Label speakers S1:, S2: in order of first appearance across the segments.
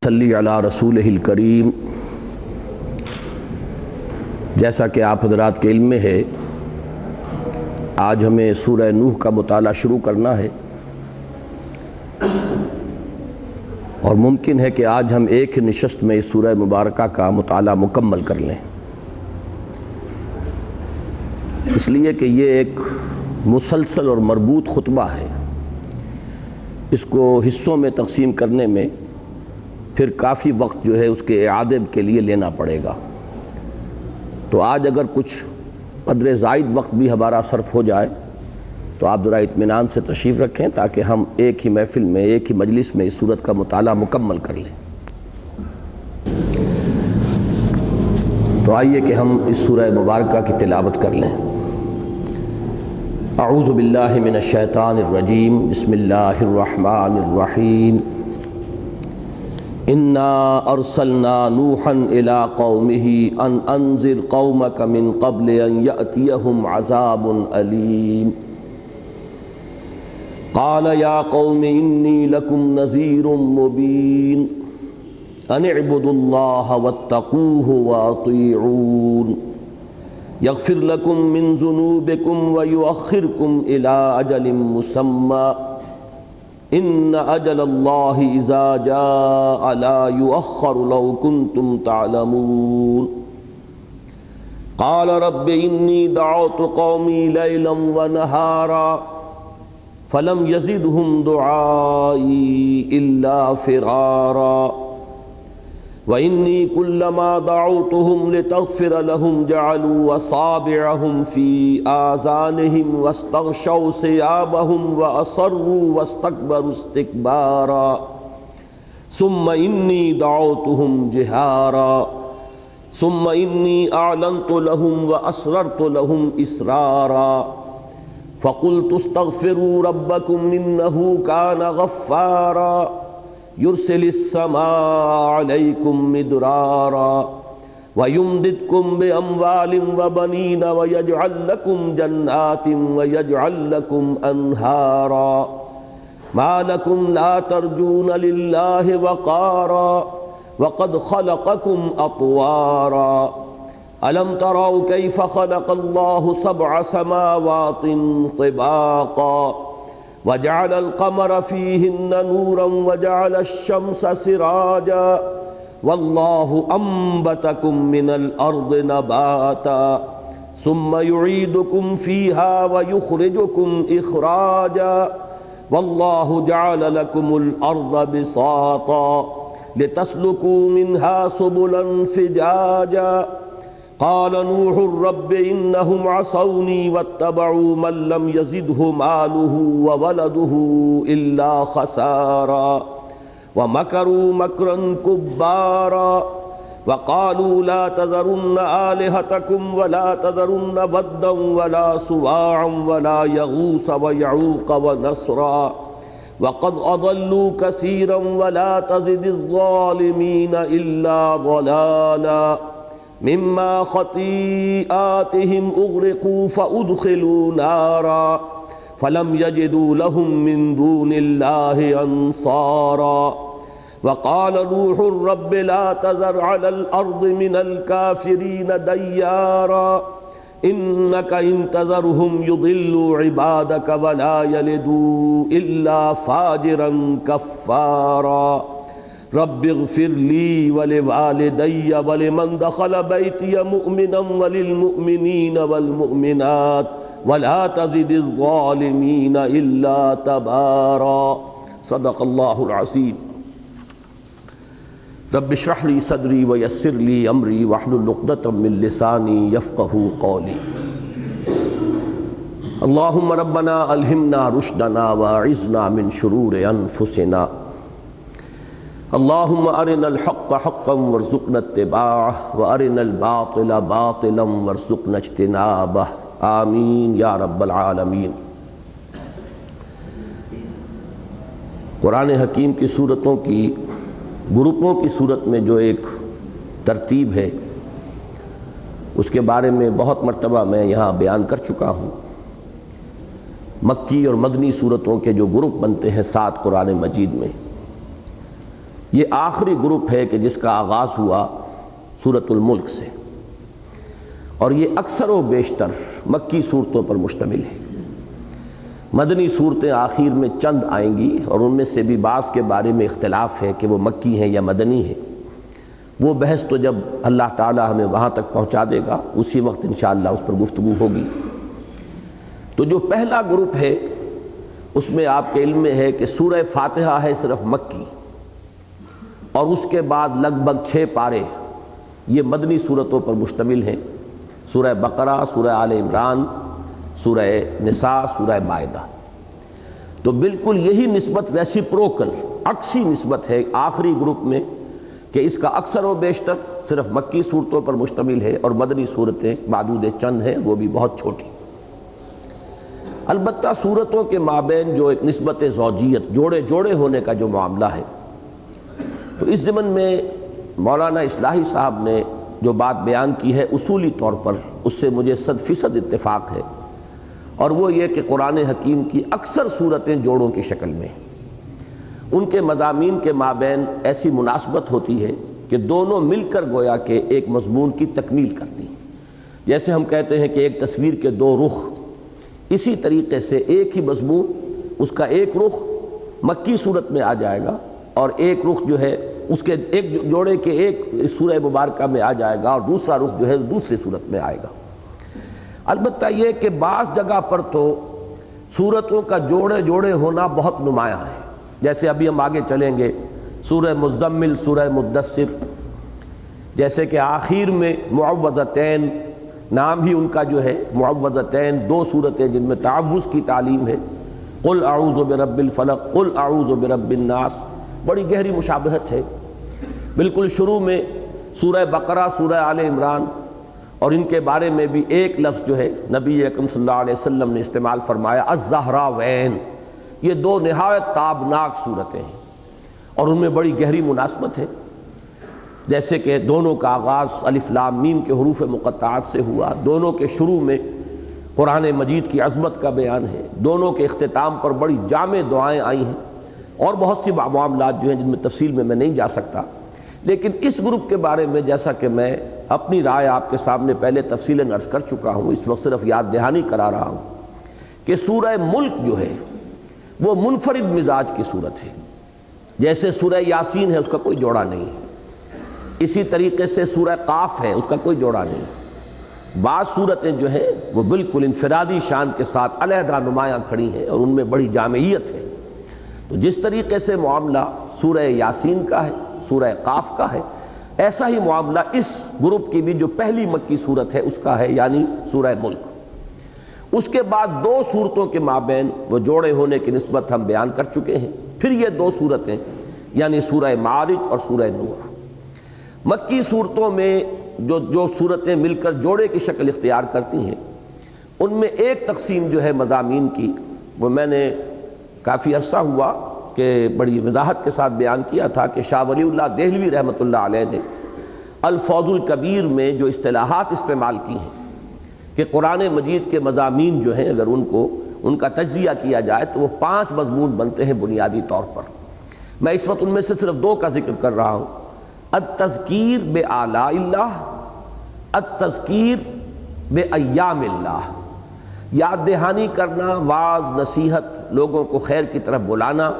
S1: صلی علی رسولہ الکریم۔ جیسا کہ آپ حضرات کے علم میں ہے، آج ہمیں سورہ نوح کا مطالعہ شروع کرنا ہے، اور ممکن ہے کہ آج ہم ایک ہی نشست میں اس سورہ مبارکہ کا مطالعہ مکمل کر لیں، اس لیے کہ یہ ایک مسلسل اور مربوط خطبہ ہے۔ اس کو حصوں میں تقسیم کرنے میں پھر کافی وقت جو ہے اس کے اعادے کے لیے لینا پڑے گا، تو آج اگر کچھ قدر زائد وقت بھی ہمارا صرف ہو جائے تو آپ ذرا اطمینان سے تشریف رکھیں، تاکہ ہم ایک ہی محفل میں، ایک ہی مجلس میں اس سورت کا مطالعہ مکمل کر لیں۔ تو آئیے کہ ہم اس سورہ مبارکہ کی تلاوت کر لیں۔ اعوذ باللہ من الشیطان الرجیم، بسم اللہ الرحمن الرحیم۔ انا ارسلنا نوحا الى قومه ان انذر قومك من قبل ان يأتيهم عذاب الیم۔ قال يا قوم انی لکم نذیر مبین ان اعبدوا اللہ واتقوه واطیعون یغفر لکم من ذنوبکم ویؤخرکم الی اجل مسمی ان اجل اللہ اذا جاء لا یؤخر لو کنتم تعلمون۔ قال رب انی دعوت قومی لیلا ونہارا فلم یزدہم دعائی الا فرارا وإني كلما دعوتهم لتغفر لهم جعلوا أصابعهم في آذانهم واستغشوا ثيابهم وأصروا واستكبروا استكبارا ثم إني دعوتهم جهارا ثم إني أعلنت لهم وأسررت لهم إسرارا فقلت استغفروا ربكم إنه كان غفارا يرسل السماء عليكم مدرارا ويمددكم بأموال وبنين ويجعل لكم جنات ويجعل لكم أنهارا ما لكم لا ترجون لله وقارا وقد خلقكم أطوارا ألم تروا كيف خلق الله 7 سماوات طباقا وجعل القمر فيهن نورا وجعل الشمس سراجا والله أنبتكم من الأرض نباتا ثم يعيدكم فيها ويخرجكم إخراجا والله جعل لكم الأرض بساطا لتسلكوا منها سبلا فجاجا قال نوح رب إنهم عصوني واتبعوا من لم يزده ماله وولده إلا خسارا ومكروا مكرا كبارا وقالوا لا تذرن آلهتكم ولا تذرن ودا ولا سواعا ولا يغوث ويعوق ونسرا وقد أضلوا كثيرا ولا تزد الظالمين إلا ضلالا مما خطيئاتهم اغرقوا فادخلوا نارا فلم يجدوا لهم من دون الله انصارا وقال نوح رب لا تذر على الارض من الكافرين ديارا انك ان تذرهم يضلوا عبادك ولا يلدوا الا فاجرا كفارا رب اغفر لي ولوالدي ولمن دخل بيتي مؤمنا وللمؤمنين والمؤمنات ولا تزد الظالمين إلا تبارا صدق الله العظيم۔ رب اشرح لي صدري ويسر لي أمري واحلل عقدة من لساني يفقهوا قولي۔ اللهم ربنا ألهمنا رشدنا وأعذنا من شرور أنفسنا، اللهم أرنا الحق حقا وارزقنا اتباعه وأرنا الباطل باطلا وارزقنا اجتنابه آمین یا رب العالمین۔ قرآن حکیم کی صورتوں کی گروپوں کی صورت میں جو ایک ترتیب ہے، اس کے بارے میں بہت مرتبہ میں یہاں بیان کر چکا ہوں۔ مکی اور مدنی صورتوں کے جو گروپ بنتے ہیں 7 قرآن مجید میں، یہ آخری گروپ ہے کہ جس کا آغاز ہوا سورۃ الملک سے، اور یہ اکثر و بیشتر مکی صورتوں پر مشتمل ہے۔ مدنی صورتیں آخر میں چند آئیں گی، اور ان میں سے بھی بعض کے بارے میں اختلاف ہے کہ وہ مکی ہیں یا مدنی ہیں۔ وہ بحث تو جب اللہ تعالی ہمیں وہاں تک پہنچا دے گا اسی وقت انشاءاللہ اس پر گفتگو ہوگی۔ تو جو پہلا گروپ ہے اس میں آپ کے علم میں ہے کہ سورہ فاتحہ ہے صرف مکی، اور اس کے بعد لگ بھگ 6 پارے یہ مدنی صورتوں پر مشتمل ہیں، سورہ بقرہ، سورہ آل عمران، سورہ نساء، سورہ مائدہ۔ تو بالکل یہی نسبت ریسیپروکل، عکسی نسبت ہے آخری گروپ میں کہ اس کا اکثر و بیشتر صرف مکی صورتوں پر مشتمل ہے، اور مدنی صورتیں معدود چند ہیں، وہ بھی بہت چھوٹی۔ البتہ صورتوں کے مابین جو ایک نسبت زوجیت، جوڑے جوڑے ہونے کا جو معاملہ ہے، تو اس ضمن میں مولانا اصلاحی صاحب نے جو بات بیان کی ہے اصولی طور پر اس سے مجھے 100% اتفاق ہے، اور وہ یہ کہ قرآن حکیم کی اکثر صورتیں جوڑوں کی شکل میں، ان کے مضامین کے مابین ایسی مناسبت ہوتی ہے کہ دونوں مل کر گویا کہ ایک مضمون کی تکمیل کرتی ہیں۔ جیسے ہم کہتے ہیں کہ ایک تصویر کے 2 رخ، اسی طریقے سے ایک ہی مضمون، اس کا ایک رخ مکی صورت میں آ جائے گا، اور ایک رخ جو ہے اس کے ایک جوڑے کے ایک سورہ مبارکہ میں آ جائے گا، اور دوسرا رخ جو ہے دوسری صورت میں آئے گا۔ البتہ یہ کہ بعض جگہ پر تو صورتوں کا جوڑے جوڑے ہونا بہت نمایاں ہے، جیسے ابھی ہم آگے چلیں گے سورہ مزمل، سورہ مدثر، جیسے کہ آخر میں معوذتین، نام ہی ان کا جو ہے معوذتین، 2 صورتیں جن میں تعوذ کی تعلیم ہے، قل اعوذ برب الفلق، قل اعوذ برب الناس، بڑی گہری مشابہت ہے۔ بالکل شروع میں سورہ بقرہ، سورہ آل عمران، اور ان کے بارے میں بھی ایک لفظ جو ہے نبی اکرم صلی اللہ علیہ وسلم نے استعمال فرمایا، الزہراوین، یہ 2 نہایت تابناک صورتیں ہیں، اور ان میں بڑی گہری مناسبت ہے۔ جیسے کہ دونوں کا آغاز الف لام میم کے حروف مقطعات سے ہوا، دونوں کے شروع میں قرآن مجید کی عظمت کا بیان ہے، دونوں کے اختتام پر بڑی جامع دعائیں آئی ہیں، اور بہت سی معاملات جو ہیں جن میں تفصیل میں نہیں جا سکتا۔ لیکن اس گروپ کے بارے میں جیسا کہ میں اپنی رائے آپ کے سامنے پہلے تفصیلاً عرض کر چکا ہوں، اس وقت صرف یاد دہانی کرا رہا ہوں کہ سورہ ملک جو ہے وہ منفرد مزاج کی صورت ہے۔ جیسے سورہ یاسین ہے، اس کا کوئی جوڑا نہیں ہے، اسی طریقے سے سورہ قاف ہے، اس کا کوئی جوڑا نہیں۔ بعض صورتیں جو ہیں وہ بالکل انفرادی شان کے ساتھ علیحدہ نمایاں کھڑی ہیں، اور ان میں بڑی جامعیت ہے۔ تو جس طریقے سے معاملہ سورہ یاسین کا ہے، سورہ قاف کا ہے، ایسا ہی معاملہ اس گروپ کی بھی جو پہلی مکی صورت ہے اس کا ہے، یعنی سورہ ملک۔ اس کے بعد 2 صورتوں کے مابین وہ جوڑے ہونے کی نسبت ہم بیان کر چکے ہیں۔ پھر یہ 2 صورتیں یعنی سورہ معارج اور سورہ نور، مکی صورتوں میں جو صورتیں مل کر جوڑے کی شکل اختیار کرتی ہیں، ان میں ایک تقسیم جو ہے مضامین کی، وہ میں نے کافی عرصہ ہوا کہ بڑی وضاحت کے ساتھ بیان کیا تھا کہ شاہ ولی اللہ دہلوی رحمۃ اللہ علیہ نے الفوز الکبیر میں جو اصطلاحات استعمال کی ہیں کہ قرآن مجید کے مضامین جو ہیں اگر ان کا تجزیہ کیا جائے تو وہ 5 مضمون بنتے ہیں بنیادی طور پر۔ میں اس وقت ان میں سے صرف 2 کا ذکر کر رہا ہوں، التذکیر بآلاء اللہ، التذکیر بایام اللہ، یاد دہانی کرنا، واعظ، نصیحت، لوگوں کو خیر کی طرف بلانا،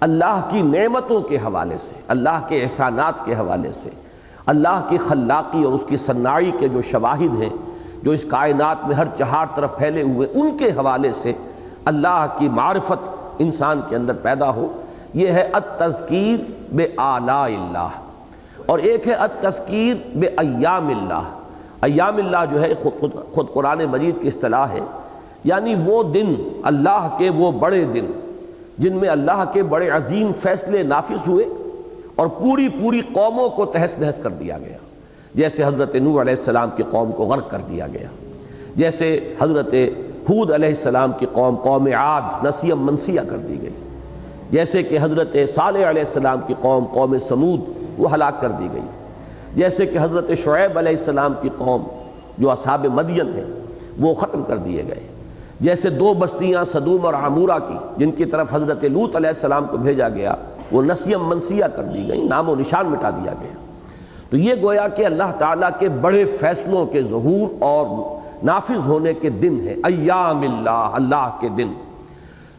S1: اللہ کی نعمتوں کے حوالے سے، اللہ کے احسانات کے حوالے سے، اللہ کی خلاقی اور اس کی صناعی کے جو شواہد ہیں جو اس کائنات میں ہر چہار طرف پھیلے ہوئے، ان کے حوالے سے اللہ کی معرفت انسان کے اندر پیدا ہو، یہ ہے التذکیر بآلاء اللہ۔ اور ایک ہے التذکیر بایام اللہ۔ ایام اللہ جو ہے خود قرآن مجید کی اصطلاح ہے، یعنی وہ دن، اللہ کے وہ بڑے دن جن میں اللہ کے بڑے عظیم فیصلے نافذ ہوئے اور پوری قوموں کو تہس نہس کر دیا گیا، جیسے حضرت نوح علیہ السلام کی قوم کو غرق کر دیا گیا، جیسے حضرت ہود علیہ السلام کی قوم عاد نسیم منسیہ کر دی گئی، جیسے کہ حضرت صالح علیہ السلام کی قوم سمود وہ ہلاک کر دی گئی، جیسے کہ حضرت شعیب علیہ السلام کی قوم جو اصحاب مدین ہیں وہ ختم کر دیے گئے، جیسے 2 بستیاں صدوم اور عمورہ کی جن کی طرف حضرت لوط علیہ السلام کو بھیجا گیا وہ نسیم منسیہ کر دی گئی، نام و نشان مٹا دیا گیا۔ تو یہ گویا کہ اللہ تعالیٰ کے بڑے فیصلوں کے ظہور اور نافذ ہونے کے دن ہے، ایام اللہ، اللہ کے دن۔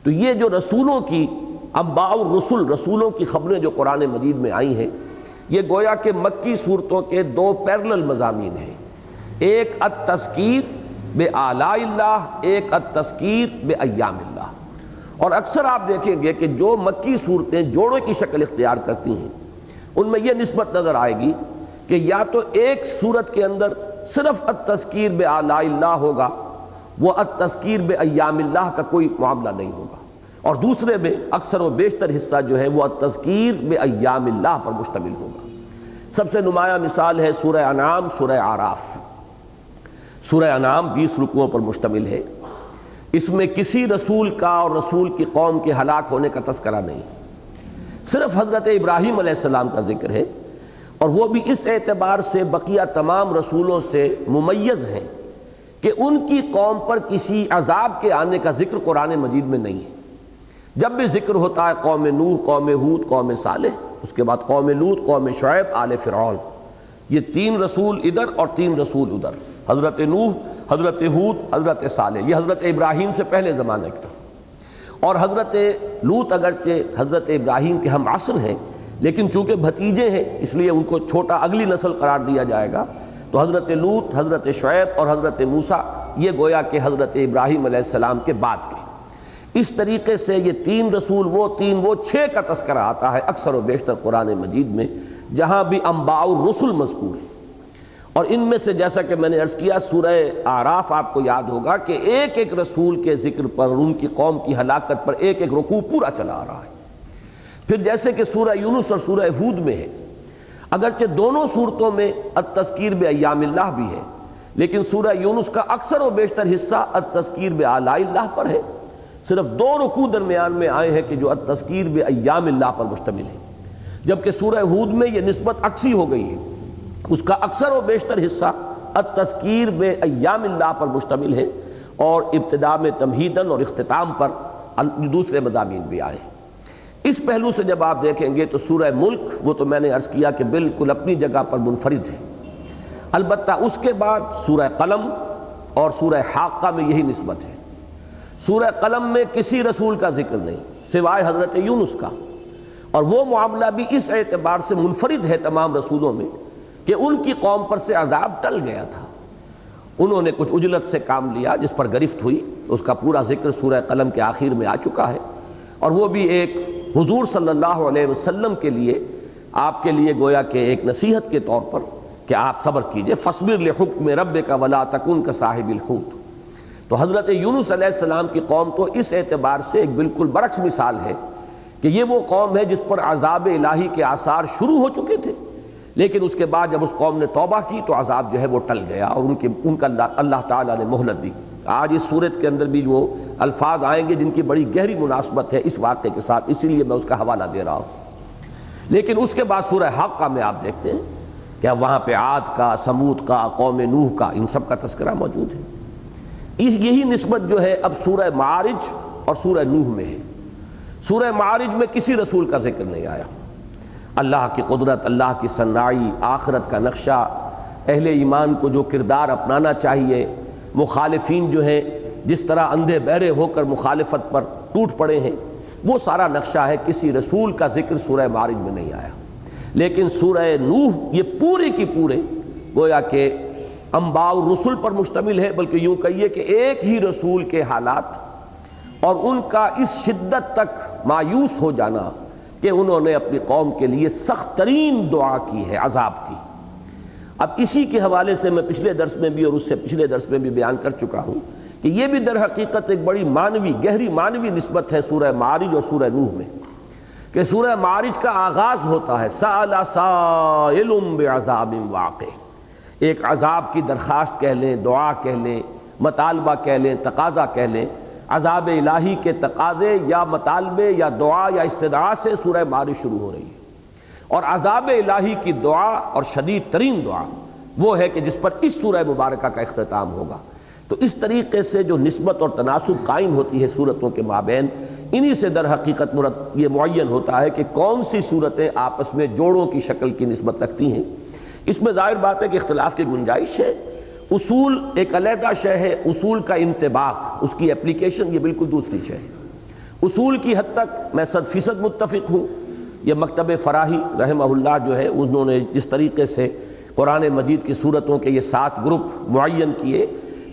S1: تو یہ جو رسولوں کی انباء الرسل، رسولوں کی خبریں جو قرآن مجید میں آئی ہیں، یہ گویا کہ مکی صورتوں کے دو پیرلل مضامین ہیں، ایک التذکیر بآلاء اللہ، ایک التذکیر بایام اللہ۔ اور اکثر آپ دیکھیں گے کہ جو مکی صورتیں جوڑوں کی شکل اختیار کرتی ہیں ان میں یہ نسبت نظر آئے گی کہ یا تو ایک صورت کے اندر صرف التذکیر بآلاء اللہ ہوگا، وہ التذکیر بایام اللہ کا کوئی معاملہ نہیں ہوگا، اور دوسرے میں اکثر و بیشتر حصہ جو ہے وہ التذکیر بایام اللہ پر مشتمل ہوگا۔ سب سے نمایاں مثال ہے سورہ انعام، سورہ اعراف۔ سورہ انعام 20 رکوعوں پر مشتمل ہے، اس میں کسی رسول کا اور رسول کی قوم کے ہلاک ہونے کا تذکرہ نہیں، صرف حضرت ابراہیم علیہ السلام کا ذکر ہے، اور وہ بھی اس اعتبار سے بقیہ تمام رسولوں سے ممیز ہیں کہ ان کی قوم پر کسی عذاب کے آنے کا ذکر قرآن مجید میں نہیں ہے۔ جب بھی ذکر ہوتا ہے قوم نوح، قوم ہود، قوم صالح، اس کے بعد قوم لوط، قوم شعیب، آل فرعون، یہ 3 رسول ادھر اور 3 رسول ادھر، حضرت نوح، حضرت ہود، حضرت صالح، یہ حضرت ابراہیم سے پہلے زمانے کا، اور حضرت لوط اگرچہ حضرت ابراہیم کے ہم عصر ہیں لیکن چونکہ بھتیجے ہیں اس لیے ان کو چھوٹا اگلی نسل قرار دیا جائے گا۔ تو حضرت لوط، حضرت شعیب اور حضرت موسیٰ یہ گویا کہ حضرت ابراہیم علیہ السلام کے بعد کے۔ اس طریقے سے یہ 3 رسول، وہ 6 کا تذکرہ آتا ہے اکثر و بیشتر قرآن مجید میں، جہاں بھی انباء الرسل مذکور ہیں۔ اور ان میں سے جیسا کہ میں نے عرض کیا، سورہ اعراف آپ کو یاد ہوگا کہ ایک ایک رسول کے ذکر پر، ان کی قوم کی ہلاکت پر ایک ایک رکوع پورا چلا آ رہا ہے۔ پھر جیسے کہ سورہ یونس اور سورہ ہود میں ہے، اگرچہ دونوں صورتوں میں التذکیر بایام اللہ بھی ہے، لیکن سورہ یونس کا اکثر و بیشتر حصہ التذکیر بآلاء اللہ پر ہے، صرف 2 رکوع درمیان میں آئے ہیں کہ جو التذکیر بایام اللہ پر مشتمل ہے، جبکہ سورہ ہود میں یہ نسبت عکسی ہو گئی ہے، اس کا اکثر و بیشتر حصہ التذکیر بایام اللہ پر مشتمل ہے، اور ابتداء میں تمہیداً اور اختتام پر دوسرے مضامین بھی آئے۔ اس پہلو سے جب آپ دیکھیں گے تو سورہ ملک، وہ تو میں نے عرض کیا کہ بالکل اپنی جگہ پر منفرد ہے، البتہ اس کے بعد سورہ قلم اور سورہ حاقہ میں یہی نسبت ہے۔ سورہ قلم میں کسی رسول کا ذکر نہیں سوائے حضرت یونس کا، اور وہ معاملہ بھی اس اعتبار سے منفرد ہے تمام رسولوں میں کہ ان کی قوم پر سے عذاب ٹل گیا تھا، انہوں نے کچھ عجلت سے کام لیا جس پر گرفت ہوئی، اس کا پورا ذکر سورہ قلم کے آخر میں آ چکا ہے، اور وہ بھی ایک حضور صلی اللہ علیہ وسلم کے لیے، آپ کے لیے گویا کہ ایک نصیحت کے طور پر کہ آپ صبر کیجئے، فاصبر لحکم ربک ولا تکن کصاحب الحوت۔ تو حضرت یونس علیہ السلام کی قوم تو اس اعتبار سے ایک بالکل برعکس مثال ہے کہ یہ وہ قوم ہے جس پر عذاب الہی کے آثار شروع ہو چکے تھے، لیکن اس کے بعد جب اس قوم نے توبہ کی تو عذاب جو ہے وہ ٹل گیا، اور ان کا اللہ تعالیٰ نے مہلت دی۔ آج اس صورت کے اندر بھی وہ الفاظ آئیں گے جن کی بڑی گہری مناسبت ہے اس واقعے کے ساتھ، اسی لیے میں اس کا حوالہ دے رہا ہوں۔ لیکن اس کے بعد سورہ حاقہ میں آپ دیکھتے ہیں کہ وہاں پہ عاد کا، سمود کا، قوم نوح کا، ان سب کا تذکرہ موجود ہے۔ یہی نسبت جو ہے اب سورہ معارج اور سورہ نوح میں ہے۔ سورہ معارج میں کسی رسول کا ذکر نہیں آیا، اللہ کی قدرت، اللہ کی صناعی، آخرت کا نقشہ، اہل ایمان کو جو کردار اپنانا چاہیے، مخالفین جو ہیں جس طرح اندھے بہرے ہو کر مخالفت پر ٹوٹ پڑے ہیں، وہ سارا نقشہ ہے، کسی رسول کا ذکر سورہ معارج میں نہیں آیا۔ لیکن سورہ نوح یہ پورے کی پورے گویا کہ انباء الرسل پر مشتمل ہے، بلکہ یوں کہیے کہ ایک ہی رسول کے حالات اور ان کا اس شدت تک مایوس ہو جانا کہ انہوں نے اپنی قوم کے لیے سخت ترین دعا کی ہے عذاب کی۔ اب اسی کے حوالے سے میں پچھلے درس میں بھی اور اس سے پچھلے درس میں بھی بیان کر چکا ہوں کہ یہ بھی در حقیقت ایک بڑی معنوی، گہری معنوی نسبت ہے سورہ معارج اور سورہ نوح میں، کہ سورہ معارج کا آغاز ہوتا ہے سأل سائل بعذاب واقع، ایک عذاب کی درخواست کہہ لیں، دعا کہہ لیں، مطالبہ کہہ لیں، تقاضا کہہ لیں، عذاب الہی کے تقاضے یا مطالبے یا دعا یا استدعاء سے سورہ معارج شروع ہو رہی ہے، اور عذاب الہی کی دعا اور شدید ترین دعا وہ ہے کہ جس پر اس سورہ مبارکہ کا اختتام ہوگا۔ تو اس طریقے سے جو نسبت اور تناسب قائم ہوتی ہے صورتوں کے مابین، انہی سے در حقیقت یہ معین ہوتا ہے کہ کون سی صورتیں آپس میں جوڑوں کی شکل کی نسبت رکھتی ہیں۔ اس میں ظاہر بات ہے کہ اختلاف کی گنجائش ہے۔ اصول ایک علیحدہ شے ہے، اصول کا انطباق، اس کی اپلیکیشن یہ بالکل دوسری شے ہے۔ اصول کی حد تک میں 100% متفق ہوں۔ یہ مکتب فراہی رحمہ اللہ جو ہے انہوں نے جس طریقے سے قرآن مجید کی صورتوں کے یہ 7 گروپ معین کیے،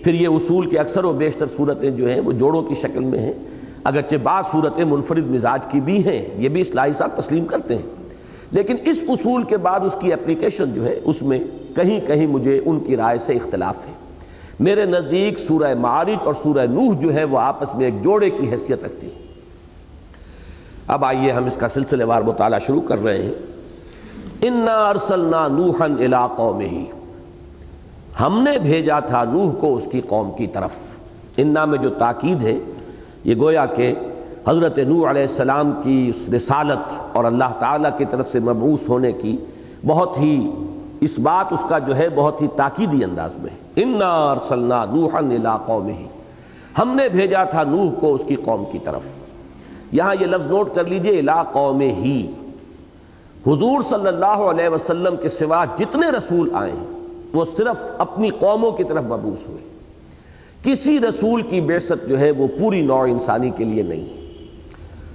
S1: پھر یہ اصول کے اکثر و بیشتر صورتیں جو ہیں وہ جوڑوں کی شکل میں ہیں، اگرچہ بعض صورتیں منفرد مزاج کی بھی ہیں، یہ بھی اصلاحی صاحب تسلیم کرتے ہیں، لیکن اس اصول کے بعد اس کی اپلیکیشن جو ہے اس میں کہیں کہیں مجھے ان کی رائے سے اختلاف ہے۔ میرے نزدیک سورہ معارج اور سورہ نوح جو ہے وہ آپس میں ایک جوڑے کی حیثیت رکھتی ہیں۔ اب آئیے ہم اس کا سلسلے وار مطالعہ شروع کر رہے ہیں۔ اِنَّا أَرْسَلْنَا نُوحًا إِلَىٰ قَوْمِهِ، ہم نے بھیجا تھا نوح کو اس کی قوم کی طرف۔ اِنَّا میں جو تاکید ہے یہ گویا کہ حضرت نوح علیہ السلام کی اس رسالت اور اللہ تعالیٰ کی طرف سے مبعوث ہونے کی بہت ہی اس بات اس کا جو ہے بہت ہی تاکیدی انداز میں اِنَّا أَرْسَلْنَا نُوحًا إِلَىٰ قَوْمِهِ، ہم نے بھیجا تھا نوح کو اس کی قوم کی طرف۔ یہاں یہ لفظ نوٹ کر لیجئے إِلَىٰ قَوْمِهِ، حضور صلی اللہ علیہ وسلم کے سوا جتنے رسول آئے وہ صرف اپنی قوموں کی طرف مبعوث ہوئے، کسی رسول کی بعثت جو ہے وہ پوری نوع انسانی کے لیے نہیں ہے۔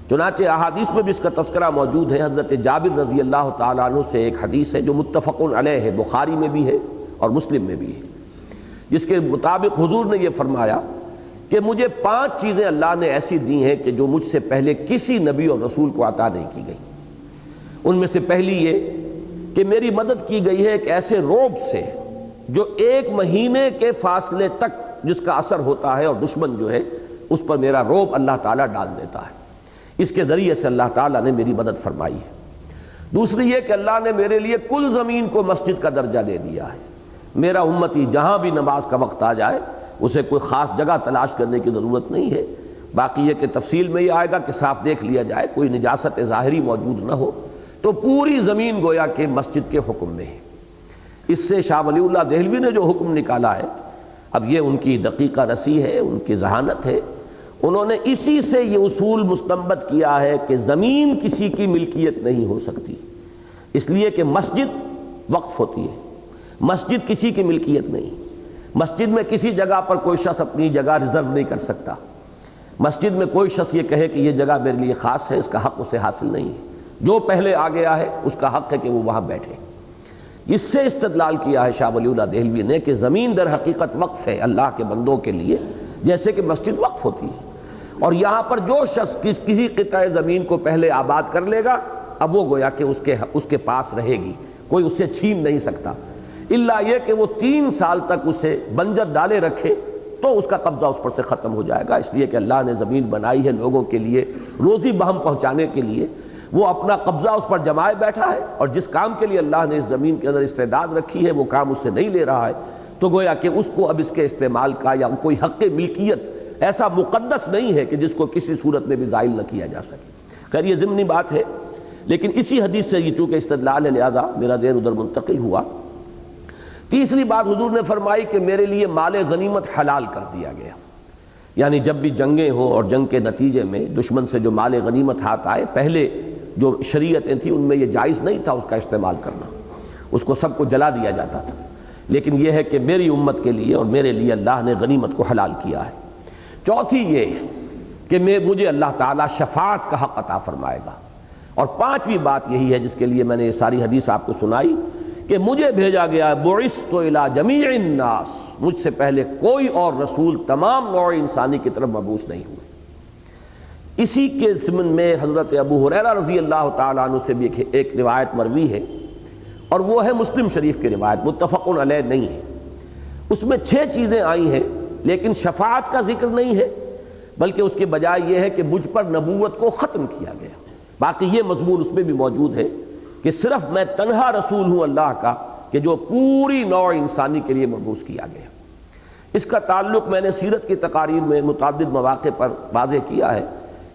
S1: چنانچہ احادیث میں بھی اس کا تذکرہ موجود ہے۔ حضرت جابر رضی اللہ تعالیٰ عنہ سے ایک حدیث ہے جو متفق علیہ ہے، بخاری میں بھی ہے اور مسلم میں بھی ہے، جس کے مطابق حضور نے یہ فرمایا کہ مجھے 5 چیزیں اللہ نے ایسی دی ہیں کہ جو مجھ سے پہلے کسی نبی اور رسول کو عطا نہیں کی گئی۔ ان میں سے پہلی یہ کہ میری مدد کی گئی ہے ایک ایسے رعب سے جو 1 مہینے کے فاصلے تک جس کا اثر ہوتا ہے، اور دشمن جو ہے اس پر میرا رعب اللہ تعالیٰ ڈال دیتا ہے، اس کے ذریعے سے اللہ تعالیٰ نے میری مدد فرمائی ہے۔ دوسری یہ کہ اللہ نے میرے لیے کل زمین کو مسجد کا درجہ دے دیا ہے، میرا امتی جہاں بھی نماز کا وقت آ جائے اسے کوئی خاص جگہ تلاش کرنے کی ضرورت نہیں ہے۔ باقی یہ کہ تفصیل میں یہ آئے گا کہ صاف دیکھ لیا جائے، کوئی نجاست ظاہری موجود نہ ہو، تو پوری زمین گویا کہ مسجد کے حکم میں ہے۔ اس سے شاہ ولی اللہ دہلوی نے جو حکم نکالا ہے، اب یہ ان کی دقیقہ رسی ہے، ان کی ذہانت ہے، انہوں نے اسی سے یہ اصول مستنبط کیا ہے کہ زمین کسی کی ملکیت نہیں ہو سکتی، اس لیے کہ مسجد وقف ہوتی ہے، مسجد کسی کی ملکیت نہیں۔ مسجد میں کسی جگہ پر کوئی شخص اپنی جگہ ریزرو نہیں کر سکتا، مسجد میں کوئی شخص یہ کہے کہ یہ جگہ میرے لیے خاص ہے، اس کا حق اسے حاصل نہیں ہے، جو پہلے آ گیا ہے اس کا حق ہے کہ وہ وہاں بیٹھے۔ اس سے استدلال کیا ہے شاہ ولی اللہ دہلوی نے کہ زمین در حقیقت وقف ہے اللہ کے بندوں کے لیے، جیسے کہ مسجد وقف ہوتی ہے، اور یہاں پر جو شخص کسی قطع زمین کو پہلے آباد کر لے گا اب وہ گویا کہ اس کے پاس رہے گی، کوئی اس سے چھین نہیں سکتا، الا یہ کہ وہ 3 سال تک اسے بنجر ڈالے رکھے تو اس کا قبضہ اس پر سے ختم ہو جائے گا، اس لیے کہ اللہ نے زمین بنائی ہے لوگوں کے لیے روزی بہم پہنچانے کے لیے، وہ اپنا قبضہ اس پر جمائے بیٹھا ہے، اور جس کام کے لیے اللہ نے اس زمین کے اندر استعداد رکھی ہے وہ کام اس سے نہیں لے رہا ہے، تو گویا کہ اس کو اب اس کے استعمال کا یا کوئی حق ملکیت ایسا مقدس نہیں ہے کہ جس کو کسی صورت میں بھی زائل نہ کیا جا سکے۔ خیر یہ ضمنی بات ہے، لیکن اسی حدیث سے یہ چونکہ استدلال ہے لہذا میرا ذہن ادھر منتقل ہوا۔ تیسری بات حضور نے فرمائی کہ میرے لیے مال غنیمت حلال کر دیا گیا، یعنی جب بھی جنگیں ہوں اور جنگ کے نتیجے میں دشمن سے جو مال غنیمت ہاتھ آئے، پہلے جو شریعتیں تھیں ان میں یہ جائز نہیں تھا اس کا استعمال کرنا، اس کو سب کو جلا دیا جاتا تھا، لیکن یہ ہے کہ میری امت کے لیے اور میرے لیے اللہ نے غنیمت کو حلال کیا ہے۔ چوتھی یہ کہ مجھے اللہ تعالیٰ شفاعت کا حق عطا فرمائے گا، اور 5ویں بات یہی ہے جس کے لیے میں نے یہ ساری حدیث آپ کو سنائی کہ مجھے بھیجا گیا بعثت الی جمیع الناس، مجھ سے پہلے کوئی اور رسول تمام نوع انسانی کی طرف مبعوث نہیں ہوئے۔ اسی کے ضمن میں حضرت ابو ہریرہ رضی اللہ تعالیٰ عنہ سے بھی ایک روایت مروی ہے، اور وہ ہے مسلم شریف کی روایت، متفق علیہ نہیں ہے، اس میں 6 چیزیں آئی ہیں لیکن شفاعت کا ذکر نہیں ہے، بلکہ اس کے بجائے یہ ہے کہ مجھ پر نبوت کو ختم کیا گیا۔ باقی یہ مضمون اس میں بھی موجود ہے کہ صرف میں تنہا رسول ہوں اللہ کا کہ جو پوری نوع انسانی کے لیے مبعوث کیا گیا۔ اس کا تعلق میں نے سیرت کی تقاریر میں متعدد مواقع پر واضح کیا ہے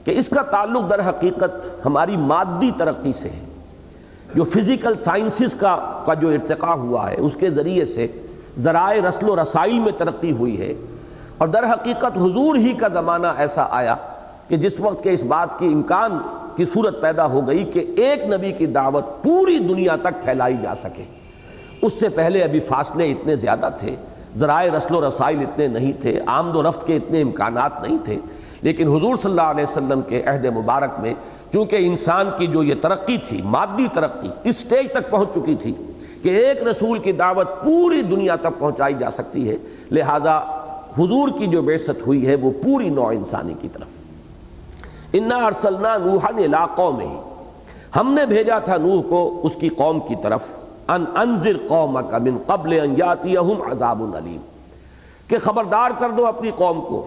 S1: کہ اس کا تعلق در حقیقت ہماری مادی ترقی سے ہے، جو فزیکل سائنسز کا جو ارتقاء ہوا ہے اس کے ذریعے سے ذرائع رسل و رسائل میں ترقی ہوئی ہے، اور در حقیقت حضور ہی کا زمانہ ایسا آیا کہ جس وقت کے اس بات کی امکان کی صورت پیدا ہو گئی کہ ایک نبی کی دعوت پوری دنیا تک پھیلائی جا سکے، اس سے پہلے ابھی فاصلے اتنے زیادہ تھے، ذرائع رسل و رسائل اتنے نہیں تھے، آمد و رفت کے اتنے امکانات نہیں تھے، لیکن حضور صلی اللہ علیہ وسلم کے عہد مبارک میں چونکہ انسان کی جو یہ ترقی تھی، مادی ترقی اس سٹیج تک پہنچ چکی تھی کہ ایک رسول کی دعوت پوری دنیا تک پہنچائی جا سکتی ہے، لہذا حضور کی جو بعثت ہوئی ہے وہ پوری نوع انسانی کی طرف۔ انا ارسلنا نوحا الی قومہ، ہم نے بھیجا تھا نوح کو اس کی قوم کی طرف، ان انذر قومک من قبل ان یاتیہم عذاب علیم، کہ خبردار کر دو اپنی قوم کو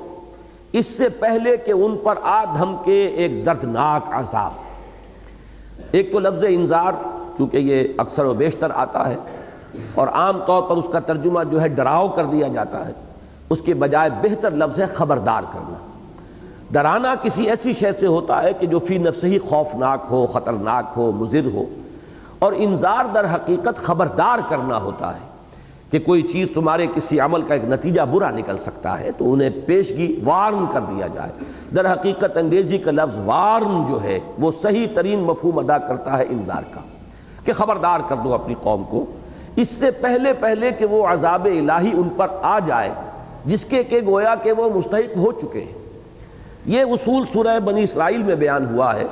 S1: اس سے پہلے کہ ان پر آ دھم کے ایک دردناک عذاب۔ ایک تو لفظ انذار چونکہ یہ اکثر و بیشتر آتا ہے اور عام طور پر اس کا ترجمہ جو ہے ڈراؤ کر دیا جاتا ہے، اس کے بجائے بہتر لفظ ہے خبردار کرنا۔ ڈرانا کسی ایسی شے سے ہوتا ہے کہ جو فی نفسہ ہی خوفناک ہو، خطرناک ہو، مضر ہو، اور انذار در حقیقت خبردار کرنا ہوتا ہے کہ کوئی چیز تمہارے کسی عمل کا ایک نتیجہ برا نکل سکتا ہے تو انہیں پیشگی وارن کر دیا جائے۔ در حقیقت انگریزی کا لفظ وارن جو ہے وہ صحیح ترین مفہوم ادا کرتا ہے انذار کا، کہ خبردار کر دو اپنی قوم کو اس سے پہلے کہ وہ عذاب الہی ان پر آ جائے جس کے کہ گویا کہ وہ مستحق ہو چکے ہیں۔ یہ اصول سورہ بنی اسرائیل میں بیان ہوا ہے،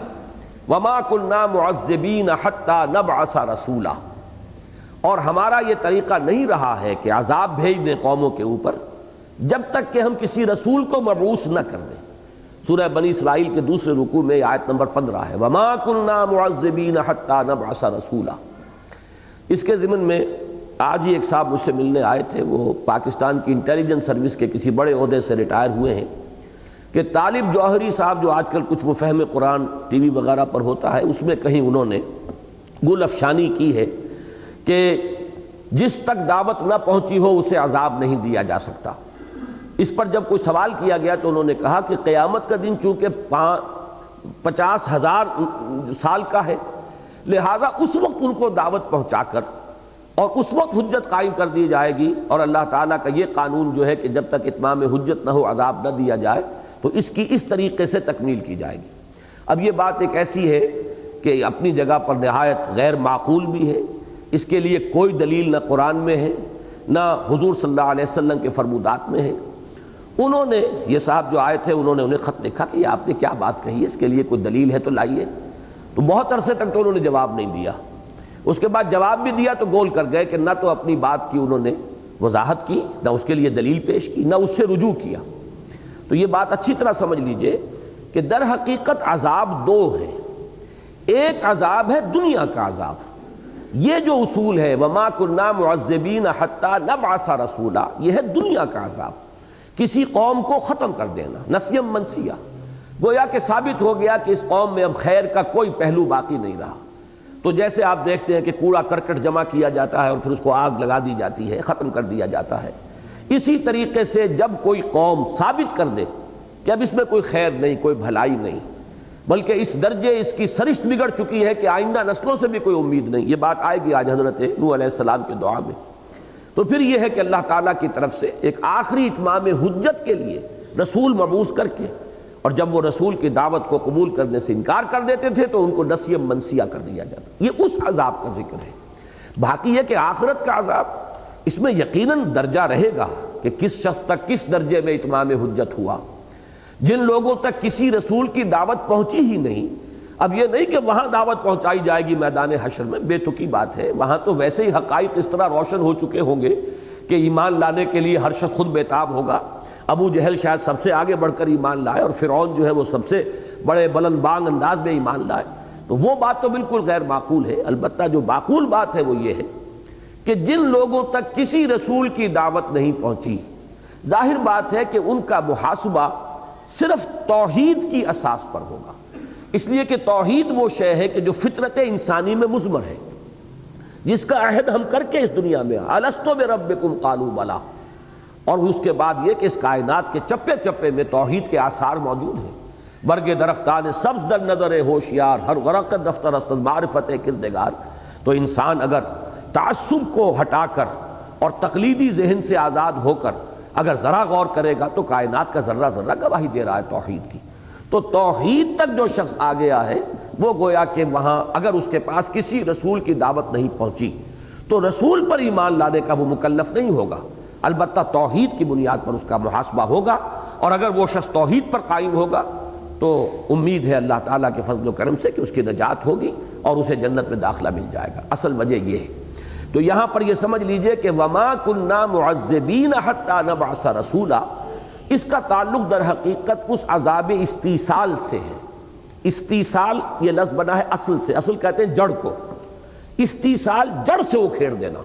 S1: وَمَا كُنَّا مُعَذِّبِينَ حَتَّى نَبْعَثَ رَسُولًا، اور ہمارا یہ طریقہ نہیں رہا ہے کہ عذاب بھیج دیں قوموں کے اوپر جب تک کہ ہم کسی رسول کو مبعوث نہ کر دیں۔ سورہ بنی اسرائیل کے دوسرے رکوع میں آیت نمبر 15 ہے، وَمَا كُنَّا مُعَذِّبِينَ حَتَّى نَبْعَثَ رَسُولًا۔ اس کے ضمن میں آج ہی ایک صاحب مجھ سے ملنے آئے تھے، وہ پاکستان کی انٹیلیجنس سروس کے کسی بڑے عہدے سے ریٹائر ہوئے ہیں، کہ طالب جوہری صاحب جو آج کل کچھ وہ فہم قرآن ٹی وی وغیرہ پر ہوتا ہے، اس میں کہیں انہوں نے گل افشانی کی ہے کہ جس تک دعوت نہ پہنچی ہو اسے عذاب نہیں دیا جا سکتا۔ اس پر جب کوئی سوال کیا گیا تو انہوں نے کہا کہ قیامت کا دن چونکہ 50,000 سال کا ہے، لہٰذا اس وقت ان کو دعوت پہنچا کر اور اس وقت حجت قائم کر دی جائے گی، اور اللہ تعالیٰ کا یہ قانون جو ہے کہ جب تک اتمام حجت نہ ہو عذاب نہ دیا جائے تو اس کی اس طریقے سے تکمیل کی جائے گی۔ اب یہ بات ایک ایسی ہے کہ اپنی جگہ پر نہایت غیر معقول بھی ہے، اس کے لیے کوئی دلیل نہ قرآن میں ہے نہ حضور صلی اللہ علیہ وسلم کے فرمودات میں ہے۔ انہوں نے یہ صاحب جو آئے تھے انہیں خط لکھا کہ آپ نے کیا بات کہی ہے، اس کے لیے کوئی دلیل ہے تو لائیے۔ تو بہت عرصے تک تو انہوں نے جواب نہیں دیا، اس کے بعد جواب بھی دیا تو گول کر گئے کہ نہ تو اپنی بات کی انہوں نے وضاحت کی، نہ اس کے لیے دلیل پیش کی، نہ اس سے رجوع کیا۔ تو یہ بات اچھی طرح سمجھ لیجئے کہ در حقیقت عذاب دو ہے، ایک عذاب ہے دنیا کا عذاب، یہ جو اصول ہے وَمَا كُنَّا مُعَذِّبِينَ حَتَّى نَبْعَثَ رَسُولًا، یہ ہے دنیا کا عذاب، کسی قوم کو ختم کر دینا، نسیم منسیہ، گویا کہ ثابت ہو گیا کہ اس قوم میں اب خیر کا کوئی پہلو باقی نہیں رہا۔ تو جیسے آپ دیکھتے ہیں کہ کوڑا کرکٹ جمع کیا جاتا ہے اور پھر اس کو آگ لگا دی جاتی ہے، ختم کر دیا جاتا ہے، اسی طریقے سے جب کوئی قوم ثابت کر دے کہ اب اس میں کوئی خیر نہیں، کوئی بھلائی نہیں، بلکہ اس درجے اس کی سرشت بگڑ چکی ہے کہ آئندہ نسلوں سے بھی کوئی امید نہیں، یہ بات آئے گی آج حضرت نوح علیہ السلام کی دعا میں، تو پھر یہ ہے کہ اللہ تعالیٰ کی طرف سے ایک آخری اتمام حجت کے لیے رسول مبعوث کر کے، اور جب وہ رسول کی دعوت کو قبول کرنے سے انکار کر دیتے تھے تو ان کو نسیم منسیہ کر دیا جاتا۔ یہ اس عذاب کا ذکر ہے۔ باقی یہ کہ آخرت کا عذاب، اس میں یقیناً درجہ رہے گا کہ کس شخص تک کس درجے میں اتمام حجت ہوا۔ جن لوگوں تک کسی رسول کی دعوت پہنچی ہی نہیں، اب یہ نہیں کہ وہاں دعوت پہنچائی جائے گی میدان حشر میں، بے تکی بات ہے، وہاں تو ویسے ہی حقائق اس طرح روشن ہو چکے ہوں گے کہ ایمان لانے کے لیے ہر شخص خود بیتاب ہوگا۔ ابو جہل شاید سب سے آگے بڑھ کر ایمان لائے اور فرعون جو ہے وہ سب سے بڑے بلند بانگ انداز میں ایمان لائے، تو وہ بات تو بالکل غیر معقول ہے۔ البتہ جو معقول بات ہے وہ یہ ہے کہ جن لوگوں تک کسی رسول کی دعوت نہیں پہنچی، ظاہر بات ہے کہ ان کا محاسبہ صرف توحید کی اساس پر ہوگا، اس لیے کہ توحید وہ شے ہے کہ جو فطرت انسانی میں مضمر ہے، جس کا عہد ہم کر کے اس دنیا میں الستو بربکم قالوا بلی، اور اس کے بعد یہ کہ اس کائنات کے چپے چپے میں توحید کے آثار موجود ہیں۔ برگ درختان سبز در نظر ہوشیار، ہر ورق دفتر است معرفت کردگار۔ تو انسان اگر تعصب کو ہٹا کر اور تقلیدی ذہن سے آزاد ہو کر اگر ذرا غور کرے گا تو کائنات کا ذرہ ذرہ گواہی دے رہا ہے توحید کی۔ تو توحید تک جو شخص آ گیا ہے وہ گویا کہ وہاں اگر اس کے پاس کسی رسول کی دعوت نہیں پہنچی تو رسول پر ایمان لانے کا وہ مکلف نہیں ہوگا، البتہ توحید کی بنیاد پر اس کا محاسبہ ہوگا، اور اگر وہ شخص توحید پر قائم ہوگا تو امید ہے اللہ تعالیٰ کے فضل و کرم سے کہ اس کی نجات ہوگی اور اسے جنت میں داخلہ مل جائے گا۔ اصل وجہ یہ ہے۔ تو یہاں پر یہ سمجھ لیجئے کہ وَمَا كُنَّا مُعَذِّبِينَ حَتَّى نَبْعَثَ رَسُولًا، اس کا تعلق در حقیقت اس عذاب استیصال سے ہے۔ استیصال یہ لفظ بنا ہے اصل سے، اصل کہتے ہیں جڑ کو، استیصال جڑ سے اکھیڑ دینا،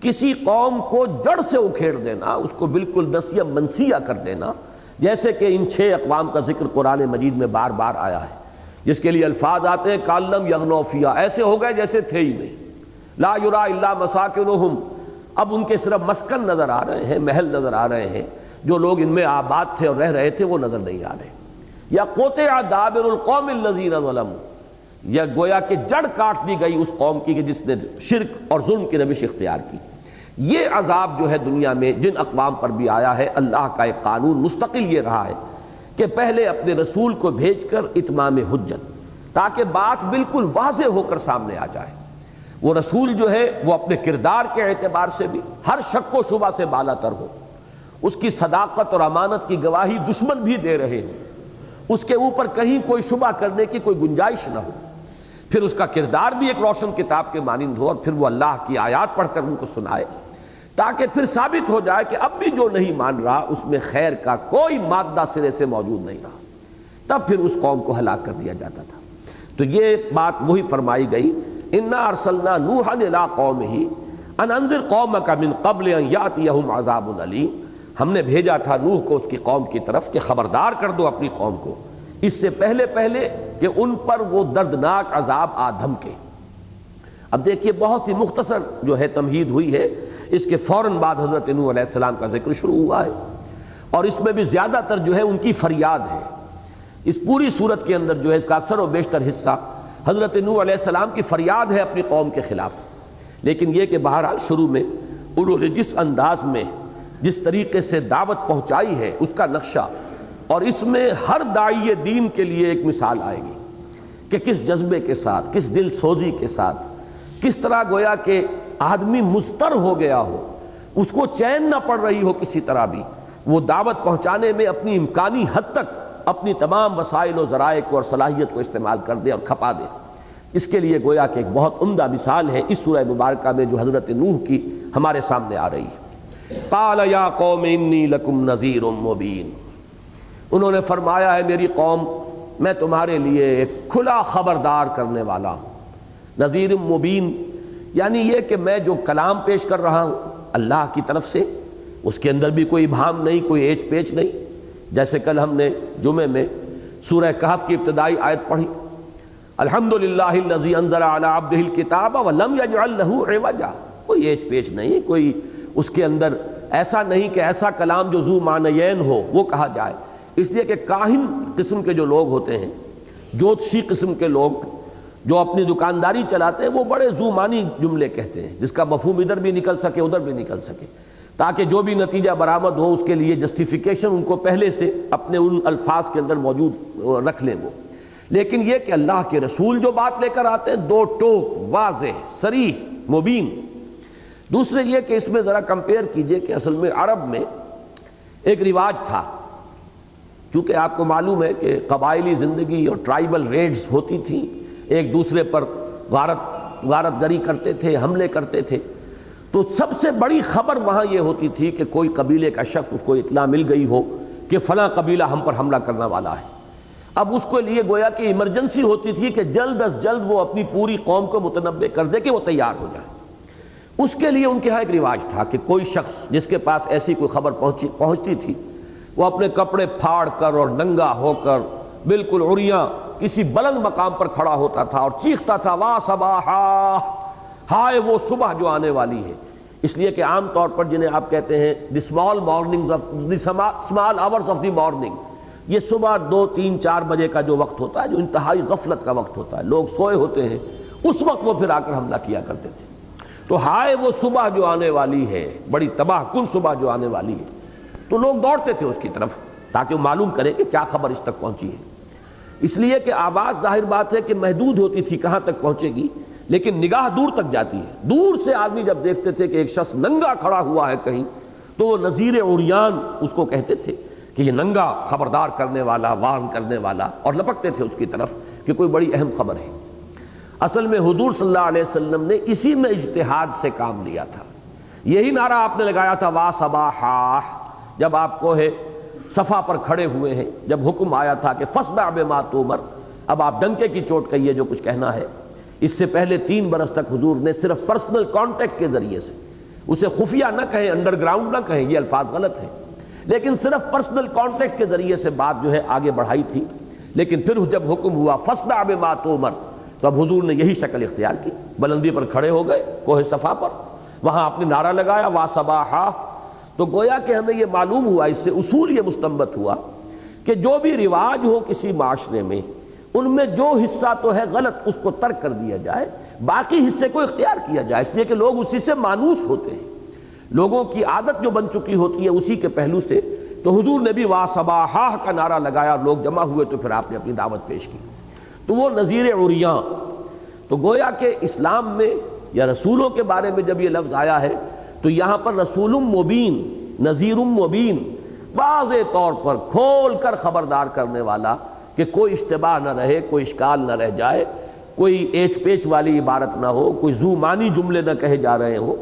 S1: کسی قوم کو جڑ سے اکھیڑ دینا، اس کو بالکل نسیہ منسیہ کر دینا، جیسے کہ ان 6 اقوام کا ذکر قرآن مجید میں بار بار آیا ہے، جس کے لیے الفاظ آتے ہیں کالم یغنو فیہا، ایسے ہو گئے جیسے تھے ہی نہیں، لا یرا الا مساکنہم، اب ان کے صرف مسکن نظر آ رہے ہیں، محل نظر آ رہے ہیں، جو لوگ ان میں آباد تھے اور رہ رہے تھے وہ نظر نہیں آ رہے، یا قطع دابر القوم الذین ظلموا، یا گویا کہ جڑ کاٹ دی گئی اس قوم کی کہ جس نے شرک اور ظلم کی روش اختیار کی۔ یہ عذاب جو ہے دنیا میں جن اقوام پر بھی آیا ہے، اللہ کا ایک قانون مستقل یہ رہا ہے کہ پہلے اپنے رسول کو بھیج کر اتمام حجت، تاکہ بات بالکل واضح ہو کر سامنے آ جائے۔ وہ رسول جو ہے وہ اپنے کردار کے اعتبار سے بھی ہر شک و شبہ سے بالا تر ہو، اس کی صداقت اور امانت کی گواہی دشمن بھی دے رہے ہیں، اس کے اوپر کہیں کوئی شبہ کرنے کی کوئی گنجائش نہ ہو، پھر اس کا کردار بھی ایک روشن کتاب کے مانند ہو، اور پھر وہ اللہ کی آیات پڑھ کر ان کو سنائے، تاکہ پھر ثابت ہو جائے کہ اب بھی جو نہیں مان رہا اس میں خیر کا کوئی مادہ سرے سے موجود نہیں رہا، تب پھر اس قوم کو ہلاک کر دیا جاتا تھا۔ تو یہ بات وہی فرمائی گئی، انا ارسلنا نوحا الی قومہ ان انذر قومک من قبل ان یاتیہم عذاب علیم، ہم نے بھیجا تھا نوح کو اس کی قوم کی طرف کہ خبردار کر دو اپنی قوم کو اس سے پہلے کہ ان پر وہ دردناک عذاب آ دھمکے۔ اب دیکھیے بہت ہی مختصر جو ہے تمہید ہوئی ہے، اس کے فوراً بعد حضرت نوح علیہ السلام کا ذکر شروع ہوا ہے، اور اس میں بھی زیادہ تر جو ہے ان کی فریاد ہے۔ اس پوری صورت کے اندر جو ہے اس کا اکثر و بیشتر حصہ حضرت نوح علیہ السلام کی فریاد ہے اپنی قوم کے خلاف، لیکن یہ کہ بہرحال شروع میں انہوں نے جس انداز میں جس طریقے سے دعوت پہنچائی ہے اس کا نقشہ، اور اس میں ہر داعی دین کے لیے ایک مثال آئے گی کہ کس جذبے کے ساتھ، کس دل سوزی کے ساتھ، کس طرح گویا کہ آدمی مضطر ہو گیا ہو، اس کو چین نہ پڑ رہی ہو کسی طرح بھی، وہ دعوت پہنچانے میں اپنی امکانی حد تک اپنی تمام وسائل و ذرائع کو اور صلاحیت کو استعمال کر دے اور کھپا دے۔ اس کے لیے گویا کہ ایک بہت عمدہ مثال ہے اس سورہ مبارکہ میں جو حضرت نوح کی ہمارے سامنے آ رہی ہے۔ قال یا قوم انی لکم نذیر مبین، انہوں نے فرمایا ہے میری قوم میں تمہارے لیے ایک کھلا خبردار کرنے والا ہوں۔ نذیر مبین یعنی یہ کہ میں جو کلام پیش کر رہا ہوں اللہ کی طرف سے، اس کے اندر بھی کوئی ابہام نہیں، کوئی ایچ پیچ نہیں، جیسے کل ہم نے جمعے میں سورہ کہف کی ابتدائی آیت پڑھی، الحمدللہ الذی انزل علی عبدہ الکتاب ولم یجعل لہ عوجا، کوئی ایچ پیچ نہیں، کوئی اس کے اندر ایسا نہیں کہ ایسا کلام جو ذو معنیین ہو وہ کہا جائے، اس لیے کہ کاہن قسم کے جو لوگ ہوتے ہیں، جوتشی قسم کے لوگ جو اپنی دکانداری چلاتے ہیں، وہ بڑے ذو معنی جملے کہتے ہیں جس کا مفہوم ادھر بھی نکل سکے ادھر بھی نکل سکے، تاکہ جو بھی نتیجہ برآمد ہو اس کے لیے جسٹیفیکیشن ان کو پہلے سے اپنے ان الفاظ کے اندر موجود رکھ لیں وہ۔ لیکن یہ کہ اللہ کے رسول جو بات لے کر آتے ہیں دو ٹوک، واضح، صریح، مبین۔ دوسرے یہ کہ اس میں ذرا کمپیئر کیجئے کہ اصل میں عرب میں ایک رواج تھا، چونکہ آپ کو معلوم ہے کہ قبائلی زندگی اور ٹرائبل ریڈز ہوتی تھیں، ایک دوسرے پر غارت گری کرتے تھے، حملے کرتے تھے، تو سب سے بڑی خبر وہاں یہ ہوتی تھی کہ کوئی قبیلے کا شخص اس کو اطلاع مل گئی ہو کہ فلاں قبیلہ ہم پر حملہ کرنے والا ہے۔ اب اس کو لیے گویا کہ ایمرجنسی ہوتی تھی کہ جلد از جلد وہ اپنی پوری قوم کو متنبع کر دے کہ وہ تیار ہو جائے۔ اس کے لیے ان کے ہاں ایک رواج تھا کہ کوئی شخص جس کے پاس ایسی کوئی خبر پہنچتی تھی، وہ اپنے کپڑے پھاڑ کر اور ننگا ہو کر بالکل عریاں کسی بلند مقام پر کھڑا ہوتا تھا اور چیختا تھا وا صباحا، ہائے وہ صبح جو آنے والی ہے۔ اس لیے کہ عام طور پر جنہیں آپ کہتے ہیں the small مارننگز of the small hours of the morning, یہ صبح 2، 3، 4 بجے کا جو وقت ہوتا ہے جو انتہائی غفلت کا وقت ہوتا ہے، لوگ سوئے ہوتے ہیں، اس وقت وہ پھر آ کر حملہ کیا کرتے تھے۔ تو ہائے وہ صبح جو آنے والی ہے، بڑی تباہ کن صبح جو آنے والی ہے، تو لوگ دوڑتے تھے اس کی طرف تاکہ وہ معلوم کریں کہ کیا خبر اس تک پہنچی ہے۔ اس لیے کہ آواز ظاہر بات ہے کہ محدود ہوتی تھی کہاں تک پہنچے گی، لیکن نگاہ دور تک جاتی ہے۔ دور سے آدمی جب دیکھتے تھے کہ ایک شخص ننگا کھڑا ہوا ہے کہیں، تو وہ نذیر عریان اس کو کہتے تھے کہ یہ ننگا خبردار کرنے والا، وارن کرنے والا، اور لپکتے تھے اس کی طرف کہ کوئی بڑی اہم خبر ہے۔ اصل میں حضور صلی اللہ علیہ وسلم نے اسی میں اجتہاد سے کام لیا تھا۔ یہی نعرہ آپ نے لگایا تھا وا صباحا، جب آپ کوہ صفا پر کھڑے ہوئے ہیں، جب حکم آیا تھا کہ فاصدع بما تؤمر، اب آپ ڈنکے کی چوٹ کہیے جو کچھ کہنا ہے۔ اس سے پہلے 3 برس تک حضور نے صرف پرسنل کانٹیکٹ کے ذریعے سے، اسے خفیہ نہ کہیں، انڈر گراؤنڈ نہ کہیں، یہ الفاظ غلط ہیں، لیکن صرف پرسنل کانٹیکٹ کے ذریعے سے بات جو ہے آگے بڑھائی تھی۔ لیکن پھر جب حکم ہوا فاصدع بما تؤمر، تو اب حضور نے یہی شکل اختیار کی، بلندی پر کھڑے ہو گئے کوہ صفا پر، وہاں آپ نے نعرہ لگایا وا صباحا۔ تو گویا کہ ہمیں یہ معلوم ہوا، اس سے اصول یہ مستنبط ہوا کہ جو بھی رواج ہو کسی معاشرے میں، ان میں جو حصہ تو ہے غلط اس کو ترک کر دیا جائے، باقی حصے کو اختیار کیا جائے، اس لیے کہ لوگ اسی سے مانوس ہوتے ہیں، لوگوں کی عادت جو بن چکی ہوتی ہے اسی کے پہلو سے۔ تو حضور نے بھی وا صباحا کا نعرہ لگایا، لوگ جمع ہوئے تو پھر آپ نے اپنی دعوت پیش کی، تو وہ نذیر عریاں۔ تو گویا کہ اسلام میں یا رسولوں کے بارے میں جب یہ لفظ آیا ہے تو یہاں پر رسول مبین، نذیر مبین، واضح طور پر کھول کر خبردار کرنے والا کہ کوئی اشتباہ نہ رہے، کوئی اشکال نہ رہ جائے، کوئی ایچ پیچ والی عبارت نہ ہو، کوئی ذو معنی جملے نہ کہے جا رہے ہوں۔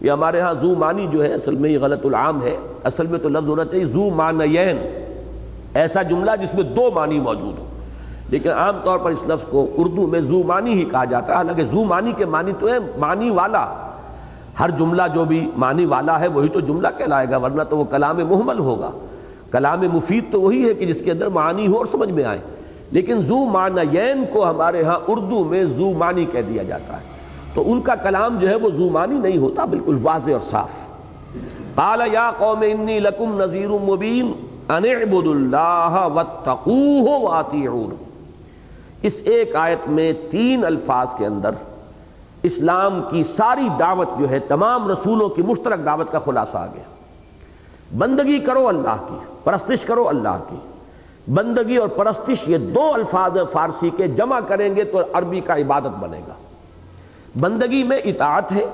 S1: یہ ہمارے ہاں ذو معنی جو ہے اصل میں یہ غلط العام ہے، اصل میں تو لفظ ہونا چاہیے ذو معنیین، ایسا جملہ جس میں 2 معنی موجود ہو، لیکن عام طور پر اس لفظ کو اردو میں ذو معنی ہی کہا جاتا ہے، حالانکہ ذو معنی کے معنی تو ہے معنی والا۔ ہر جملہ جو بھی معنی والا ہے وہی تو جملہ کہلائے گا، ورنہ تو وہ کلام محمل ہوگا۔ کلام مفید تو وہی ہے کہ جس کے اندر معانی ہو اور سمجھ میں آئے، لیکن ذو معنیین کو ہمارے ہاں اردو میں ذو معنی کہہ دیا جاتا ہے، تو ان کا کلام جو ہے وہ ذو معنی نہیں ہوتا، بالکل واضح اور صاف۔ قال یا قوم انی لکم نذیر مبین ان اعبدوا اللہ واتقوہ واطیعون۔ اس ایک آیت میں 3 الفاظ کے اندر اسلام کی ساری دعوت جو ہے، تمام رسولوں کی مشترک دعوت کا خلاصہ آ گیا۔ بندگی کرو اللہ کی، پرستش کرو اللہ کی۔ بندگی اور پرستش یہ 2 الفاظ فارسی کے، جمع کریں گے تو عربی کا عبادت بنے گا۔ بندگی میں اطاعت ہے،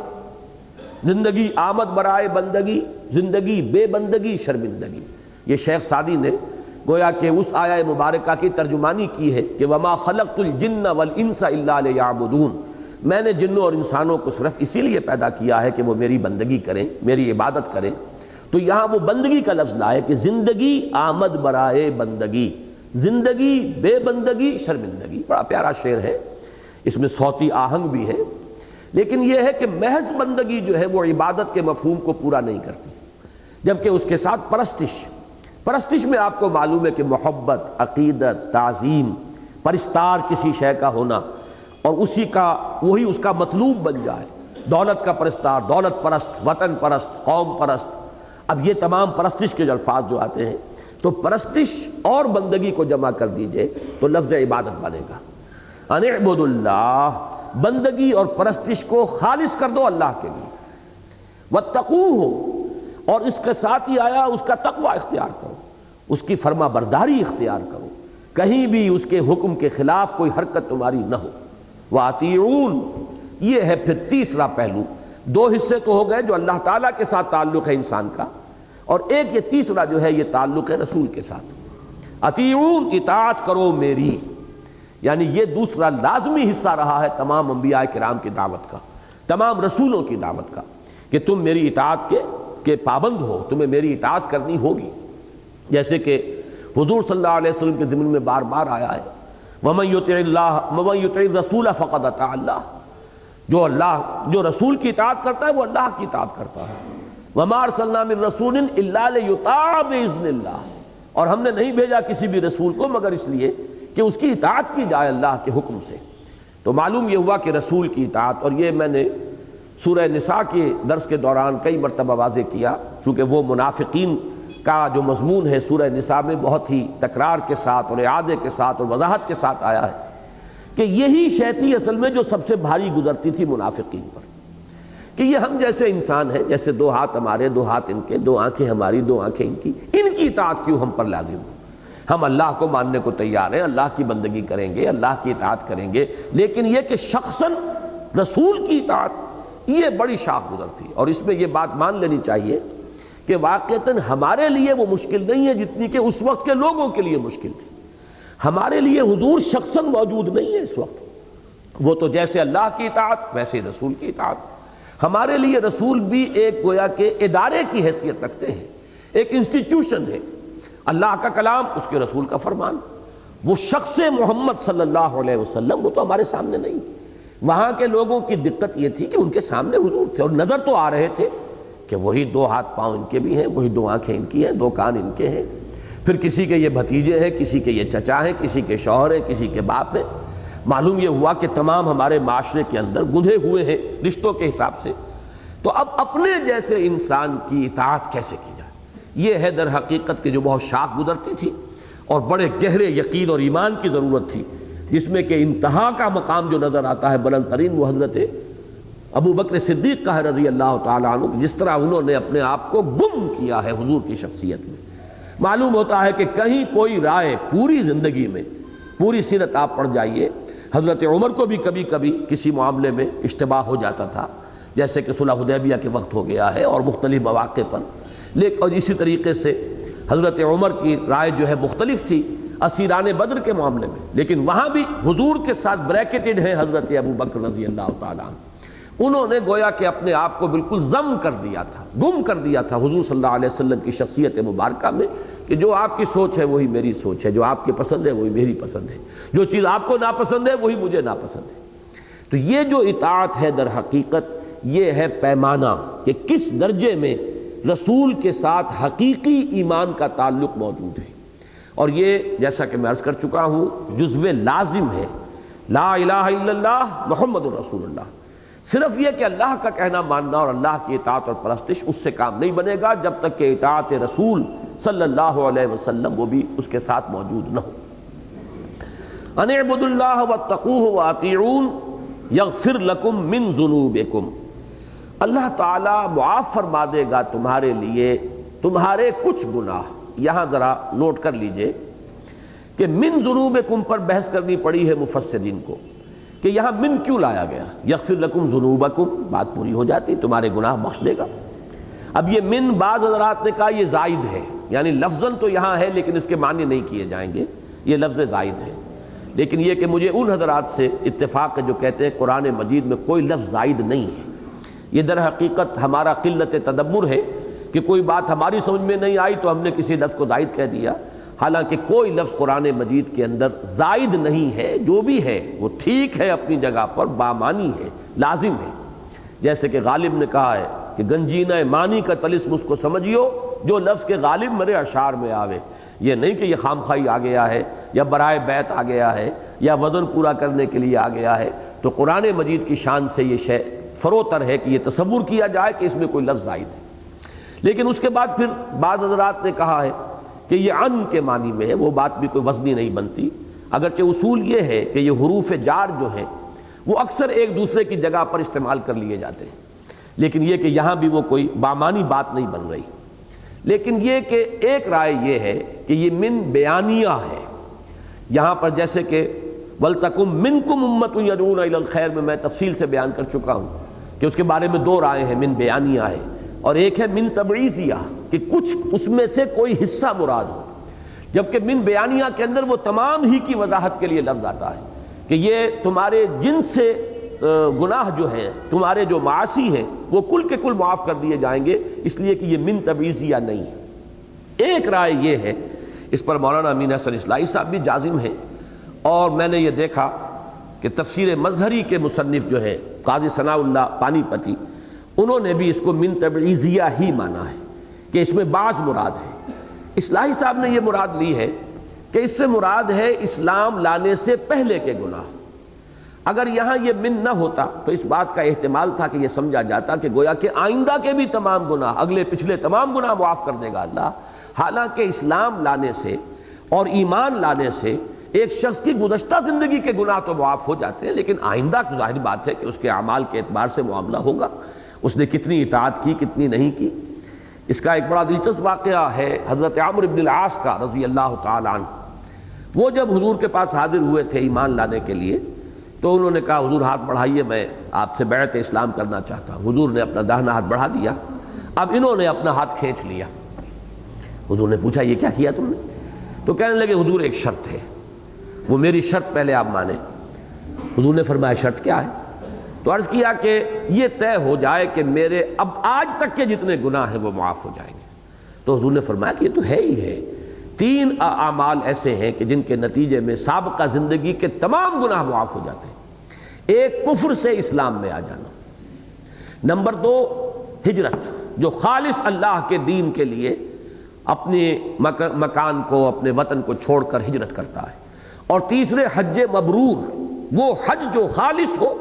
S1: زندگی آمد برائے بندگی، زندگی بے بندگی شرمندگی۔ یہ شیخ سعدی نے گویا کہ اس آیہ مبارکہ کی ترجمانی کی ہے کہ وما خلقت الجن والانس الا لیعبدون، میں نے جنوں اور انسانوں کو صرف اسی لیے پیدا کیا ہے کہ وہ میری بندگی کریں، میری عبادت کریں۔ تو یہاں وہ بندگی کا لفظ لائے کہ زندگی آمد برائے بندگی، زندگی بے بندگی شرمندگی۔ بڑا پیارا شعر ہے، اس میں صوتی آہنگ بھی ہے، لیکن یہ ہے کہ محض بندگی جو ہے وہ عبادت کے مفہوم کو پورا نہیں کرتی، جبکہ اس کے ساتھ پرستش میں آپ کو معلوم ہے کہ محبت، عقیدت، تعظیم، پرستار کسی شے کا ہونا، اور اسی کا وہی اس کا مطلوب بن جائے۔ دولت کا پرستار، دولت پرست، وطن پرست، قوم پرست۔ اب یہ تمام پرستش کے جو الفاظ جو آتے ہیں، تو پرستش اور بندگی کو جمع کر دیجئے تو لفظ عبادت بنے گا۔ ان اعبدوا اللہ، بندگی اور پرستش کو خالص کر دو اللہ کے لیے۔ واتقوہ، اور اس کے ساتھ ہی آیا اس کا تقوی اختیار کرو، اس کی فرما برداری اختیار کرو، کہیں بھی اس کے حکم کے خلاف کوئی حرکت تمہاری نہ ہو۔ واطیعون، یہ ہے پھر تیسرا پہلو۔ 2 حصے تو ہو گئے جو اللہ تعالیٰ کے ساتھ تعلق ہے انسان کا، اور ایک یہ تیسرا جو ہے یہ تعلق ہے رسول کے ساتھ۔ اطیعون، اطاعت کرو میری، یعنی یہ دوسرا لازمی حصہ رہا ہے تمام انبیاء کرام کی دعوت کا، تمام رسولوں کی دعوت کا، کہ تم میری اطاعت کے پابند ہو، تمہیں میری اطاعت کرنی ہوگی۔ جیسے کہ حضور صلی اللہ علیہ وسلم کے ضمن میں بار بار آیا ہے وَمَن يُطِعِ الرَّسُولَ فَقَدْ أَطَاعَ اللَّهَ، جو رسول کی اطاعت کرتا ہے وہ اللہ کی اطاعت کرتا ہے۔ وَمَا أَرْسَلْنَا مِن رَّسُولٍ إِلَّا لِيُطَاعَ بِإِذْنِ اللَّهِ، اور ہم نے نہیں بھیجا کسی بھی رسول کو مگر اس لیے کہ اس کی اطاعت کی جائے اللہ کے حکم سے۔ تو معلوم یہ ہوا کہ رسول کی اطاعت، اور یہ میں نے سورہ نساء کے درس کے دوران کئی مرتبہ واضح کیا، چونکہ وہ منافقین کا جو مضمون ہے سورہ نساء میں بہت ہی تکرار کے ساتھ اور اعادے کے ساتھ اور وضاحت کے ساتھ آیا ہے، کہ یہی شے تھی اصل میں جو سب سے بھاری گزرتی تھی منافقین پر، کہ یہ ہم جیسے انسان ہیں، جیسے 2 ہاتھ ہمارے 2 ہاتھ ان کے، 2 آنکھیں ہماری 2 آنکھیں ان کی اطاعت کیوں ہم پر لازم ہو؟ ہم اللہ کو ماننے کو تیار ہیں، اللہ کی بندگی کریں گے، اللہ کی اطاعت کریں گے، لیکن یہ کہ شخصاً رسول کی اطاعت یہ بڑی شاخ گزر تھی۔ اور اس میں یہ بات مان لینی چاہیے کہ واقعتاً ہمارے لیے وہ مشکل نہیں ہے جتنی کہ اس وقت کے لوگوں کے لیے مشکل تھی۔ ہمارے لیے حضور شخصاً موجود نہیں ہے اس وقت، وہ تو جیسے اللہ کی اطاعت ویسے رسول کی اطاعت۔ ہمارے لیے رسول بھی ایک گویا کہ ادارے کی حیثیت رکھتے ہیں، ایک انسٹیٹیوشن ہے، اللہ کا کلام، اس کے رسول کا فرمان۔ وہ شخص محمد صلی اللہ علیہ وسلم وہ تو ہمارے سامنے نہیں۔ وہاں کے لوگوں کی دقت یہ تھی کہ ان کے سامنے حضور تھے اور نظر تو آ رہے تھے کہ وہی 2 ہاتھ پاؤں ان کے بھی ہیں، وہی 2 آنکھیں ان کی ہیں، 2 کان ان کے ہیں، پھر کسی کے یہ بھتیجے ہیں، کسی کے یہ چچا ہیں، کسی کے شوہر ہیں، کسی کے باپ ہیں۔ معلوم یہ ہوا کہ تمام ہمارے معاشرے کے اندر گندھے ہوئے ہیں رشتوں کے حساب سے، تو اب اپنے جیسے انسان کی اطاعت کیسے کی جائے؟ یہ ہے در حقیقت کہ جو بہت شاخ گزرتی تھی اور بڑے گہرے یقین اور ایمان کی ضرورت تھی، جس میں کہ انتہا کا مقام جو نظر آتا ہے بلند ترین وہ حضرت ابو بکر صدیق کا ہے رضی اللہ تعالیٰ عنہ، جس طرح انہوں نے اپنے آپ کو گم کیا ہے حضور کی شخصیت میں۔ معلوم ہوتا ہے کہ کہیں کوئی رائے پوری زندگی میں، پوری سیرت آپ پڑھ جائیے، حضرت عمر کو بھی کبھی کبھی کسی معاملے میں اشتباہ ہو جاتا تھا، جیسے کہ صلح حدیبیہ کے وقت ہو گیا ہے اور مختلف مواقع پر، لیکن اور اسی طریقے سے حضرت عمر کی رائے جو ہے مختلف تھی اسیران بدر کے معاملے میں، لیکن وہاں بھی حضور کے ساتھ بریکٹڈ ہے حضرت ابو بکر رضی اللہ تعالیٰ عنہ۔ انہوں نے گویا کہ اپنے آپ کو بالکل ضم کر دیا تھا، گم کر دیا تھا حضور صلی اللہ علیہ وسلم کی شخصیت مبارکہ میں، کہ جو آپ کی سوچ ہے وہی میری سوچ ہے، جو آپ کی پسند ہے وہی میری پسند ہے، جو چیز آپ کو ناپسند ہے وہی مجھے ناپسند ہے۔ تو یہ جو اطاعت ہے در حقیقت یہ ہے پیمانہ کہ کس درجے میں رسول کے ساتھ حقیقی ایمان کا تعلق موجود ہے، اور یہ جیسا کہ میں عرض کر چکا ہوں جزو لازم ہے لا الہ الا اللہ محمد الرسول اللہ۔ صرف یہ کہ اللہ کا کہنا ماننا اور اللہ کی اطاعت اور پرستش اس سے کام نہیں بنے گا جب تک کہ اطاعت رسول صلی اللہ علیہ وسلم وہ بھی اس کے ساتھ موجود نہ ہو۔ ان اعبدوا اللہ واتقوہ واطیعون یغفر لکم من ذنوبکم، اللہ تعالیٰ معاف فرما دے گا تمہارے لیے تمہارے کچھ گناہ۔ یہاں ذرا نوٹ کر لیجئے کہ من ذنوبکم پر بحث کرنی پڑی ہے مفسرین کو کہ یہاں من کیوں لایا گیا؟ یغفر لکم ذنوبکم، بات پوری ہو جاتی، تمہارے گناہ بخش دے گا۔ اب یہ من بعض حضرات نے کہا یہ زائد ہے، یعنی لفظاً تو یہاں ہے لیکن اس کے معنی نہیں کیے جائیں گے، یہ لفظ زائد ہے، لیکن یہ کہ مجھے ان حضرات سے اتفاق ہے جو کہتے ہیں قرآن مجید میں کوئی لفظ زائد نہیں ہے۔ یہ در حقیقت ہمارا قلت تدبر ہے کہ کوئی بات ہماری سمجھ میں نہیں آئی تو ہم نے کسی لفظ کو زائد کہہ دیا، حالانکہ کوئی لفظ قرآن مجید کے اندر زائد نہیں ہے، جو بھی ہے وہ ٹھیک ہے اپنی جگہ پر، بامانی ہے، لازم ہے۔ جیسے کہ غالب نے کہا ہے کہ گنجینہ معنی کا طلسم اس کو سمجھیو جو لفظ کے غالب مرے اشعار میں آوے، یہ نہیں کہ یہ خامخواہی آ گیا ہے یا برائے بیت آ گیا ہے یا وزن پورا کرنے کے لیے آ گیا ہے۔ تو قرآن مجید کی شان سے یہ شے فروتر ہے کہ یہ تصور کیا جائے کہ اس میں کوئی لفظ زائد ہے۔ لیکن اس کے بعد پھر بعض حضرات نے کہا ہے کہ یہ ان کے معنی میں ہے، وہ بات بھی کوئی وزنی نہیں بنتی، اگرچہ اصول یہ ہے کہ یہ حروف جار جو ہیں وہ اکثر ایک دوسرے کی جگہ پر استعمال کر لیے جاتے ہیں، لیکن یہ کہ یہاں بھی وہ کوئی بامانی بات نہیں بن رہی۔ لیکن یہ کہ ایک رائے یہ ہے کہ یہ من بیانیہ ہے، یہاں پر جیسے کہ وَلْتَكُمْ مِنْكُمْ أُمَّةٌ يَدْعُونَ إِلَى الْخَيْرِ میں تفصیل سے بیان کر چکا ہوں کہ اس کے بارے میں 2 رائے ہیں، من بیانیہ ہے اور ایک ہے من تبعیضیہ کہ کچھ اس میں سے کوئی حصہ مراد ہو، جبکہ من بیانیہ کے اندر وہ تمام ہی کی وضاحت کے لیے لفظ آتا ہے کہ یہ تمہارے جنس سے گناہ جو ہیں، تمہارے جو معاصی ہیں وہ کل کے کل معاف کر دیے جائیں گے، اس لیے کہ یہ من تبعیضیہ نہیں ہے۔ ایک رائے یہ ہے، اس پر مولانا امین حسن اصلاحی صاحب بھی جازم ہیں، اور میں نے یہ دیکھا کہ تفسیر مظہری کے مصنف جو ہے قاضی ثناء اللہ پانی پتی، انہوں نے بھی اس کو من تبعیضیہ ہی مانا ہے کہ اس میں بعض مراد ہے۔ اصلاحی صاحب نے یہ مراد لی ہے کہ اس سے مراد ہے اسلام لانے سے پہلے کے گناہ۔ اگر یہاں یہ من نہ ہوتا تو اس بات کا احتمال تھا کہ یہ سمجھا جاتا کہ گویا کہ آئندہ کے بھی تمام گناہ، اگلے پچھلے تمام گناہ معاف کر دے گا اللہ، حالانکہ اسلام لانے سے اور ایمان لانے سے ایک شخص کی گزشتہ زندگی کے گناہ تو معاف ہو جاتے ہیں، لیکن آئندہ کی ظاہر بات ہے کہ اس کے اعمال کے اعتبار سے معاملہ ہوگا، اس نے کتنی اطاعت کی کتنی نہیں کی۔ اس کا ایک بڑا دلچسپ واقعہ ہے حضرت عمرو بن العاص کا رضی اللہ تعالی عنہ۔ وہ جب حضور کے پاس حاضر ہوئے تھے ایمان لانے کے لیے تو انہوں نے کہا حضور ہاتھ بڑھائیے، میں آپ سے بیعت اسلام کرنا چاہتا ہوں۔ حضور نے اپنا داہنا ہاتھ بڑھا دیا، اب انہوں نے اپنا ہاتھ کھینچ لیا۔ حضور نے پوچھا یہ کیا کیا تم نے؟ تو کہنے لگے حضور ایک شرط ہے، وہ میری شرط پہلے آپ مانیں۔ حضور نے فرمایا شرط کیا ہے؟ تو عرض کیا کہ یہ طے ہو جائے کہ میرے اب آج تک کے جتنے گناہ ہیں وہ معاف ہو جائیں گے۔ تو حضور نے فرمایا کہ یہ تو ہے ہی ہے، 3 اعمال ایسے ہیں کہ جن کے نتیجے میں سابقہ زندگی کے تمام گناہ معاف ہو جاتے ہیں۔ ایک کفر سے اسلام میں آ جانا، نمبر 2 ہجرت، جو خالص اللہ کے دین کے لیے اپنے مکان کو، اپنے وطن کو چھوڑ کر ہجرت کرتا ہے، اور تیسرے حج مبرور، وہ حج جو خالص ہو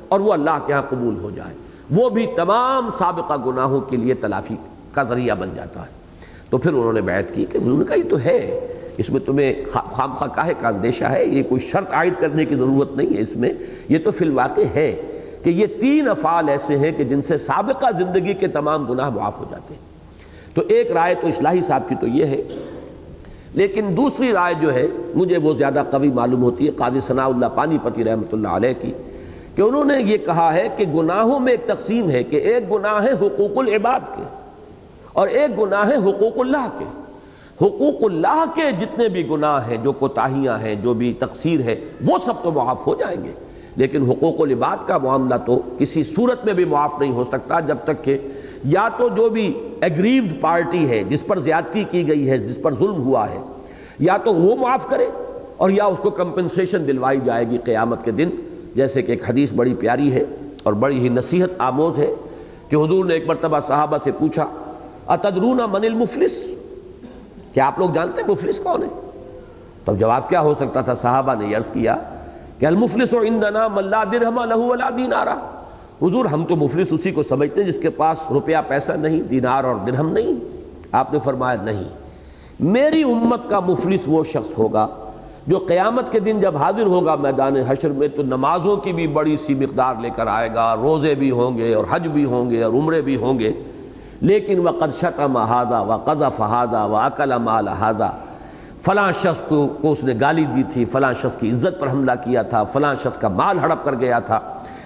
S1: اور وہ اللہ کے ہاں قبول ہو جائے، وہ بھی تمام سابقہ گناہوں کے لیے تلافی کا ذریعہ بن جاتا ہے۔ تو پھر انہوں نے بیعت کی کہ حضور نے کہا یہ تو ہے، اس میں تمہیں خام خواہ کاہے کا اندیشہ ہے، یہ کوئی شرط عائد کرنے کی ضرورت نہیں ہے اس میں، یہ تو فی الواقع ہے کہ یہ 3 افعال ایسے ہیں کہ جن سے سابقہ زندگی کے تمام گناہ معاف ہو جاتے ہیں۔ تو ایک رائے تو اصلاحی صاحب کی تو یہ ہے، لیکن دوسری رائے جو ہے مجھے وہ زیادہ قوی معلوم ہوتی ہے قاضی ثناء اللہ پانی پتی رحمۃ اللہ علیہ کی، کہ انہوں نے یہ کہا ہے کہ گناہوں میں ایک تقسیم ہے کہ ایک گناہ ہے حقوق العباد کے اور ایک گناہ ہے حقوق اللہ کے۔ حقوق اللہ کے جتنے بھی گناہ ہیں، جو کوتاہیاں ہیں، جو بھی تقصیر ہے، وہ سب تو معاف ہو جائیں گے، لیکن حقوق العباد کا معاملہ تو کسی صورت میں بھی معاف نہیں ہو سکتا جب تک کہ یا تو جو بھی ایگریوڈ پارٹی ہے، جس پر زیادتی کی گئی ہے، جس پر ظلم ہوا ہے، یا تو وہ معاف کرے اور یا اس کو کمپنسیشن دلوائی جائے گی قیامت کے دن۔ جیسے کہ ایک حدیث بڑی پیاری ہے اور بڑی ہی نصیحت آموز ہے کہ حضور نے ایک مرتبہ صحابہ سے پوچھا اتدرون من المفلس، کیا آپ لوگ جانتے ہیں مفلس کون ہے؟ تب جواب کیا ہو سکتا تھا؟ صحابہ نے عرض کیا کہ المفلس عندنا من لا درہم لہ ولا دینار، حضور ہم تو مفلس اسی کو سمجھتے ہیں جس کے پاس روپیہ پیسہ نہیں، دینار اور درہم نہیں۔ آپ نے فرمایا نہیں، میری امت کا مفلس وہ شخص ہوگا جو قیامت کے دن جب حاضر ہوگا میدان حشر میں تو نمازوں کی بھی بڑی سی مقدار لے کر آئے گا، روزے بھی ہوں گے اور حج بھی ہوں گے اور عمرے بھی ہوں گے، لیکن وقد شتم ھذا وقذف ھذا واکل مال ھذا، فلاں شخص کو اس نے گالی دی تھی، فلاں شخص کی عزت پر حملہ کیا تھا، فلاں شخص کا مال ہڑپ کر گیا تھا۔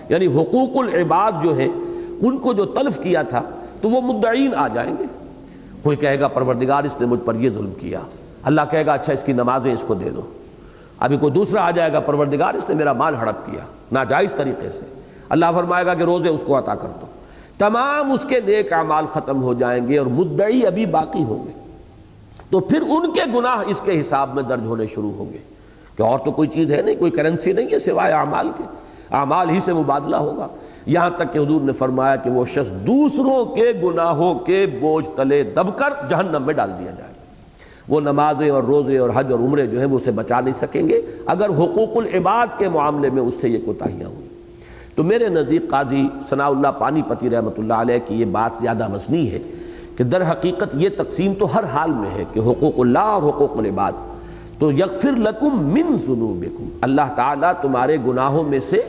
S1: یعنی حقوق العباد جو ہے ان کو جو تلف کیا تھا تو وہ مدعین آ جائیں گے۔ کوئی کہے گا پروردگار اس نے مجھ پر یہ ظلم کیا، اللہ کہے گا اچھا اس کی نمازیں اس کو دے دو۔ ابھی کوئی دوسرا آ جائے گا پروردگار اس نے میرا مال ہڑپ کیا ناجائز طریقے سے، اللہ فرمائے گا کہ روزے اس کو عطا کر دو، تمام اس کے نیک اعمال ختم ہو جائیں گے اور مدعی ابھی باقی ہوں گے۔ تو پھر ان کے گناہ اس کے حساب میں درج ہونے شروع ہوں گے کہ اور تو کوئی چیز ہے نہیں، کوئی کرنسی نہیں ہے سوائے اعمال کے، اعمال ہی سے مبادلہ ہوگا۔ یہاں تک کہ حضور نے فرمایا کہ وہ شخص دوسروں کے گناہوں کے بوجھ تلے دب کر جہنم میں ڈال دیا جائے گا۔ وہ نمازیں اور روزے اور حج اور عمرے جو ہیں وہ اسے بچا نہیں سکیں گے اگر حقوق العباد کے معاملے میں اس سے یہ کوتاہیاں ہوئی۔ تو میرے نزدیک قاضی ثناء اللہ پانی پتی رحمۃ اللہ علیہ کی یہ بات زیادہ وزنی ہے کہ در حقیقت یہ تقسیم تو ہر حال میں ہے کہ حقوق اللہ اور حقوق العباد۔ تو یغفر لکم من ذنوبکم، اللہ تعالیٰ تمہارے گناہوں میں سے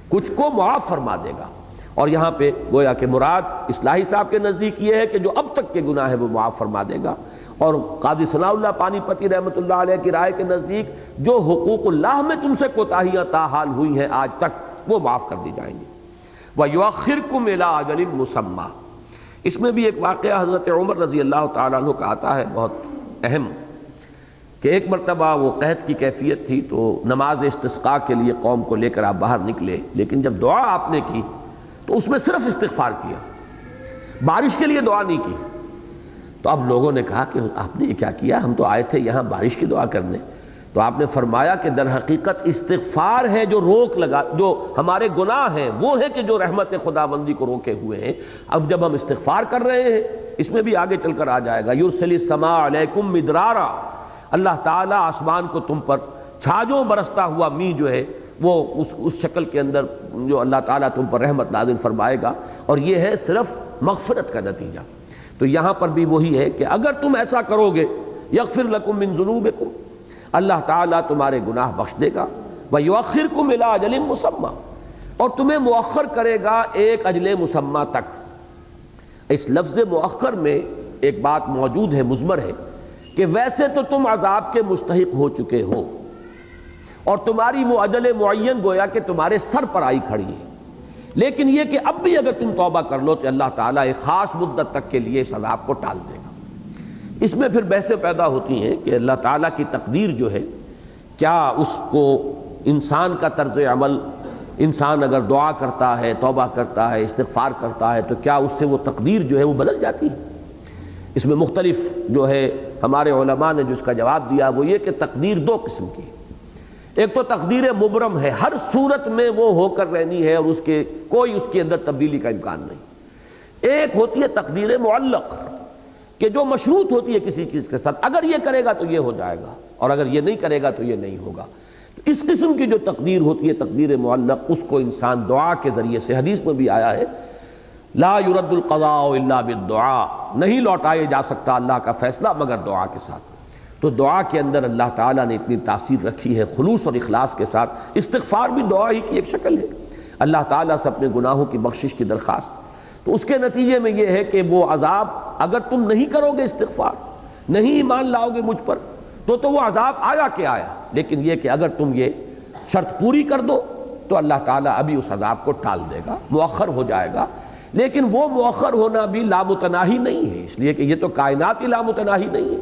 S1: کچھ کو معاف فرما دے گا، اور یہاں پہ گویا کہ مراد اصلاحی صاحب کے نزدیک یہ ہے کہ جو اب تک کے گناہ ہے وہ معاف فرما دے گا، اور قاضی ثناء اللہ پانی پتی رحمۃ اللہ علیہ کی رائے کے نزدیک جو حقوق اللہ میں تم سے کوتاہیاں تاحال ہوئی ہیں آج تک وہ معاف کر دی جائیں گی۔ وَيُؤَخِّرْكُمْ إِلَىٰ أَجَلٍ مُّسَمًّى، اس میں بھی ایک واقعہ حضرت عمر رضی اللہ تعالیٰ عنہ کا آتا ہے بہت اہم، کہ ایک مرتبہ وہ قحط کی کیفیت تھی تو نماز استسقاء کے لیے قوم کو لے کر آپ باہر نکلے، لیکن جب دعا آپ نے کی تو اس میں صرف استغفار کیا، بارش کے لیے دعا نہیں کی۔ تو اب لوگوں نے کہا کہ آپ نے یہ کیا کیا، ہم تو آئے تھے یہاں بارش کی دعا کرنے۔ تو آپ نے فرمایا کہ در حقیقت استغفار ہے جو روک لگا، جو ہمارے گناہ ہیں وہ ہے کہ جو رحمت خداوندی کو روکے ہوئے ہیں۔ اب جب ہم استغفار کر رہے ہیں، اس میں بھی آگے چل کر آ جائے گا یرسل السماء علیکم مدرارا، اللہ تعالیٰ آسمان کو تم پر چھاجوں برستا ہوا می جو ہے وہ اس شکل کے اندر جو اللہ تعالیٰ تم پر رحمت نازل فرمائے گا، اور یہ ہے صرف مغفرت کا نتیجہ۔ تو یہاں پر بھی وہی ہے کہ اگر تم ایسا کرو گے یغفر لکم من ذنوبکم، اللہ تعالیٰ تمہارے گناہ بخش دے گا، وَيُؤَخِّرْكُمْ إِلَىٰ أَجَلٍ مُّسَمًّى، اور تمہیں مؤخر کرے گا ایک اجل مسمى تک۔ اس لفظ مؤخر میں ایک بات موجود ہے، مضمر ہے، کہ ویسے تو تم عذاب کے مستحق ہو چکے ہو اور تمہاری وہ اجل معین گویا کہ تمہارے سر پر آئی کھڑی ہے، لیکن یہ کہ اب بھی اگر تم توبہ کر لو تو اللہ تعالیٰ ایک خاص مدت تک کے لیے اس عذاب کو ٹال دے گا۔ اس میں پھر بحثیں پیدا ہوتی ہیں کہ اللہ تعالیٰ کی تقدیر جو ہے، کیا اس کو انسان کا طرز عمل، انسان اگر دعا کرتا ہے، توبہ کرتا ہے، استغفار کرتا ہے تو کیا اس سے وہ تقدیر جو ہے وہ بدل جاتی ہے؟ اس میں مختلف جو ہے ہمارے علماء نے جو اس کا جواب دیا وہ یہ کہ تقدیر دو قسم کی ہے۔ ایک تو تقدیر مبرم ہے، ہر صورت میں وہ ہو کر رہنی ہے اور اس کے اندر تبدیلی کا امکان نہیں۔ ایک ہوتی ہے تقدیر معلق کہ جو مشروط ہوتی ہے کسی چیز کے ساتھ، اگر یہ کرے گا تو یہ ہو جائے گا اور اگر یہ نہیں کرے گا تو یہ نہیں ہوگا۔ اس قسم کی جو تقدیر ہوتی ہے تقدیر معلق، اس کو انسان دعا کے ذریعے سے، حدیث میں بھی آیا ہے لا يرد القضاء الا بالدعاء، نہیں لوٹایا جا سکتا اللہ کا فیصلہ مگر دعا کے ساتھ۔ تو دعا کے اندر اللہ تعالیٰ نے اتنی تاثیر رکھی ہے، خلوص اور اخلاص کے ساتھ۔ استغفار بھی دعا ہی کی ایک شکل ہے، اللہ تعالیٰ سے اپنے گناہوں کی بخشش کی درخواست۔ تو اس کے نتیجے میں یہ ہے کہ وہ عذاب اگر تم نہیں کرو گے استغفار، نہیں ایمان لاؤ گے مجھ پر، تو وہ عذاب آیا کہ آیا، لیکن یہ کہ اگر تم یہ شرط پوری کر دو تو اللہ تعالیٰ ابھی اس عذاب کو ٹال دے گا، مؤخر ہو جائے گا۔ لیکن وہ مؤخر ہونا بھی لامتناہی نہیں ہے، اس لیے کہ یہ تو کائنات ہی لامتناہی نہیں ہے۔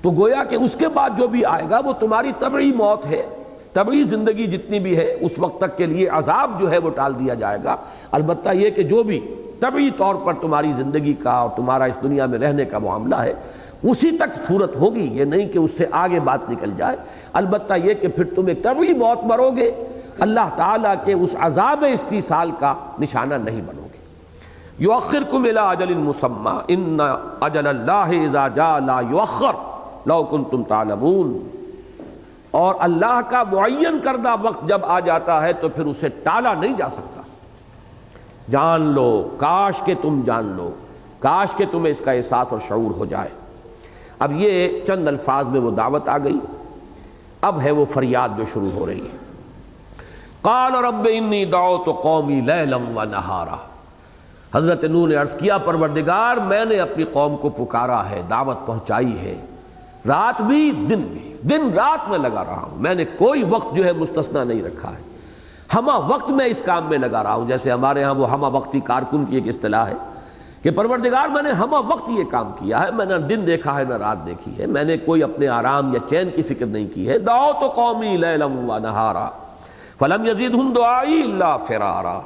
S1: تو گویا کہ اس کے بعد جو بھی آئے گا وہ تمہاری طبعی موت ہے، طبعی زندگی جتنی بھی ہے اس وقت تک کے لیے عذاب جو ہے وہ ٹال دیا جائے گا۔ البتہ یہ کہ جو بھی طبعی طور پر تمہاری زندگی کا اور تمہارا اس دنیا میں رہنے کا معاملہ ہے اسی تک صورت ہوگی، یہ نہیں کہ اس سے آگے بات نکل جائے۔ البتہ یہ کہ پھر تم ایک طبعی موت مرو گے، اللہ تعالیٰ کے اس عذاب استیصال کا نشانہ نہیں بنو گے۔ یؤخرکم الی اجل مسمی ان اجل اللہ اذا جاء لا یؤخر لو کنتم تعلمون، اور اللہ کا معین کردہ وقت جب آ جاتا ہے تو پھر اسے ٹالا نہیں جا سکتا۔ جان لو، کاش کہ تم جان لو، کاش کہ تمہیں اس کا احساس اور شعور ہو جائے۔ اب یہ چند الفاظ میں وہ دعوت آ گئی، اب ہے وہ فریاد جو شروع ہو رہی ہے۔ قال رب انی دعوت قومی لیلا ونہارا، حضرت نوح نے عرض کیا پروردگار میں نے اپنی قوم کو پکارا ہے، دعوت پہنچائی ہے، رات بھی دن بھی، دن رات میں لگا رہا ہوں، میں نے کوئی وقت جو ہے مستثنا نہیں رکھا ہے، ہمہ وقت میں اس کام میں لگا رہا ہوں۔ جیسے ہمارے ہاں وہ ہمہ وقتی کارکن کی ایک اصطلاح ہے کہ پروردگار میں نے ہمہ وقت یہ کام کیا ہے، میں نہ دن دیکھا ہے نہ رات دیکھی ہے، میں نے کوئی اپنے آرام یا چین کی فکر نہیں کی ہے۔ دعوت قومی لیلا ونہارا فلم یزدہم دعائی الا فرارا،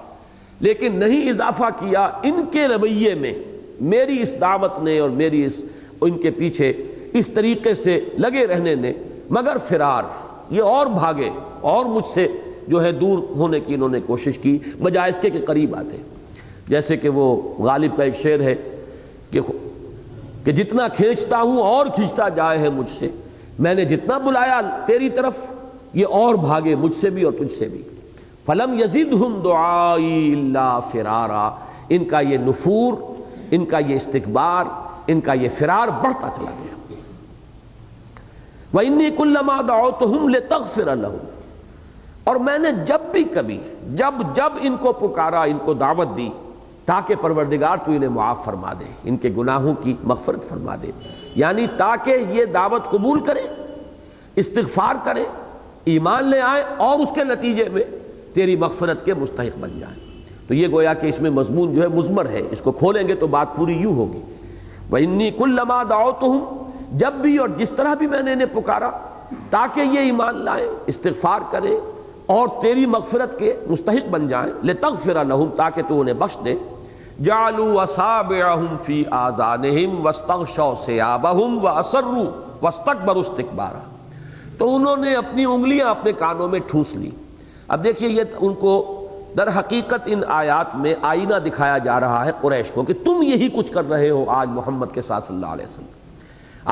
S1: لیکن نہیں اضافہ کیا ان کے رویے میں میری اس دعوت نے اور میری ان کے پیچھے اس طریقے سے لگے رہنے نے مگر فرار، یہ اور بھاگے اور مجھ سے جو ہے دور ہونے کی انہوں نے کوشش کی، بجائے اس کے قریب آتے۔ جیسے کہ وہ غالب کا ایک شعر ہے کہ جتنا کھینچتا ہوں اور کھینچتا جائے ہے مجھ سے، میں نے جتنا بلایا تیری طرف یہ اور بھاگے مجھ سے بھی اور تجھ سے بھی۔ فلم یزدہم دعائی الا فرارا، ان کا یہ نفور، ان کا یہ استکبار، ان کا یہ فرار بڑھتا چلا گیا۔ وَإِنِّي كُلَّمَا دَعَوْتُهُمْ لِتَغْفِرَ لَهُمْ، اور میں نے جب بھی کبھی جب ان کو پکارا، ان کو دعوت دی تاکہ پروردگار تو انہیں معاف فرما دے، ان کے گناہوں کی مغفرت فرما دے، یعنی تاکہ یہ دعوت قبول کریں، استغفار کریں، ایمان لے آئیں اور اس کے نتیجے میں تیری مغفرت کے مستحق بن جائیں۔ تو یہ گویا کہ اس میں مضمون جو ہے مضمر ہے، اس کو کھولیں گے تو بات پوری یوں ہوگی وَإِنِّي كُلَّمَا دَعَوْتُهُمْ، جب بھی اور جس طرح بھی میں نے انہیں پکارا تاکہ یہ ایمان لائیں، استغفار کریں اور تیری مغفرت کے مستحق بن جائیں، لِتَغْفِرَ لَهُمْ، تاکہ تو انہیں بخش دے، جَعَلُوا أَصَابِعَهُمْ فِي آذَانِهِمْ وَاسْتَغْشَوْا ثِيَابَهُمْ وَأَصَرُّوا وَاسْتَكْبَرُوا اسْتِكْبَارًا، تو انہوں نے اپنی انگلیاں اپنے کانوں میں ٹھوس لی۔ اب دیکھیے یہ ان کو در حقیقت ان آیات میں آئینہ دکھایا جا رہا ہے قریش کو کہ تم یہی کچھ کر رہے ہو آج محمد کے ساتھ صلی اللہ علیہ وسلم۔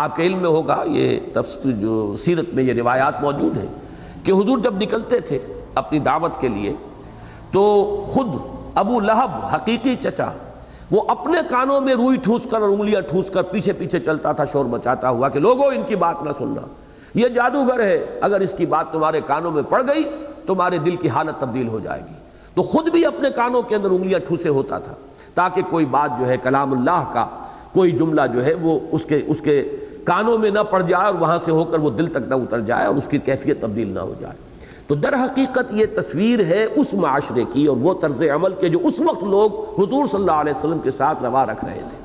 S1: آپ کے علم میں ہوگا، یہ تفسیر جو سیرت میں یہ روایات موجود ہیں کہ حضور جب نکلتے تھے اپنی دعوت کے لیے تو خود ابو لہب حقیقی چچا وہ اپنے کانوں میں روئی ٹھوس کر اور انگلیاں ٹھوس کر پیچھے پیچھے چلتا تھا شور مچاتا ہوا کہ لوگوں ان کی بات نہ سننا، یہ جادوگر ہے، اگر اس کی بات تمہارے کانوں میں پڑ گئی تمہارے دل کی حالت تبدیل ہو جائے گی۔ تو خود بھی اپنے کانوں کے اندر انگلیاں ٹھوسے ہوتا تھا تاکہ کوئی بات جو ہے کلام اللہ کا کوئی جملہ جو ہے وہ اس کے کانوں میں نہ پڑ جائے اور وہاں سے ہو کر وہ دل تک نہ اتر جائے اور اس کی کیفیت تبدیل نہ ہو جائے۔ تو در حقیقت یہ تصویر ہے اس معاشرے کی اور وہ طرز عمل کے جو اس وقت لوگ حضور صلی اللہ علیہ وسلم کے ساتھ روا رکھ رہے تھے،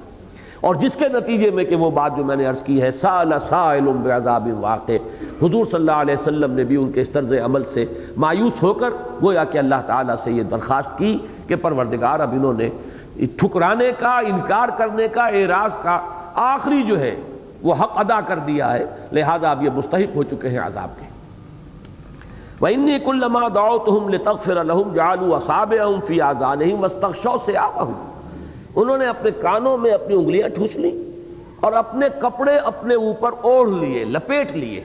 S1: اور جس کے نتیجے میں کہ وہ بات جو میں نے عرض کی ہے سأل سائل بعذاب واقع، حضور صلی اللہ علیہ وسلم نے بھی ان کے اس طرز عمل سے مایوس ہو کر گویا کہ اللہ تعالیٰ سے یہ درخواست کی کہ پروردگار اب انہوں نے ٹھکرانے کا، انکار کرنے کا، اعراض کا آخری جو ہے وہ حق ادا کر دیا ہے، لہذا اب یہ مستحق ہو چکے ہیں عذاب کے۔ وَإِنِّي كُلَّمَا دَعَوْتُهُمْ لِتَغْفِرَ لَهُمْ جَعَلُوا أَصَابِعَهُمْ فِي آذَانِهِمْ وَاسْتَغْشَوْا ثِيَابَهُمْ، انہوں نے اپنے کانوں میں اپنی انگلیاں ٹھوس لیں اور اپنے کپڑے اپنے اوپر اوڑھ لیے، لپیٹ لیے۔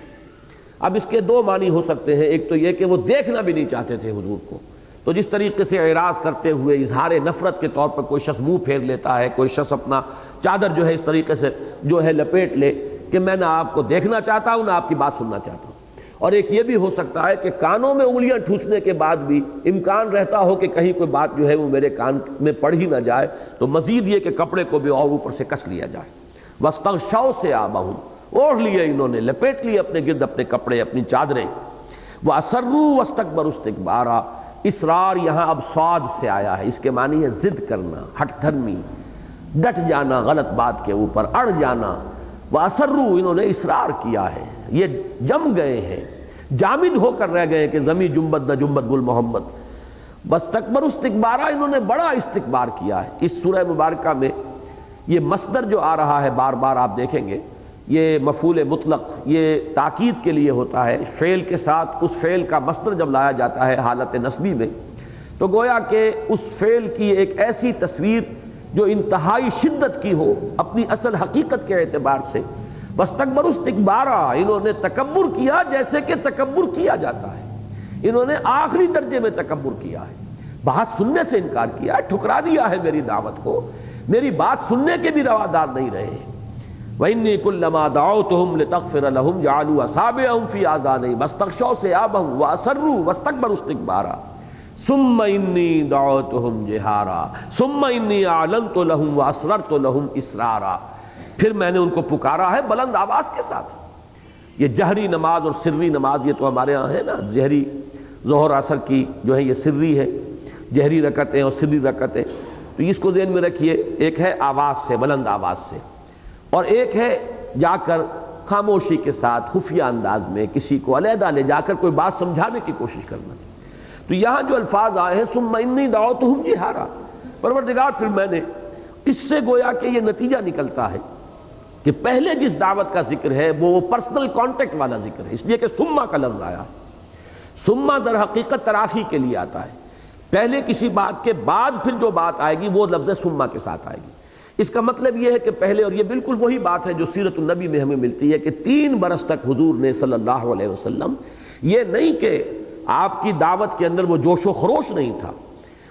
S1: اب اس کے دو معنی ہو سکتے ہیں، ایک تو یہ کہ وہ دیکھنا بھی نہیں چاہتے تھے حضور کو، تو جس طریقے سے اعراض کرتے ہوئے اظہار نفرت کے طور پر کوئی شخص منہ پھیر لیتا ہے، کوئی شخص اپنا چادر جو ہے اس طریقے سے جو ہے لپیٹ لے کہ میں نہ آپ کو دیکھنا چاہتا ہوں نہ آپ کی بات سننا چاہتا ہوں۔ اور ایک یہ بھی ہو سکتا ہے کہ کانوں میں انگلیاں ٹھوسنے کے بعد بھی امکان رہتا ہو کہ کہیں کوئی بات جو ہے وہ میرے کان میں پڑ ہی نہ جائے، تو مزید یہ کہ کپڑے کو بھی اور اوپر سے کس لیا جائے۔ وَاسْتَغْشَوْا ثِيَابَهُمْ، اوڑھ لیے انہوں نے، لپیٹ لیے اپنے گرد اپنے کپڑے، اپنی چادریں۔ وَأَسَرُّوا وَاسْتَكْبَرُوا اسْتِكْبَارًا، اصرار یہاں اب صاد سے آیا ہے، اس کے معنی ہے ضد کرنا، ہٹ دھرمی، ڈٹ جانا غلط بات کے اوپر، اڑ جانا۔ وَأَسَرُّوا، انہوں نے اصرار کیا ہے، یہ جم گئے ہیں، جامد ہو کر رہ گئے کہ زمیں جنبت نہ جنبت گل محمد۔ وَاسْتَكْبَرُوا اسْتِكْبَارًا، انہوں نے بڑا استکبار کیا ہے۔ اس سورہ مبارکہ میں یہ مصدر جو آ رہا ہے بار بار آپ دیکھیں گے، یہ مفعول مطلق، یہ تاکید کے لیے ہوتا ہے، فعل کے ساتھ اس فعل کا مصدر جب لایا جاتا ہے حالت نصبی میں تو گویا کہ اس فعل کی ایک ایسی تصویر جو انتہائی شدت کی ہو اپنی اصل حقیقت کے اعتبار سے۔ وَاسْتَكْبَرُوا اسْتِكْبَارًا، انہوں نے تکبر کیا جیسے کہ تکبر کیا جاتا ہے، انہوں نے آخری درجے میں تکبر کیا ہے، بات سننے سے انکار کیا ہے، ٹھکرا دیا ہے میری دعوت کو، میری بات سننے کے بھی روادار نہیں رہے۔ وَإِنِّي كُلَّمَا دَعَوْتُهُمْ لِتَغْفِرَ لَهُمْ جَعَلُوا أَصَابِعَهُمْ فِي آذَانِهِمْ وَاسْتَغْشَوْا ثِيَابَهُمْ وَأَسَرُّوا وَاسْتَكْبَرُوا اسْتِكْبَارًا ثُمَّ إِنِّي دَعَوْتُهُمْ جِهَارًا ثُمَّ إِنِّي أَعْلَنْتُ لَهُمْ وَأَسْرَرْتُ لَهُمْ إِسْرَارًا، پھر میں نے ان کو پکارا ہے بلند آواز کے ساتھ۔ یہ جہری نماز اور سری نماز یہ تو ہمارے ہاں ہے نا، جہری ظہر عصر کی جو ہے یہ سری ہے، جہری رکعتیں اور سری رکعتیں، تو اس کو ذہن میں رکھیے، ایک ہے آواز سے، بلند آواز سے، اور ایک ہے جا کر خاموشی کے ساتھ خفیہ انداز میں کسی کو علیحدہ لے جا کر کوئی بات سمجھانے کی کوشش کرنا۔ تو یہاں جو الفاظ آئے ہیں ثم انی دعوتہم جہارا، پروردگار پھر میں نے، اس سے گویا کہ یہ نتیجہ نکلتا ہے کہ پہلے جس دعوت کا ذکر ہے وہ پرسنل کانٹیکٹ والا ذکر ہے، اس لیے کہ ثم کا لفظ آیا، ثم در حقیقت تراخی کے لیے آتا ہے، پہلے کسی بات کے بعد پھر جو بات آئے گی وہ لفظ ثم کے ساتھ آئے گی۔ اس کا مطلب یہ ہے کہ پہلے، اور یہ بالکل وہی بات ہے جو سیرت النبی میں ہمیں ملتی ہے کہ 3 برس تک حضور نے صلی اللہ علیہ وسلم، یہ نہیں کہ آپ کی دعوت کے اندر وہ جوش و خروش نہیں تھا،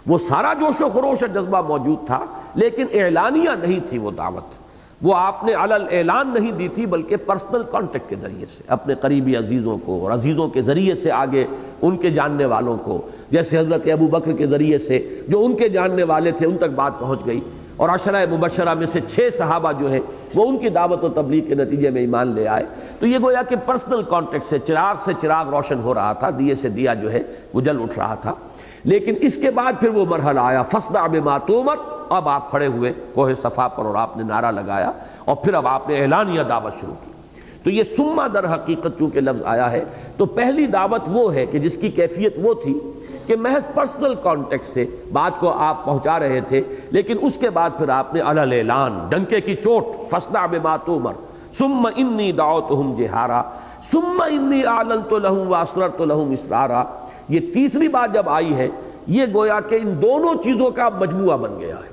S1: وہ سارا جوش و خروش اور جذبہ موجود تھا، لیکن اعلانیہ نہیں تھی وہ دعوت، وہ آپ نے علل اعلان نہیں دی تھی بلکہ پرسنل کانٹیکٹ کے ذریعے سے اپنے قریبی عزیزوں کو اور عزیزوں کے ذریعے سے آگے ان کے جاننے والوں کو، جیسے حضرت ابو بکر کے ذریعے سے جو ان کے جاننے والے تھے ان تک بات پہنچ گئی، اور عشرہ مبشرہ میں سے 6 صحابہ جو ہیں وہ ان کی دعوت و تبلیغ کے نتیجے میں ایمان لے آئے۔ تو یہ گویا کہ پرسنل کانٹیکٹ سے چراغ روشن ہو رہا تھا، دیے سے دیا جو ہے وہ جل اٹھ رہا تھا۔ لیکن اس کے بعد پھر وہ مرحلہ آیا فاصدع بما تؤمر، اب آپ کھڑے ہوئے کوہ صفا پر اور آپ نے نعرہ لگایا اور پھر اب آپ نے اعلانیہ دعوت شروع کی۔ تو یہ ثم در حقیقت چونکہ لفظ آیا ہے تو پہلی دعوت وہ ہے کہ جس کی کیفیت وہ تھی کہ محض پرسنل کانٹیکٹ سے بات کو آپ پہنچا رہے تھے، لیکن اس کے بعد پھر آپ نے علل اعلان، ڈنکے کی چوٹ، فاصدع بما تؤمر ثم انی دعوتہم جہارا ثم انی اعلنت لہم واسررت لہم اسرارا۔ یہ تیسری بات جب آئی ہے، یہ گویا کہ ان دونوں چیزوں کا مجموعہ بن گیا ہے۔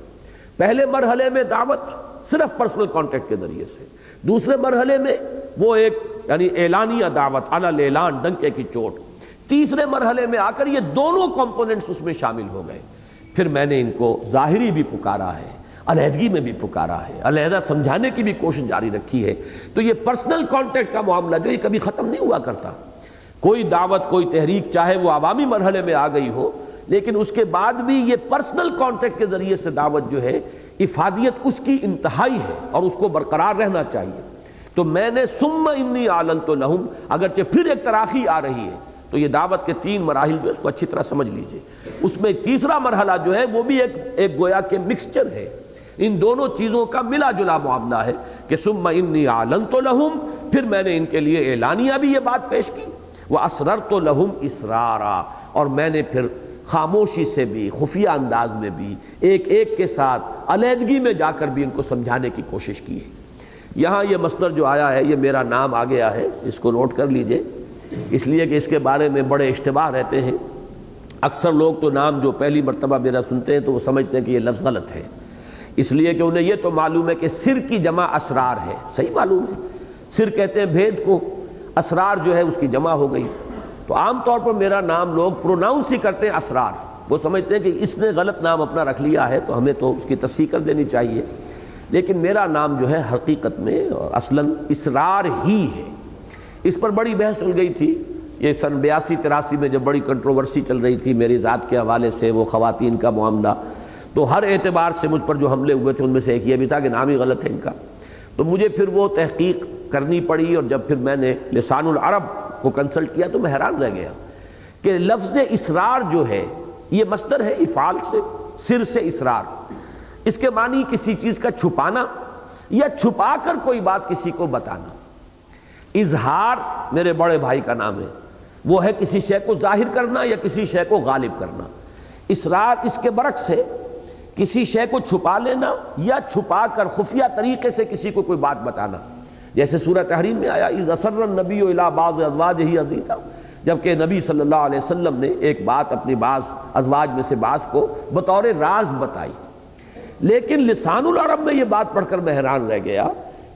S1: پہلے مرحلے میں دعوت صرف پرسنل کانٹیکٹ کے ذریعے سے، دوسرے مرحلے میں وہ ایک یعنی اعلانیہ دعوت، علل اعلان، ڈنکے کی چوٹ، تیسرے مرحلے میں آ کر یہ دونوں کمپوننٹس اس میں شامل ہو گئے۔ پھر میں نے ان کو ظاہری بھی پکارا ہے، علیحدگی میں بھی پکارا ہے، علیحدہ سمجھانے کی بھی کوشش جاری رکھی ہے۔ تو یہ پرسنل کانٹیکٹ کا معاملہ جو یہ کبھی ختم نہیں ہوا کرتا۔ کوئی دعوت، کوئی تحریک چاہے وہ عوامی مرحلے میں آ گئی ہو، لیکن اس کے بعد بھی یہ پرسنل کانٹیکٹ کے ذریعے سے دعوت جو ہے افادیت اس کی انتہائی ہے اور اس کو برقرار رہنا چاہیے. تو میں نے ثم انی اعلنت لہم، اگرچہ پھر ایک تراخی آ رہی ہے، تو یہ دعوت کے 3 مراحل جو ہے اس کو اچھی طرح سمجھ لیجئے. اس میں تیسرا مرحلہ جو ہے وہ بھی ایک گویا کہ مکسچر ہے، ان دونوں چیزوں کا ملا جلا معاملہ ہے کہ ثم انی اعلنت لہم، پھر میں نے ان کے لیے اعلانیہ بھی یہ بات پیش کی، واسررت لہم اسرارا، اور میں نے پھر خاموشی سے بھی خفیہ انداز میں بھی ایک ایک کے ساتھ علیحدگی میں جا کر بھی ان کو سمجھانے کی کوشش کی ہے. یہاں یہ مصدر جو آیا ہے یہ میرا نام آ گیا ہے، اس کو نوٹ کر لیجئے، اس لیے کہ اس کے بارے میں بڑے اشتباہ رہتے ہیں. اکثر لوگ تو نام جو پہلی مرتبہ میرا سنتے ہیں تو وہ سمجھتے ہیں کہ یہ لفظ غلط ہے، اس لیے کہ انہیں یہ تو معلوم ہے کہ سر کی جمع اسرار ہے. صحیح معلوم ہے، سر کہتے ہیں بھید کو، اسرار جو ہے اس کی جمع ہو گئی. تو عام طور پر میرا نام لوگ پروناؤنس ہی کرتے ہیں اسرار، وہ سمجھتے ہیں کہ اس نے غلط نام اپنا رکھ لیا ہے تو ہمیں تو اس کی تصحیح کر دینی چاہیے. لیکن میرا نام جو ہے حقیقت میں اصلاً اسرار ہی ہے. اس پر بڑی بحث چل گئی تھی، یہ سن 82-83 میں جب بڑی کنٹروورسی چل رہی تھی میری ذات کے حوالے سے، وہ خواتین کا معاملہ، تو ہر اعتبار سے مجھ پر جو حملے ہوئے تھے ان میں سے ایک یہ بھی تھا کہ نام ہی غلط ہے ان کا. تو مجھے پھر وہ تحقیق کرنی پڑی، اور جب پھر میں نے لسان العرب کو کنسلٹ کیا تو میں حیران رہ گیا کہ لفظ اسرار جو ہے یہ مصدر ہے افعال سے، سر سے اسرار. اس کے معنی کسی چیز کا چھپانا یا چھپا کر کوئی بات کسی کو بتانا. اظہار میرے بڑے بھائی کا نام ہے، وہ ہے کسی شے کو ظاہر کرنا یا کسی شے کو غالب کرنا. اسرار اس کے برعکس ہے، کسی شے کو چھپا لینا یا چھپا کر خفیہ طریقے سے کسی کو کوئی بات بتانا. جیسے سورہ تحریم میں آیا اذ اسر النبی الی بعض ازواجہ حدیثا، جبکہ نبی صلی اللہ علیہ وسلم نے ایک بات اپنی بعض ازواج میں سے بعض کو بطور راز بتائی. لیکن لسان العرب میں یہ بات پڑھ کر میں حیران رہ گیا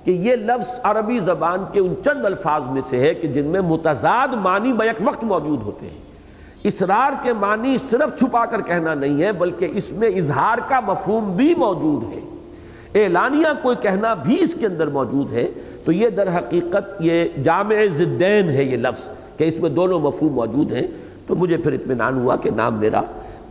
S1: کہ یہ لفظ عربی زبان کے ان چند الفاظ میں سے ہے کہ جن میں متضاد معنی بیک وقت موجود ہوتے ہیں. اسرار کے معنی صرف چھپا کر کہنا نہیں ہے بلکہ اس میں اظہار کا مفہوم بھی موجود ہے، اعلانیہ کوئی کہنا بھی اس کے اندر موجود ہے. تو یہ در حقیقت یہ جامع ضدین ہے یہ لفظ کہ اس میں دونوں مفہوم موجود ہیں. تو مجھے پھر اطمینان ہوا کہ نام میرا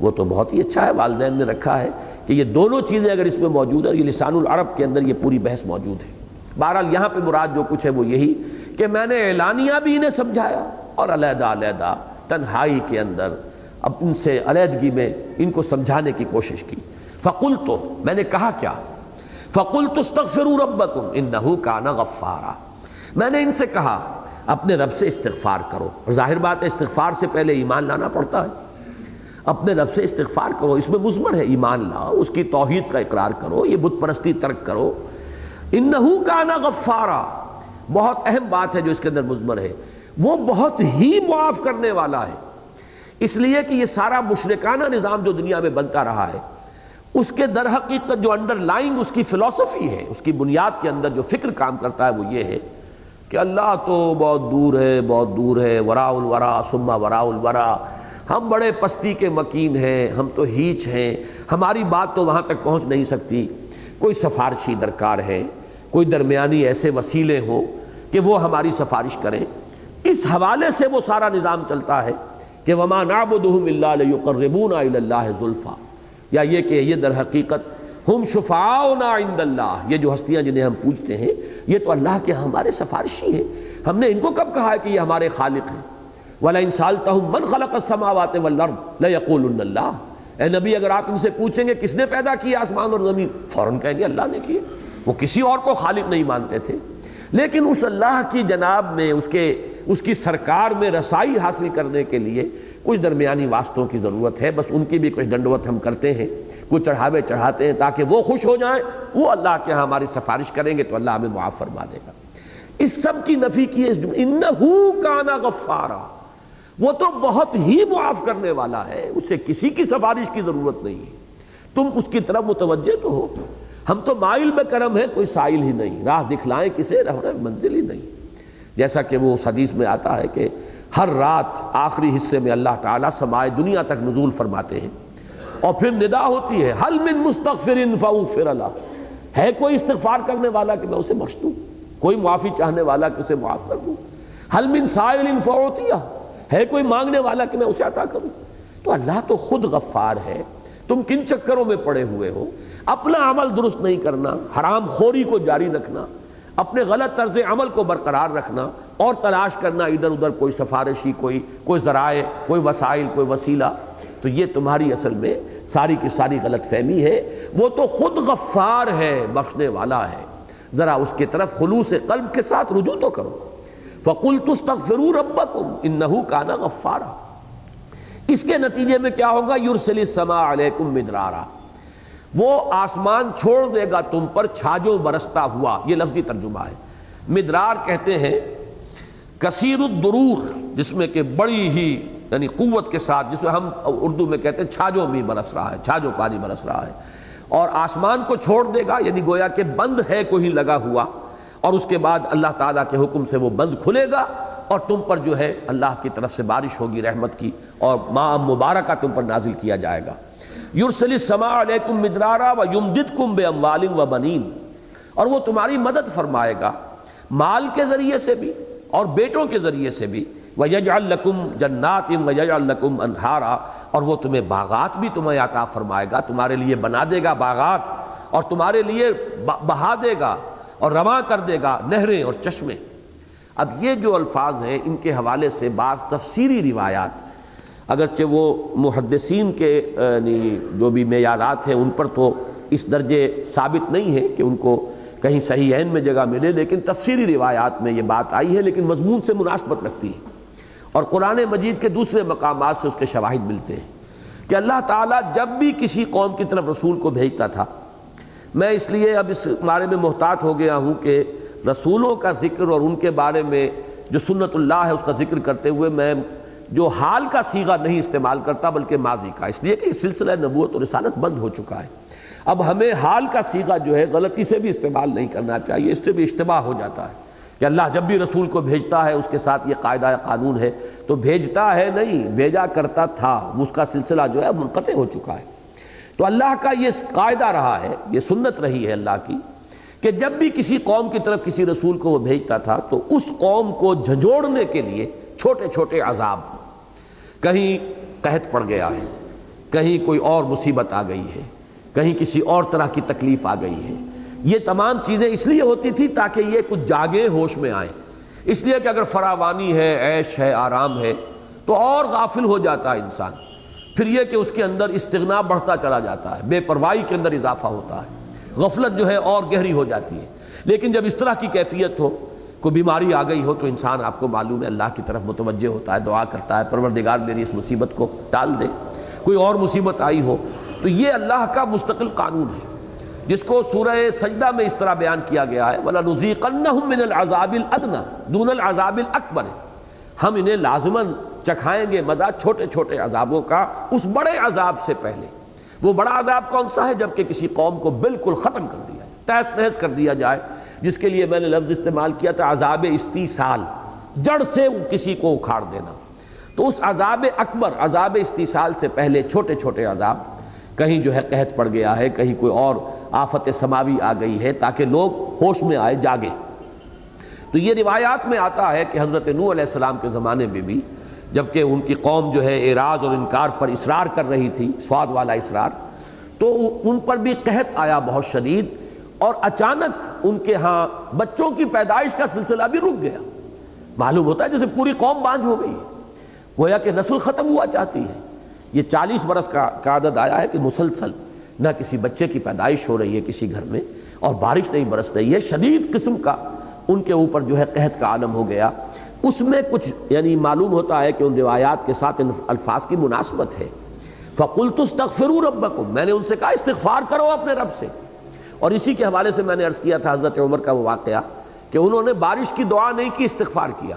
S1: وہ تو بہت ہی اچھا ہے، والدین نے رکھا ہے کہ یہ دونوں چیزیں اگر اس میں موجود ہیں، یہ لسان العرب کے اندر یہ پوری بحث موجود ہے. بہرحال یہاں پہ مراد جو کچھ ہے وہ یہی کہ میں نے اعلانیہ بھی انہیں سمجھایا اور علیحدہ علیحدہ تنہائی کے اندر اب ان سے علیحدگی میں ان کو سمجھانے کی کوشش کی. فقلت، میں نے کہا کیا؟ فقلت استغفروا ربکم انہ کان غفارا، میں نے ان سے کہا اپنے رب سے استغفار کرو. اور ظاہر بات ہے استغفار سے پہلے ایمان لانا پڑتا ہے. اپنے رب سے استغفار کرو، اس میں مضمر ہے ایمان لاؤ، اس کی توحید کا اقرار کرو، یہ بت پرستی ترک کرو. انہ کان غفارا، بہت اہم بات ہے جو اس کے اندر مضمر ہے، وہ بہت ہی معاف کرنے والا ہے. اس لیے کہ یہ سارا مشرکانہ نظام جو دنیا میں بنتا رہا ہے اس کے در حقیقت جو انڈر لائنگ اس کی فلسفی ہے، اس کی بنیاد کے اندر جو فکر کام کرتا ہے وہ یہ ہے کہ اللہ تو بہت دور ہے، بہت دور ہے، وراء الورا ثم وراء الورا، ہم بڑے پستی کے مکین ہیں، ہم تو ہیچ ہیں، ہماری بات تو وہاں تک پہنچ نہیں سکتی. کوئی سفارشی درکار ہے، کوئی درمیانی ایسے وسیلے ہوں کہ وہ ہماری سفارش کریں. اس حوالے سے وہ سارا نظام چلتا ہے کہ وما نعبدهم الا ليقربونا الى الله زلفا، یا یہ کہ یہ در حقیقت ہم شفعاؤنا عند اللہ، یہ جو ہستیاں جنہیں ہم پوجتے ہیں یہ تو اللہ کے ہمارے سفارشی ہیں. ہم نے ان کو کب کہا ہے کہ یہ ہمارے خالق ہیں؟ وَلَئِن سَأَلْتَهُم مَّنْ خَلَقَ السَّمَاوَاتِ وَالْأَرْضَ لَيَقُولُنَّ اللَّهُ، اے نبی اگر آپ ان سے پوچھیں گے کس نے پیدا کیا آسمان اور زمین، فوراً کہیں گے اللہ نے کیے. وہ کسی اور کو خالق نہیں مانتے تھے. لیکن اس اللہ کی جناب میں اس کی سرکار میں رسائی حاصل کرنے کے لیے کچھ درمیانی واسطوں کی ضرورت ہے. بس ان کی بھی کچھ دنڈوت ہم کرتے ہیں، کچھ چڑھاوے چڑھاتے ہیں تاکہ وہ خوش ہو جائیں، وہ اللہ کے ہاں ہماری سفارش کریں گے تو اللہ ہمیں معاف فرما دے گا. اس سب کی نفی کی ہے اس جملے انہ کان غفارا، وہ تو بہت ہی معاف کرنے والا ہے، اسے کسی کی سفارش کی ضرورت نہیں ہے. تم اس کی طرف متوجہ تو ہو. ہم تو مائل میں کرم ہے، کوئی سائل ہی نہیں، راہ دکھلائیں کسے رہنے منزل ہی نہیں. جیسا کہ وہ اس حدیث میں آتا ہے کہ ہر رات آخری حصے میں اللہ تعالیٰ سمائے دنیا تک نزول فرماتے ہیں اور پھر ندا ہوتی ہے حل من مستغفر فاغفر له، ہے کوئی استغفار کرنے والا کہ میں اسے بخش دوں، کوئی معافی چاہنے والا کہ اسے معاف کر دوں. حل من سائل فاعطیہ، ہے کوئی مانگنے والا کہ میں اسے عطا کروں. تو اللہ تو خود غفار ہے، تم کن چکروں میں پڑے ہوئے ہو؟ اپنا عمل درست نہیں کرنا، حرام خوری کو جاری رکھنا، اپنے غلط طرز عمل کو برقرار رکھنا، اور تلاش کرنا ادھر ادھر کوئی سفارشی، کوئی ذرائع، کوئی وسائل، کوئی وسیلہ، تو یہ تمہاری اصل میں ساری کی ساری غلط فہمی ہے۔ وہ تو خود غفار ہے، بخشنے والا ہے، ذرا اس کی طرف خلوص قلب کے ساتھ رجوع تو کرو۔ فَقُلْتُ اسْتَغْفِرُوا رَبَّكُمْ إِنَّهُ كَانَ غَفَّارًا۔ اس کے نتیجے میں کیا ہوگا؟ يُرْسِلِ السَّمَاءَ عَلَيْكُمْ مِدْرَارًا، وہ آسمان چھوڑ دے گا تم پر چھاجوں برستا ہوا۔ یہ لفظی ترجمہ ہے۔ مدرار کہتے ہیں کثیر الدرور، جس میں کہ بڑی ہی یعنی قوت کے ساتھ، جس میں ہم اردو میں کہتے ہیں چھاجوں بھی برس رہا ہے، چھاجوں پانی برس رہا ہے، اور آسمان کو چھوڑ دے گا، یعنی گویا کہ بند ہے کوئی لگا ہوا، اور اس کے بعد اللہ تعالیٰ کے حکم سے وہ بند کھلے گا، اور تم پر جو ہے اللہ کی طرف سے بارش ہوگی رحمت کی، اور ماء مبارکہ تم پر نازل کیا جائے گا۔ یرسل السماء علیکم مدرارا ویمددکم باموال وبنین، اور وہ تمہاری مدد فرمائے گا مال کے ذریعے سے بھی اور بیٹوں کے ذریعے سے بھی، ویجعل لکم جنات ویجعل لکم انہارا، اور وہ تمہیں باغات بھی تمہیں عطا فرمائے گا، تمہارے لیے بنا دے گا باغات، اور تمہارے لیے بہا دے گا اور رواں کر دے گا نہریں اور چشمے۔ اب یہ جو الفاظ ہیں ان کے حوالے سے بعض تفسیری روایات، اگرچہ وہ محدثین کے جو بھی معیارات ہیں ان پر تو اس درجے ثابت نہیں ہے کہ ان کو کہیں صحیحین میں جگہ ملے، لیکن تفسیری روایات میں یہ بات آئی ہے، لیکن مضمون سے مناسبت رکھتی ہے، اور قرآن مجید کے دوسرے مقامات سے اس کے شواہد ملتے ہیں کہ اللہ تعالیٰ جب بھی کسی قوم کی طرف رسول کو بھیجتا تھا، میں اس لیے اب اس بارے میں محتاط ہو گیا ہوں کہ رسولوں کا ذکر اور ان کے بارے میں جو سنت اللہ ہے اس کا ذکر کرتے ہوئے میں جو حال کا صیغہ نہیں استعمال کرتا بلکہ ماضی کا، اس لیے کہ یہ سلسلہ نبوت اور رسالت بند ہو چکا ہے۔ اب ہمیں حال کا صیغہ جو ہے غلطی سے بھی استعمال نہیں کرنا چاہیے، اس سے بھی اشتباہ ہو جاتا ہے کہ اللہ جب بھی رسول کو بھیجتا ہے اس کے ساتھ یہ قاعدہ قانون ہے، تو بھیجتا ہے نہیں، بھیجا کرتا تھا، اس کا سلسلہ جو ہے منقطع ہو چکا ہے۔ تو اللہ کا یہ قاعدہ رہا ہے، یہ سنت رہی ہے اللہ کی، کہ جب بھی کسی قوم کی طرف کسی رسول کو وہ بھیجتا تھا تو اس قوم کو جھنجھوڑنے کے لیے چھوٹے چھوٹے عذاب، کہیں قحط پڑ گیا ہے، کہیں کوئی اور مصیبت آ گئی ہے، کہیں کسی اور طرح کی تکلیف آ گئی ہے، یہ تمام چیزیں اس لیے ہوتی تھی تاکہ یہ کچھ جاگیں، ہوش میں آئیں، اس لیے کہ اگر فراوانی ہے، عیش ہے، آرام ہے تو اور غافل ہو جاتا ہے انسان، پھر یہ کہ اس کے اندر استغنا بڑھتا چلا جاتا ہے، بے پرواہی کے اندر اضافہ ہوتا ہے، غفلت جو ہے اور گہری ہو جاتی ہے۔ لیکن جب اس طرح کی کیفیت ہو، کوئی بیماری آ گئی ہو، تو انسان آپ کو معلوم ہے اللہ کی طرف متوجہ ہوتا ہے، دعا کرتا ہے پروردگار میری اس مصیبت کو ٹال دے۔ کوئی اور مصیبت آئی ہو تو یہ اللہ کا مستقل قانون ہے، جس کو سورہ سجدہ میں اس طرح بیان کیا گیا ہے وَلَنُذِيقَنَّهُم مِّنَ الْعَذَابِ الْأَدْنَىٰ دُونَ الْعَذَابِ الْأَكْبَرِ، ہم انہیں لازماً چکھائیں گے مزہ چھوٹے چھوٹے عذابوں کا اس بڑے عذاب سے پہلے۔ وہ بڑا عذاب کون سا ہے؟ جب کہ کسی قوم کو بالکل ختم کر دیا جائے، تہس نہس کر دیا جائے، جس کے لیے میں نے لفظ استعمال کیا تھا عذاب استیصال، جڑ سے کسی کو اکھاڑ دینا۔ تو اس عذاب اکبر، عذاب استیصال سے پہلے چھوٹے چھوٹے عذاب، کہیں جو ہے قحط پڑ گیا ہے، کہیں کوئی اور آفت سماوی آ گئی ہے، تاکہ لوگ ہوش میں آئے، جاگے۔ تو یہ روایات میں آتا ہے کہ حضرت نوح علیہ السلام کے زمانے میں بھی جبکہ ان کی قوم جو ہے اعراض اور انکار پر اصرار کر رہی تھی، سواد والا اصرار، تو ان پر بھی قحط آیا بہت شدید، اور اچانک ان کے ہاں بچوں کی پیدائش کا سلسلہ بھی رک گیا۔ معلوم ہوتا ہے جیسے پوری قوم بانجھ ہو گئی، گویا کہ نسل ختم ہوا چاہتی ہے۔ یہ 40 برس کا عدد آیا ہے کہ مسلسل نہ کسی بچے کی پیدائش ہو رہی ہے کسی گھر میں، اور بارش نہیں برس رہی ہے، شدید قسم کا ان کے اوپر جو ہے قحط کا عالم ہو گیا۔ اس میں کچھ یعنی معلوم ہوتا ہے کہ ان روایات کے ساتھ ان الفاظ کی مناسبت ہے۔ فَقُلْتُ اسْتَغْفِرُوا رَبَّكُمْ، میں نے ان سے کہا استغفار کرو اپنے رب سے۔ اور اسی کے حوالے سے میں نے عرض کیا تھا حضرت عمر کا وہ واقعہ کہ انہوں نے بارش کی دعا نہیں کی، استغفار کیا۔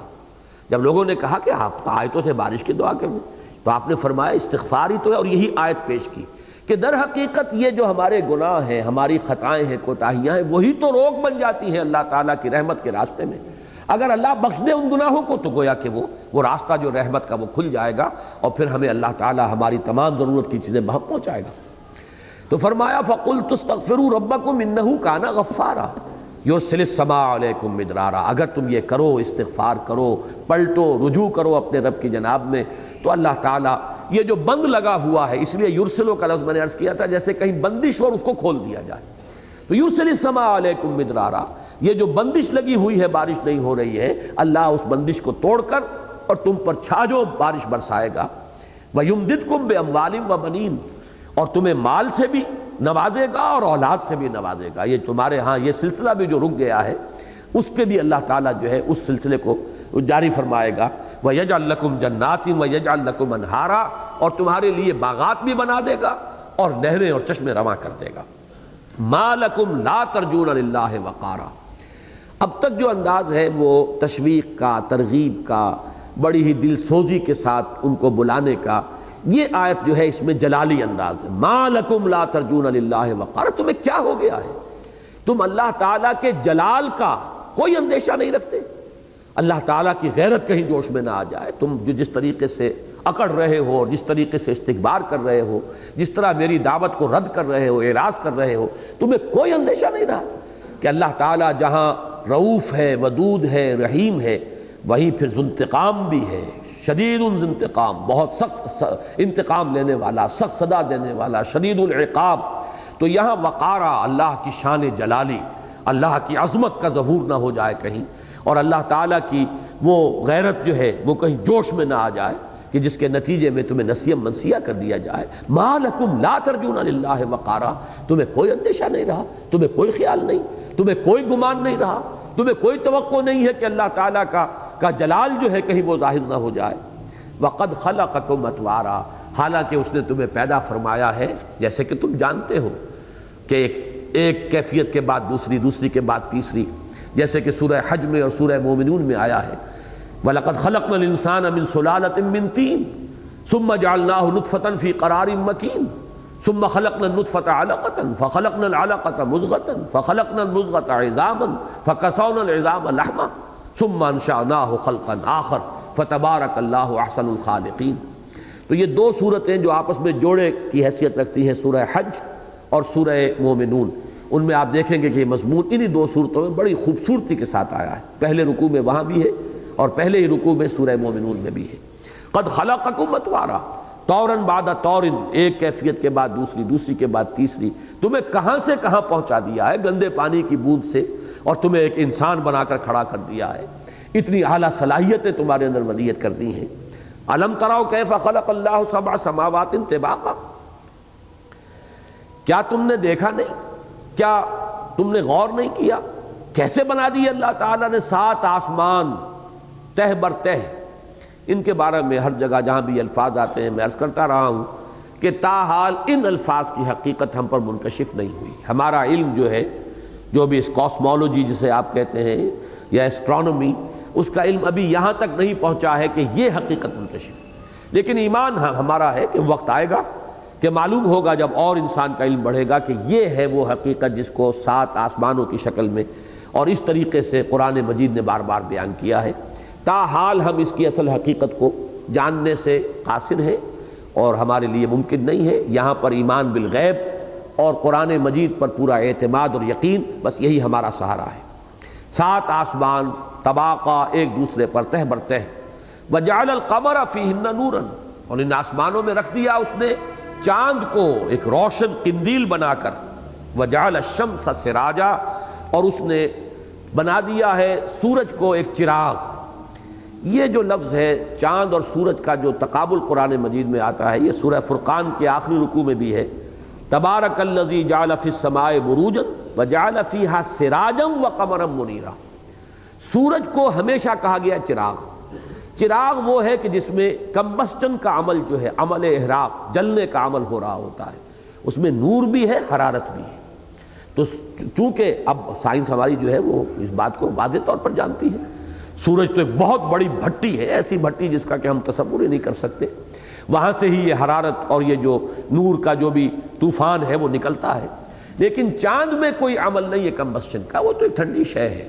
S1: جب لوگوں نے کہا کہ آپ آئے تو تھے بارش کی دعا کرنے، تو آپ نے فرمایا استغفار ہی تو ہے، اور یہی آیت پیش کی کہ در حقیقت یہ جو ہمارے گناہ ہیں، ہماری خطائیں ہیں، کوتاہیاں ہیں، وہی تو روک بن جاتی ہیں اللہ تعالیٰ کی رحمت کے راستے میں۔ اگر اللہ بخش دے ان گناہوں کو تو گویا کہ وہ راستہ جو رحمت کا وہ کھل جائے گا، اور پھر ہمیں اللہ تعالیٰ ہماری تمام ضرورت کی چیزیں بہت پہنچائے گا۔ تو فرمایا فَقُلْتُ اسْتَغْفِرُوا رَبَّكُمْ إِنَّهُ كَانَ غَفَّارًا يُرْسِلِ السَّمَاءَ عَلَيْكُمْ مِدْرَارًا، اگر تم یہ کرو، استغفار کرو، پلٹو، رجوع کرو اپنے رب کی جناب میں، تو اللہ تعالیٰ یہ جو بند لگا ہوا ہے، اس لیے یرسلو کا لفظ میں نے عرض کیا تھا جیسے کہیں بندش اور اس کو کھول دیا جائے، تو یرسل السماء علیکم مدرارا، یہ جو بندش لگی ہوئی ہے، بارش نہیں ہو رہی ہے، اللہ اس بندش کو توڑ کر اور تم پر چھاجو بارش برسائے گا، وَيُمْدِدْكُمْ بِأَمْوَالٍ وَبَنِينَ، اور تمہیں مال سے بھی نوازے گا اور اولاد سے بھی نوازے گا۔ یہ تمہارے ہاں یہ سلسلہ بھی جو رک گیا ہے اس کے بھی اللہ تعالیٰ جو ہے اس سلسلے کو جاری فرمائے گا۔ وَيَجْعَلْ لَكُمْ جَنَّاتٍ وَيَجْعَلْ لَكُمْ أَنْهَارًا، اور تمہارے لیے باغات بھی بنا دے گا اور نہریں اور چشمے رواں کر دے گا۔ مَا لَكُمْ لَا تَرْجُونَ لِلَّهِ وَقَارًا، اب تک جو انداز ہے وہ تشویق کا، ترغیب کا، بڑی ہی دل سوزی کے ساتھ ان کو بلانے کا، یہ آیت جو ہے اس میں جلالی انداز ہے۔ مَا لَكُمْ لَا تَرْجُونَ لِلَّهِ وَقَارًا، تمہیں کیا ہو گیا ہے؟ تم اللہ تعالیٰ کے جلال کا کوئی اندیشہ نہیں رکھتے؟ اللہ تعالیٰ کی غیرت کہیں جوش میں نہ آ جائے؟ تم جو جس طریقے سے اکڑ رہے ہو اور جس طریقے سے استکبار کر رہے ہو، جس طرح میری دعوت کو رد کر رہے ہو، اعراض کر رہے ہو، تمہیں کوئی اندیشہ نہیں رہا کہ اللہ تعالیٰ جہاں رؤوف ہے، ودود ہے، رحیم ہے، وہیں پھر ذو انتقام بھی ہے، شدید الانتقام، بہت سخت انتقام لینے والا، سخت سزا دینے والا، شدید العقاب۔ تو یہاں وقارا، اللہ کی شان جلالی، اللہ کی عظمت کا ظہور نہ ہو جائے کہیں، اور اللہ تعالیٰ کی وہ غیرت جو ہے وہ کہیں جوش میں نہ آ جائے کہ جس کے نتیجے میں تمہیں نسیم منسیہ کر دیا جائے۔ مَا لَكُمْ لَا تَرْجُونَ لِلَّهِ وَقَارًا، تمہیں کوئی اندیشہ نہیں رہا، تمہیں کوئی خیال نہیں، تمہیں کوئی گمان نہیں رہا، تمہیں کوئی توقع نہیں ہے کہ اللہ تعالیٰ کا جلال جو ہے کہیں وہ ظاہر نہ ہو جائے۔ وَقَدْ خَلَقَكُمْ أَطْوَارًا، حالانکہ اس نے تمہیں پیدا فرمایا ہے جیسے کہ تم جانتے ہو کہ ایک کیفیت کے بعد دوسری، دوسری کے بعد تیسری، جیسے کہ سورہ حج میں اور سورہ مومنون میں آیا ہے وَلَقَدْ خَلَقْنَا الْإِنسَانَ مِنْ سُلَالَةٍ مِّن طِينٍ ثُمَّ جَعَلْنَاهُ نُطْفَةً فِي قَرَارٍ مَّكِينٍ ثُمَّ خَلَقْنَا النُّطْفَةَ عَلَقَةً فَخَلَقْنَا الْعَلَقَةَ مُضْغَةً فَخَلَقْنَا الْمُضْغَةَ عِظَامًا فَكَسَوْنَا الْعِظَامَ لَحْمًا ثُمَّ أَنشَأْنَاهُ خَلْقًا آخَرَ فَتَبَارَكَ اللَّهُ أَحْسَنُ الْخَالِقِينَ۔ تو یہ دو صورتیں جو آپس میں جوڑے کی حیثیت رکھتی ہیں، سورہ حج اور سورہ مومنون، ان میں آپ دیکھیں گے کہ یہ مضمون انہی دو صورتوں میں بڑی خوبصورتی کے ساتھ آیا ہے، پہلے رکوع میں وہاں بھی ہے اور پہلے ہی رکوع میں سورہ مومنون میں بھی ہے۔ قد خلقکم اطوارا، طوراً بعد طور، ایک کیفیت کے بعد دوسری، دوسری کے بعد تیسری، تمہیں کہاں سے کہاں پہنچا دیا ہے گندے پانی کی بوند سے، اور تمہیں ایک انسان بنا کر کھڑا کر دیا ہے، اتنی اعلیٰ صلاحیتیں تمہارے اندر ودیت کر دی ہیں۔ الم تروا کیف خلق اللہ سبع سماوات طباقا، کیا تم نے دیکھا نہیں، کیا تم نے غور نہیں کیا کیسے بنا دی اللہ تعالیٰ نے 7 آسمان تہ بر تہ۔ ان کے بارے میں ہر جگہ جہاں بھی الفاظ آتے ہیں میں عرض کرتا رہا ہوں کہ تاحال ان الفاظ کی حقیقت ہم پر منکشف نہیں ہوئی۔ ہمارا علم جو ہے، جو بھی اس کاسمولوجی جسے آپ کہتے ہیں یا ایسٹرونومی، اس کا علم ابھی یہاں تک نہیں پہنچا ہے کہ یہ حقیقت منکشف، لیکن ایمان ہمارا ہے کہ وقت آئے گا کہ معلوم ہوگا جب اور انسان کا علم بڑھے گا کہ یہ ہے وہ حقیقت جس کو 7 آسمانوں کی شکل میں اور اس طریقے سے قرآن مجید نے بار بار بیان کیا ہے۔ تاحال ہم اس کی اصل حقیقت کو جاننے سے قاصر ہیں اور ہمارے لیے ممکن نہیں ہے۔ یہاں پر ایمان بالغیب اور قرآن مجید پر پورا اعتماد اور یقین، بس یہی ہمارا سہارا ہے۔ 7 آسمان طباقہ، ایک دوسرے پر تہ بر تہ۔ وجعل القمر فیہن نورا، اور ان آسمانوں میں رکھ دیا اس نے چاند کو ایک روشن قندیل بنا کر، وجعل الشمس سراجا، اور اس نے بنا دیا ہے سورج کو ایک چراغ۔ یہ جو لفظ ہے چاند اور سورج کا جو تقابل قرآن مجید میں آتا ہے، یہ سورہ فرقان کے آخری رکوع میں بھی ہے۔ تبارک الذی جعل فی السماء بروجا وجعل فیہا سراجا وقمرا منیرا۔ سورج کو ہمیشہ کہا گیا چراغ۔ چراغ وہ ہے کہ جس میں کمبسٹن کا عمل جو ہے، عمل احراق، جلنے کا عمل ہو رہا ہوتا ہے، اس میں نور بھی ہے، حرارت بھی ہے۔ تو چونکہ اب سائنس ہماری جو ہے وہ اس بات کو واضح طور پر جانتی ہے، سورج تو ایک بہت بڑی بھٹی ہے، ایسی بھٹی جس کا کہ ہم تصور ہی نہیں کر سکتے، وہاں سے ہی یہ حرارت اور یہ جو نور کا جو بھی طوفان ہے وہ نکلتا ہے۔ لیکن چاند میں کوئی عمل نہیں ہے کمبسچن کا، وہ تو ایک ٹھنڈی شے ہے،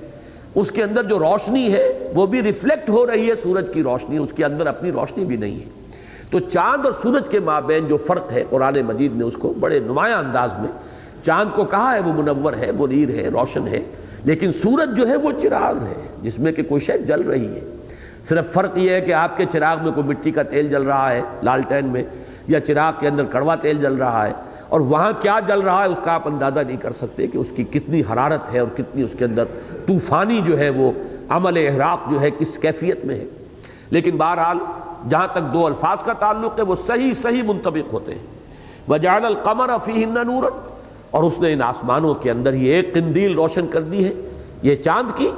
S1: اس کے اندر جو روشنی ہے وہ بھی ریفلیکٹ ہو رہی ہے سورج کی روشنی، اس کے اندر اپنی روشنی بھی نہیں ہے۔ تو چاند اور سورج کے مابین جو فرق ہے، قرآن مجید نے اس کو بڑے نمایاں انداز میں، چاند کو کہا ہے وہ منور ہے، منیر ہے، روشن ہے، لیکن سورج جو ہے وہ چراغ ہے جس میں کہ کوئی شے جل رہی ہے۔ صرف فرق یہ ہے کہ آپ کے چراغ میں کوئی مٹی کا تیل جل رہا ہے لالٹین میں، یا چراغ کے اندر کڑوا تیل جل رہا ہے، اور وہاں کیا جل رہا ہے اس کا آپ اندازہ نہیں کر سکتے کہ اس کی کتنی حرارت ہے اور کتنی اس کے اندر طوفانی جو ہے وہ عمل احراق جو ہے کس کیفیت میں ہے۔ لیکن بہرحال جہاں تک دو الفاظ کا تعلق ہے وہ صحیح منطبق ہوتے ہیں۔ وَجَعَلَ الْقَمَرَ فِيهِنَّ نُورًا، اور اس نے ان آسمانوں کے اندر یہ ایک قندیل روشن کر دی ہے یہ چاند کی،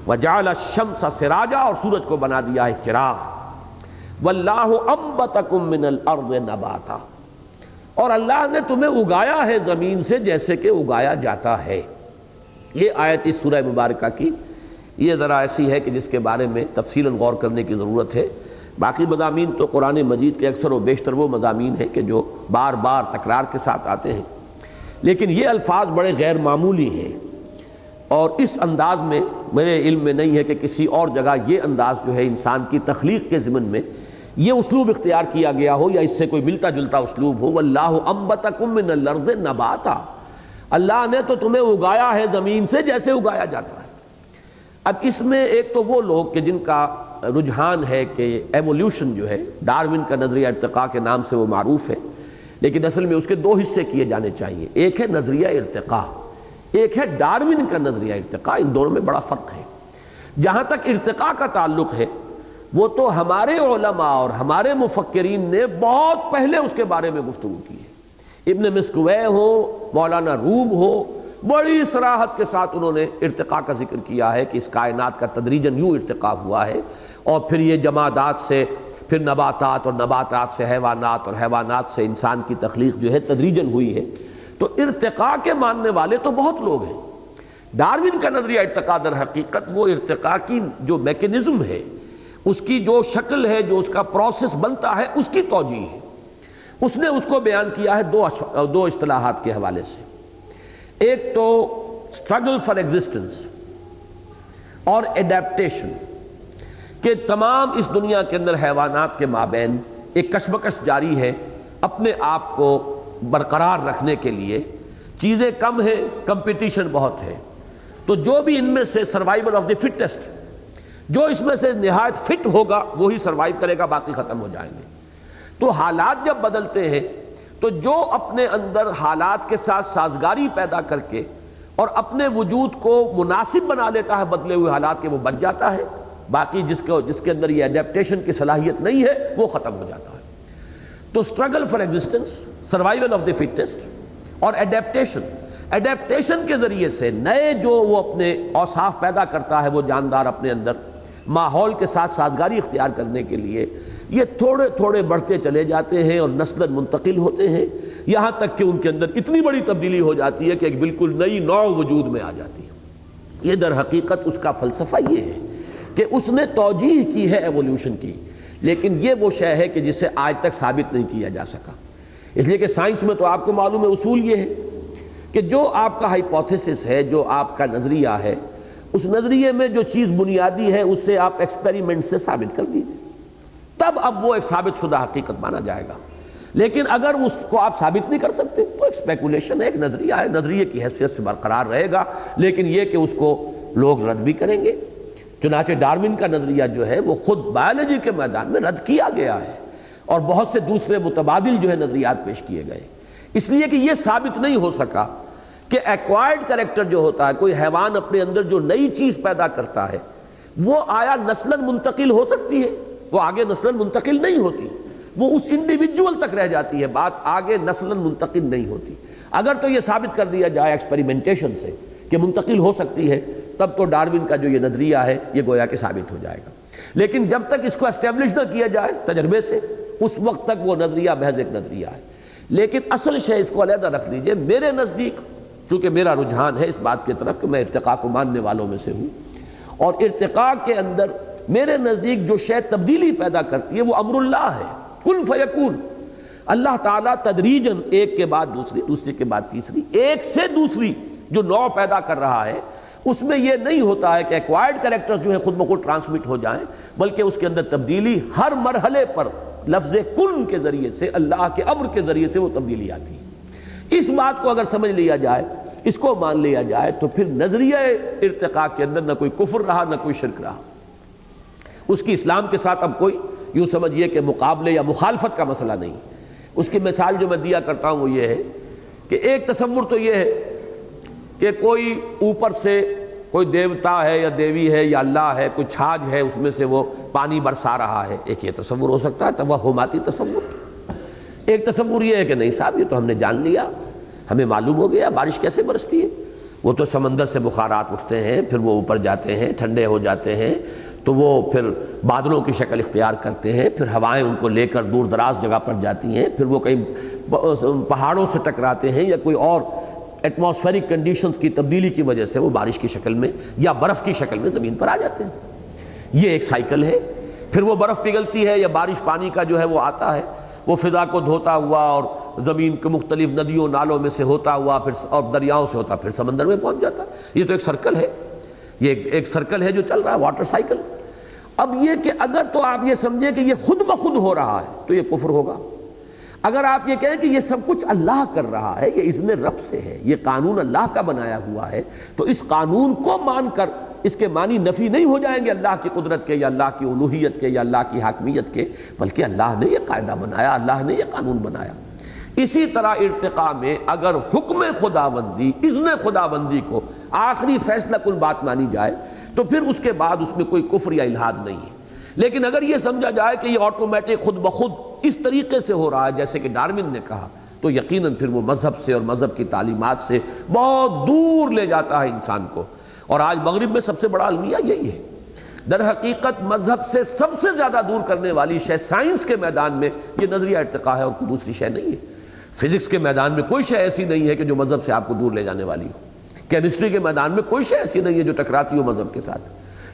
S1: وَجَعَلَ الشَّمْسَ سِرَاجًا، اور سورج کو بنا دیا ہے چراغ، وَاللَّهُ أَنبَتَكُم مِّنَ الْأَرْضِ نَبَاتًا، اور اللہ نے تمہیں اگایا ہے زمین سے جیسے کہ اگایا جاتا ہے۔ یہ آیت اس سورہ مبارکہ کی یہ ذرا ایسی ہے کہ جس کے بارے میں تفصیلاً غور کرنے کی ضرورت ہے۔ باقی مضامین تو قرآن مجید کے اکثر و بیشتر وہ مضامین ہیں کہ جو بار بار تکرار کے ساتھ آتے ہیں، لیکن یہ الفاظ بڑے غیر معمولی ہیں، اور اس انداز میں میرے علم میں نہیں ہے کہ کسی اور جگہ یہ انداز جو ہے انسان کی تخلیق کے ضمن میں یہ اسلوب اختیار کیا گیا ہو یا اس سے کوئی ملتا جلتا اسلوب ہو۔ وَاللَّهُ أَنبَتَكُم مِّنَ الْأَرْضِ نَبَاتًا، اللہ نے تو تمہیں اگایا ہے زمین سے جیسے اگایا جاتا ہے۔ اب اس میں ایک تو وہ لوگ کہ جن کا رجحان ہے کہ ایولیوشن جو ہے ڈارون کا نظریہ ارتقاء کے نام سے وہ معروف ہے، لیکن اصل میں اس کے دو حصے کیے جانے چاہیے، ایک ہے نظریہ ارتقاء، ایک ہے ڈارون کا نظریہ ارتقاء۔ ان دونوں میں بڑا فرق ہے۔ جہاں تک ارتقاء کا تعلق ہے وہ تو ہمارے علماء اور ہمارے مفکرین نے بہت پہلے اس کے بارے میں گفتگو کی ہے۔ ابن مسکوے ہو، مولانا روم ہو، بڑی صراحت کے ساتھ انہوں نے ارتقاء کا ذکر کیا ہے کہ اس کائنات کا تدریجاً یوں ارتقاء ہوا ہے، اور پھر یہ جمادات سے پھر نباتات، اور نباتات سے حیوانات، اور حیوانات سے انسان کی تخلیق جو ہے تدریجاً ہوئی ہے۔ تو ارتقاء کے ماننے والے تو بہت لوگ ہیں۔ ڈارون کا نظریہ ارتقاء در حقیقت وہ ارتقاء کی جو میکینزم ہے، اس کی جو شکل ہے، جو اس کا پروسیس بنتا ہے، اس کی توجیہ ہے۔ اس نے اس کو بیان کیا ہے دو اصطلاحات کے حوالے سے، ایک تو اسٹرگل فار ایگزسٹنس اور ایڈیپٹیشن، کہ تمام اس دنیا کے اندر حیوانات کے مابین ایک کشمکش جاری ہے اپنے آپ کو برقرار رکھنے کے لیے۔ چیزیں کم ہیں، کمپٹیشن بہت ہے، تو جو بھی ان میں سے سروائیول آف دی فٹسٹ، جو اس میں سے نہایت فٹ ہوگا وہی سروائیو کرے گا، باقی ختم ہو جائیں گے۔ تو حالات جب بدلتے ہیں تو جو اپنے اندر حالات کے ساتھ سازگاری پیدا کر کے اور اپنے وجود کو مناسب بنا لیتا ہے بدلے ہوئے حالات کے، وہ بچ جاتا ہے، باقی جس کے اندر یہ ایڈیپٹیشن کی صلاحیت نہیں ہے وہ ختم ہو جاتا ہے۔ تو struggle for existence, survival of the fittest, اور ایڈیپٹیشن کے ذریعے سے نئے جو وہ اپنے اوصاف پیدا کرتا ہے وہ جاندار اپنے اندر ماحول کے ساتھ سازگاری اختیار کرنے کے لیے، یہ تھوڑے تھوڑے بڑھتے چلے جاتے ہیں اور نسلاً منتقل ہوتے ہیں، یہاں تک کہ ان کے اندر اتنی بڑی تبدیلی ہو جاتی ہے کہ ایک بالکل نئی نوع وجود میں آ جاتی ہے۔ یہ در حقیقت اس کا فلسفہ یہ ہے کہ اس نے توجیہ کی ہے ایولیوشن کی، لیکن یہ وہ شے ہے کہ جسے آج تک ثابت نہیں کیا جا سکا۔ اس لیے کہ سائنس میں تو آپ کو معلوم ہے اصول یہ ہے کہ جو آپ کا ہائپوتھیسس ہے، جو آپ کا نظریہ ہے، اس نظریے میں جو چیز بنیادی ہے اس سے آپ ایکسپیریمنٹ سے ثابت کر دیجئے، تب اب وہ ایک ثابت شدہ حقیقت مانا جائے گا۔ لیکن اگر اس کو آپ ثابت نہیں کر سکتے تو ایک اسپیکولیشن ہے، ایک نظریہ ہے، نظریے کی حیثیت سے برقرار رہے گا، لیکن یہ کہ اس کو لوگ رد بھی کریں گے۔ چنانچہ ڈارون کا نظریہ جو ہے وہ خود بایولوجی کے میدان میں رد کیا گیا ہے، اور بہت سے دوسرے متبادل جو ہے نظریات پیش کیے گئے، اس لیے کہ یہ ثابت نہیں ہو سکا کہ ایکوائرڈ کریکٹر جو ہوتا ہے، کوئی حیوان اپنے اندر جو نئی چیز پیدا کرتا ہے وہ آیا نسلاً منتقل ہو سکتی ہے؟ وہ آگے نسلاً منتقل نہیں ہوتی، وہ اس انڈیویجول تک رہ جاتی ہے، بات آگے نسلاً منتقل نہیں ہوتی۔ اگر تو یہ ثابت کر دیا جائے ایکسپیریمنٹیشن سے کہ منتقل ہو سکتی ہے، تب تو ڈارون کا جو یہ نظریہ ہے یہ گویا کہ ثابت ہو جائے گا۔ لیکن جب تک اس کو اسٹیبلش نہ کیا جائے تجربے سے، اس وقت تک وہ نظریہ محض ایک نظریہ ہے۔ لیکن اصل شے اس کو علیحدہ رکھ دیجئے، میرے نزدیک چونکہ میرا رجحان ہے اس بات کی طرف کہ میں ارتقاء کو ماننے والوں میں سے ہوں، اور ارتقاء کے اندر میرے نزدیک جو شے تبدیلی پیدا کرتی ہے وہ امر اللہ ہے، کن فیکون۔ اللہ تعالیٰ تدریجاً ایک کے بعد دوسری، دوسری کے بعد تیسری، ایک سے دوسری جو نوع پیدا کر رہا ہے، اس میں یہ نہیں ہوتا ہے کہ ایکوائرڈ کریکٹر جو ہے خود بخود ٹرانسمٹ ہو جائیں، بلکہ اس کے اندر تبدیلی ہر مرحلے پر لفظ کن کے ذریعے سے، اللہ کے امر کے ذریعے سے وہ تبدیلی آتی ہے۔ اس بات کو اگر سمجھ لیا جائے، اس کو مان لیا جائے، تو پھر نظریہ ارتقاء کے اندر نہ کوئی کفر رہا نہ کوئی شرک رہا۔ اس کی اسلام کے ساتھ اب کوئی یوں سمجھیے کہ مقابلے یا مخالفت کا مسئلہ نہیں۔ اس کی مثال جو میں دیا کرتا ہوں وہ یہ ہے کہ ایک تصور تو یہ ہے کہ کوئی اوپر سے کوئی دیوتا ہے یا دیوی ہے یا اللہ ہے، کوئی چھاج ہے، اس میں سے وہ پانی برسا رہا ہے، ایک یہ تصور ہو سکتا ہے توہماتی تصور۔ ایک تصور یہ ہے کہ نہیں صاحب یہ تو ہم نے جان لیا، ہمیں معلوم ہو گیا بارش کیسے برستی ہے، وہ تو سمندر سے بخارات اٹھتے ہیں، پھر وہ اوپر جاتے ہیں، ٹھنڈے ہو جاتے ہیں، تو وہ پھر بادلوں کی شکل اختیار کرتے ہیں، پھر ہوائیں ان کو لے کر دور دراز جگہ پر جاتی ہیں، پھر وہ کہیں پہاڑوں سے ٹکراتے ہیں یا کوئی اور ایٹماسفیرک کنڈیشنز کی تبدیلی کی وجہ سے وہ بارش کی شکل میں یا برف کی شکل میں زمین پر آ جاتے ہیں۔ یہ ایک سائیکل ہے۔ پھر وہ برف پگھلتی ہے یا بارش پانی کا جو ہے وہ آتا ہے، وہ فضا کو دھوتا ہوا اور زمین کے مختلف ندیوں نالوں میں سے ہوتا ہوا پھر اور دریاؤں سے ہوتا پھر سمندر میں پہنچ جاتا ہے۔ یہ تو ایک سرکل ہے، یہ ایک سرکل ہے جو چل رہا ہے، واٹر سائیکل۔ اب یہ کہ اگر تو آپ یہ سمجھیں کہ یہ خود بخود ہو رہا ہے تو یہ کفر ہوگا۔ اگر آپ یہ کہیں کہ یہ سب کچھ اللہ کر رہا ہے، یہ اذن رب سے ہے، یہ قانون اللہ کا بنایا ہوا ہے، تو اس قانون کو مان کر اس کے معنی نفی نہیں ہو جائیں گے اللہ کی قدرت کے یا اللہ کی الوہیت کے یا اللہ کی حاکمیت کے، بلکہ اللہ نے یہ قاعدہ بنایا، اللہ نے یہ قانون بنایا۔ اسی طرح ارتقاء میں اگر حکم خداوندی، اذن خداوندی کو آخری فیصلہ کن بات مانی جائے تو پھر اس کے بعد اس میں کوئی کفر یا الحاد نہیں ہے۔ لیکن اگر یہ سمجھا جائے کہ یہ آٹومیٹک خود بخود اس طریقے سے ہو رہا ہے جیسے کہ ڈارون نے کہا، تو یقیناً پھر وہ مذہب سے اور مذہب کی تعلیمات سے بہت دور لے جاتا ہے انسان کو۔ اور آج مغرب میں سب سے بڑا المیہ یہی ہے۔ در حقیقت مذہب سے سب سے زیادہ دور کرنے والی شے سائنس کے میدان میں یہ نظریہ ارتقاء ہے اور کوئی دوسری شے نہیں ہے۔ فزکس کے میدان میں کوئی شے ایسی نہیں ہے کہ جو مذہب سے آپ کو دور لے جانے والی ہو۔ کیمسٹری کے میدان میں کوئی شے ایسی نہیں ہے جو ٹکراتی ہو مذہب کے ساتھ۔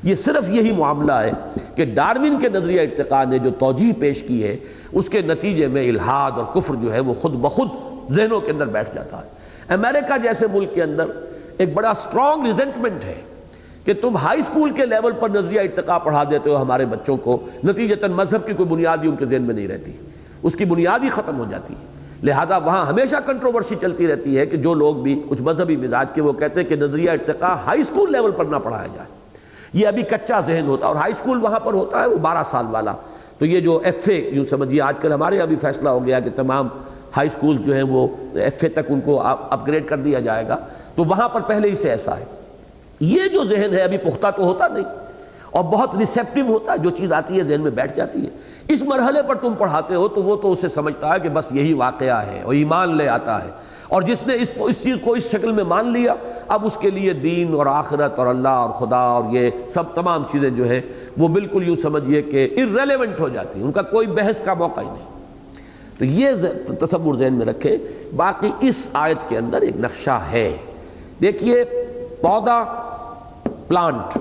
S1: یہ صرف یہی معاملہ ہے کہ ڈارون کے نظریہ ارتقاء نے جو توجیہ پیش کی ہے اس کے نتیجے میں الحاد اور کفر جو ہے وہ خود بخود ذہنوں کے اندر بیٹھ جاتا ہے۔ امریکہ جیسے ملک کے اندر ایک بڑا سٹرونگ ریزنٹمنٹ ہے کہ تم ہائی اسکول کے لیول پر نظریہ ارتقاء پڑھا دیتے ہو ہمارے بچوں کو، نتیجتاً مذہب کی کوئی بنیادی ان کے ذہن میں نہیں رہتی، اس کی بنیاد ہی ختم ہو جاتی ہے۔ لہذا وہاں ہمیشہ کنٹروورسی چلتی رہتی ہے کہ جو لوگ بھی کچھ مذہبی مزاج کے وہ کہتے ہیں کہ نظریہ ارتقاء ہائی اسکول لیول پر نہ پڑھایا جائے، یہ ابھی کچا ذہن ہوتا ہے، اور ہائی اسکول وہاں پر ہوتا ہے وہ 12 سال والا۔ تو یہ جو ایف اے یوں سمجھیے آج کل ہمارے ابھی فیصلہ ہو گیا کہ تمام ہائی اسکول جو ہیں وہ ایف اے تک ان کو اپ گریڈ کر دیا جائے گا، تو وہاں پر پہلے ہی سے ایسا ہے۔ یہ جو ذہن ہے ابھی پختہ تو ہوتا نہیں اور بہت ریسیپٹیو ہوتا ہے، جو چیز آتی ہے ذہن میں بیٹھ جاتی ہے۔ اس مرحلے پر تم پڑھاتے ہو تو وہ تو اسے سمجھتا ہے کہ بس یہی واقعہ ہے اور ایمان لے آتا ہے، اور جس نے اس چیز کو اس شکل میں مان لیا اب اس کے لیے دین اور آخرت اور اللہ اور خدا اور یہ سب تمام چیزیں جو ہیں وہ بالکل یوں سمجھیے کہ irrelevant ہو جاتی ہیں، ان کا کوئی بحث کا موقع ہی نہیں۔ تو یہ تصور ذہن میں رکھیں۔ باقی اس آیت کے اندر ایک نقشہ ہے، دیکھیے پودا، پلانٹ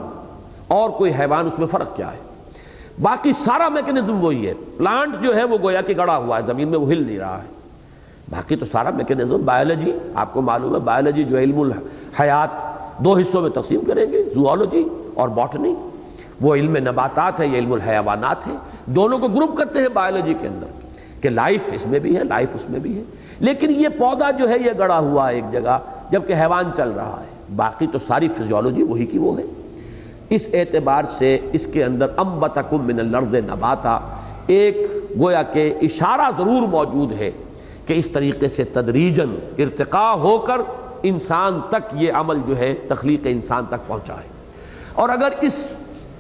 S1: اور کوئی حیوان، اس میں فرق کیا ہے؟ باقی سارا میکینزم وہی ہے۔ پلانٹ جو ہے وہ گویا کہ گڑا ہوا ہے زمین میں، وہ ہل نہیں رہا ہے۔ باقی تو سارا میکینزم، بایولوجی آپ کو معلوم ہے، بایولوجی جو علم الحیات 2 حصوں میں تقسیم کریں گے، زوالوجی اور باٹنی۔ وہ علم نباتات ہے، یہ علم الحیوانات ہے، دونوں کو گروپ کرتے ہیں بایولوجی کے اندر کہ لائف اس میں بھی ہے، لائف اس میں بھی ہے۔ لیکن یہ پودا جو ہے یہ گڑا ہوا ہے ایک جگہ، جبکہ حیوان چل رہا ہے۔ باقی تو ساری فزیولوجی وہی کی وہ ہے۔ اس اعتبار سے اس کے اندر انبتکم من الارض نباتا ایک گویا کہ اشارہ ضرور موجود ہے کہ اس طریقے سے تدریجاً ارتقاء ہو کر انسان تک یہ عمل جو ہے تخلیق انسان تک پہنچا ہے۔ اور اگر اس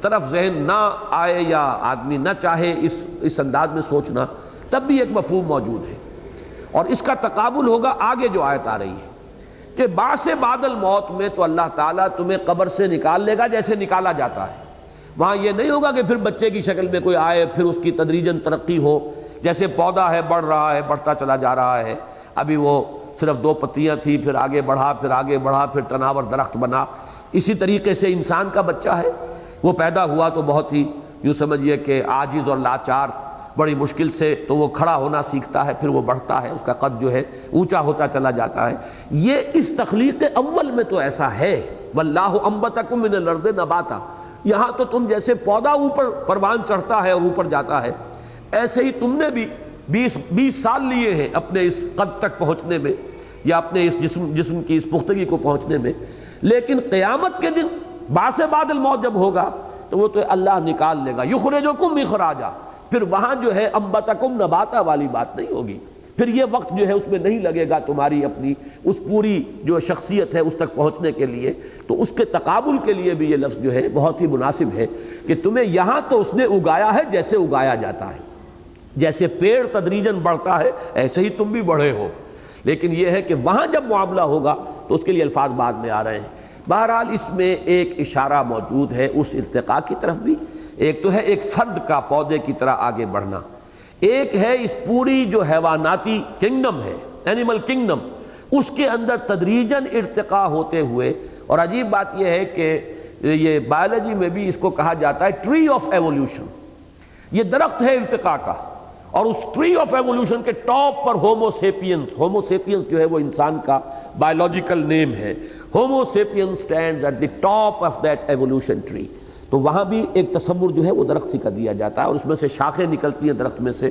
S1: طرف ذہن نہ آئے یا آدمی نہ چاہے اس انداز میں سوچنا، تب بھی ایک مفہوم موجود ہے، اور اس کا تقابل ہوگا آگے جو آیت آ رہی ہے کہ بعث بعد الموت میں تو اللہ تعالیٰ تمہیں قبر سے نکال لے گا جیسے نکالا جاتا ہے۔ وہاں یہ نہیں ہوگا کہ پھر بچے کی شکل میں کوئی آئے، پھر اس کی تدریجاً ترقی ہو، جیسے پودا ہے بڑھ رہا ہے، بڑھتا چلا جا رہا ہے، ابھی وہ صرف 2 پتیاں تھیں، پھر آگے بڑھا، پھر آگے بڑھا، پھر تناور درخت بنا۔ اسی طریقے سے انسان کا بچہ ہے، وہ پیدا ہوا تو بہت ہی یوں سمجھیے کہ عاجز اور لاچار، بڑی مشکل سے تو وہ کھڑا ہونا سیکھتا ہے، پھر وہ بڑھتا ہے، اس کا قد جو ہے اونچا ہوتا چلا جاتا ہے۔ یہ اس تخلیق اول میں تو ایسا ہے، واللہ انبتکم من الارض نباتا۔ یہاں تو تم جیسے پودا اوپر پروان چڑھتا ہے اور اوپر جاتا ہے، ایسے ہی تم نے بھی 20 سال لیے ہیں اپنے اس قد تک پہنچنے میں یا اپنے اس جسم کی اس پختگی کو پہنچنے میں۔ لیکن قیامت کے دن بعث بعد الموت جب ہوگا تو وہ تو اللہ نکال لے گا. یخرجکم اخراجا، پھر وہاں جو ہے انبتکم نباتا والی بات نہیں ہوگی. پھر یہ وقت جو ہے اس میں نہیں لگے گا تمہاری اپنی اس پوری جو شخصیت ہے اس تک پہنچنے کے لیے. تو اس کے تقابل کے لیے بھی یہ لفظ جو ہے بہت ہی مناسب ہے کہ تمہیں یہاں تو اس نے اگایا ہے جیسے اگایا جاتا ہے، جیسے پیڑ تدریجاً بڑھتا ہے ایسے ہی تم بھی بڑھے ہو. لیکن یہ ہے کہ وہاں جب معاملہ ہوگا تو اس کے لیے الفاظ بعد میں آ رہے ہیں. بہرحال اس میں ایک اشارہ موجود ہے اس ارتقاء کی طرف بھی. ایک تو ہے ایک فرد کا پودے کی طرح آگے بڑھنا، ایک ہے اس پوری جو حیواناتی کنگڈم ہے، اینیمل کنگڈم، اس کے اندر تدریجاً ارتقاء ہوتے ہوئے. اور عجیب بات یہ ہے کہ یہ بایولوجی میں بھی اس کو کہا جاتا ہے ٹری آف ایولیوشن. یہ درخت ہے ارتقاء کا، اور اس ٹری آف ایولیوشن کے ٹاپ پر ہومو سیپینس جو ہے وہ انسان کا بایولوجیکل نیم ہے. Homo sapiens stands at the top of that evolution tree. تو وہاں بھی ایک تصور جو ہے وہ درخت ہی کا دیا جاتا ہے، اور اس میں سے شاخیں نکلتی ہیں درخت میں سے.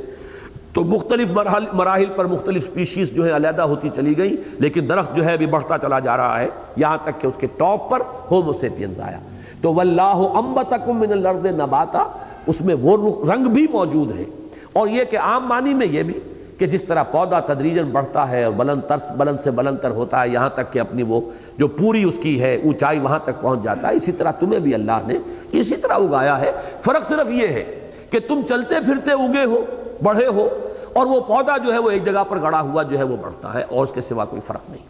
S1: تو مختلف مراحل پر مختلف سپیشیز جو ہے علیحدہ ہوتی چلی گئی، لیکن درخت جو ہے ابھی بڑھتا چلا جا رہا ہے یہاں تک کہ اس کے ٹاپ پر ہومو سیپینز آیا. تو واللہ انبتکم من الارض نباتا، اس میں وہ رنگ بھی موجود ہے. اور یہ کہ عام معنی میں یہ بھی کہ جس طرح پودا تدریجاً بڑھتا ہے اور بلند سے بلند تر ہوتا ہے یہاں تک کہ اپنی وہ جو پوری اس کی ہے اونچائی وہاں تک پہنچ جاتا ہے، اسی طرح تمہیں بھی اللہ نے اسی طرح اگایا ہے. فرق صرف یہ ہے کہ تم چلتے پھرتے اگے ہو، بڑھے ہو، اور وہ پودا جو ہے وہ ایک جگہ پر گڑا ہوا جو ہے وہ بڑھتا ہے، اور اس کے سوا کوئی فرق نہیں.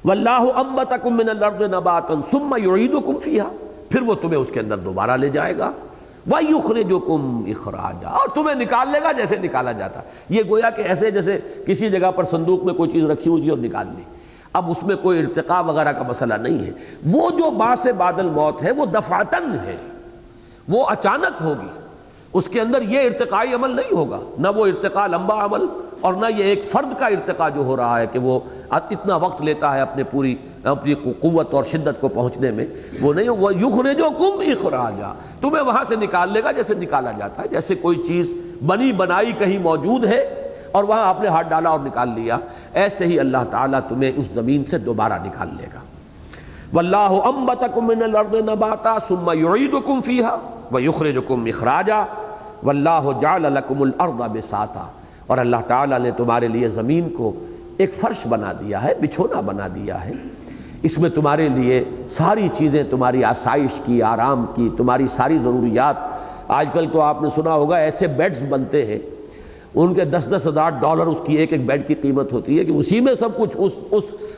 S1: واللہ انبتکم من الارض نباتا ثم یعیدکم فیہا، پھر وہ تمہیں اس کے اندر دوبارہ لے جائے گا. وَيُخْرِجُكُمْ إِخْرَاجًا، اور تمہیں نکال لے گا جیسے نکالا جاتا. یہ گویا کہ ایسے جیسے کسی جگہ پر صندوق میں کوئی چیز رکھی ہوئی اور نکال لی. اب اس میں کوئی ارتقاء وغیرہ کا مسئلہ نہیں ہے. وہ جو باعث بعد الموت ہے وہ دفعتاً ہے، وہ اچانک ہوگی. اس کے اندر یہ ارتقائی عمل نہیں ہوگا، نہ وہ ارتقاء لمبا عمل، اور نہ یہ ایک فرد کا ارتقاء جو ہو رہا ہے کہ وہ اتنا وقت لیتا ہے اپنی قوت اور شدت کو پہنچنے میں، وہ نہیں. وہ یخرجکم اخراجا، تمہیں وہاں سے نکال لے گا جیسے نکالا جاتا ہے. جیسے کوئی چیز بنی بنائی کہیں موجود ہے اور وہاں آپ نے ہاتھ ڈالا اور نکال لیا، ایسے ہی اللہ تعالیٰ تمہیں اس زمین سے دوبارہ نکال لے گا. واللہ انبتکم من الارض نباتا ثم یعیدکم فیہا ویخرجکم اخراجا واللہ جعل لکم الارض بساطا، اور اللہ تعالیٰ نے تمہارے لیے زمین کو ایک فرش بنا دیا ہے، بچھونا بنا دیا ہے. اس میں تمہارے لیے ساری چیزیں، تمہاری آسائش کی، آرام کی، تمہاری ساری ضروریات. آج کل تو آپ نے سنا ہوگا ایسے بیڈز بنتے ہیں، ان کے $10,000 اس کی ایک بیڈ کی قیمت ہوتی ہے کہ اسی میں سب کچھ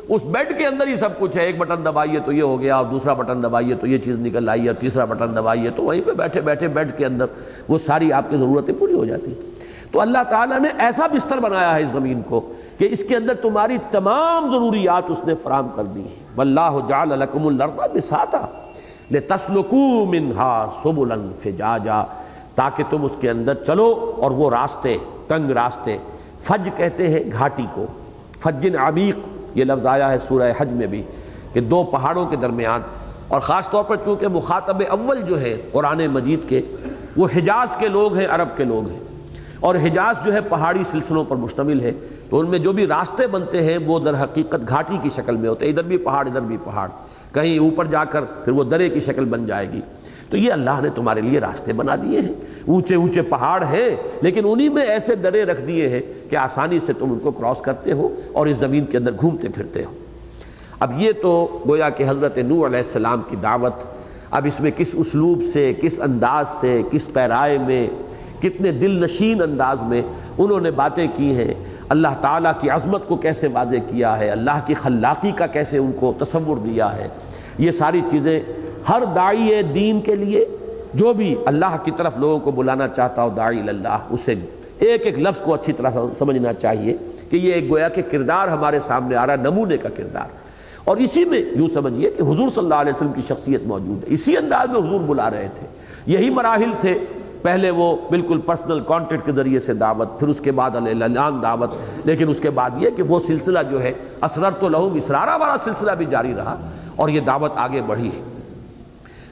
S1: اس بیڈ کے اندر ہی سب کچھ ہے. ایک بٹن دبائیے تو یہ ہو گیا، اور دوسرا بٹن دبائیے تو یہ چیز نکل آئی، اور تیسرا بٹن دبائیے تو وہیں پہ بیٹھے بیٹھے بیڈ کے اندر وہ ساری آپ کی ضرورتیں پوری ہو جاتی ہیں. تو اللہ تعالیٰ نے ایسا بستر بنایا ہے اس زمین کو کہ اس کے اندر تمہاری تمام ضروریات اس نے فراہم کر دی ہیں. واللہ جعل لکم الارض بساطا لتسلکوا منها سبلا فجاجا، تاکہ تم اس کے اندر چلو اور وہ راستے، تنگ راستے، فج کہتے ہیں گھاٹی کو، فج عمیق یہ لفظ آیا ہے سورہ حج میں بھی کہ دو پہاڑوں کے درمیان. اور خاص طور پر چونکہ مخاطب اول جو ہے قرآن مجید کے وہ حجاز کے لوگ ہیں، عرب کے لوگ ہیں، اور حجاز جو ہے پہاڑی سلسلوں پر مشتمل ہے. تو ان میں جو بھی راستے بنتے ہیں وہ در حقیقت گھاٹی کی شکل میں ہوتے ہیں، ادھر بھی پہاڑ ادھر بھی پہاڑ، کہیں اوپر جا کر پھر وہ درے کی شکل بن جائے گی. تو یہ اللہ نے تمہارے لیے راستے بنا دیے ہیں. اونچے اونچے پہاڑ ہیں لیکن انہی میں ایسے درے رکھ دیے ہیں کہ آسانی سے تم ان کو کراس کرتے ہو اور اس زمین کے اندر گھومتے پھرتے ہو. اب یہ تو گویا کہ حضرت نوح علیہ السلام کی دعوت. اب اس میں کس اسلوب سے، کس انداز سے، کس پیرائے میں، کتنے دل نشین انداز میں انہوں نے باتیں کی ہیں، اللہ تعالیٰ کی عظمت کو کیسے واضح کیا ہے، اللہ کی خلاقی کا کیسے ان کو تصور دیا ہے. یہ ساری چیزیں ہر داعی دین کے لیے جو بھی اللہ کی طرف لوگوں کو بلانا چاہتا ہو، داعی اللہ، اسے ایک ایک لفظ کو اچھی طرح سمجھنا چاہیے کہ یہ ایک گویا کہ کردار ہمارے سامنے آ رہا ہے، نمونے کا کردار. اور اسی میں یوں سمجھیے کہ حضور صلی اللہ علیہ وسلم کی شخصیت موجود ہے. اسی انداز میں حضور بلا رہے تھے. یہی مراحل تھے، پہلے وہ بالکل پرسنل کانٹیکٹ کے ذریعے سے دعوت، پھر اس کے بعد اعلان دعوت، لیکن اس کے بعد یہ کہ وہ سلسلہ جو ہے اسررت لہم اسرارا والا سلسلہ بھی جاری رہا اور یہ دعوت آگے بڑھی ہے.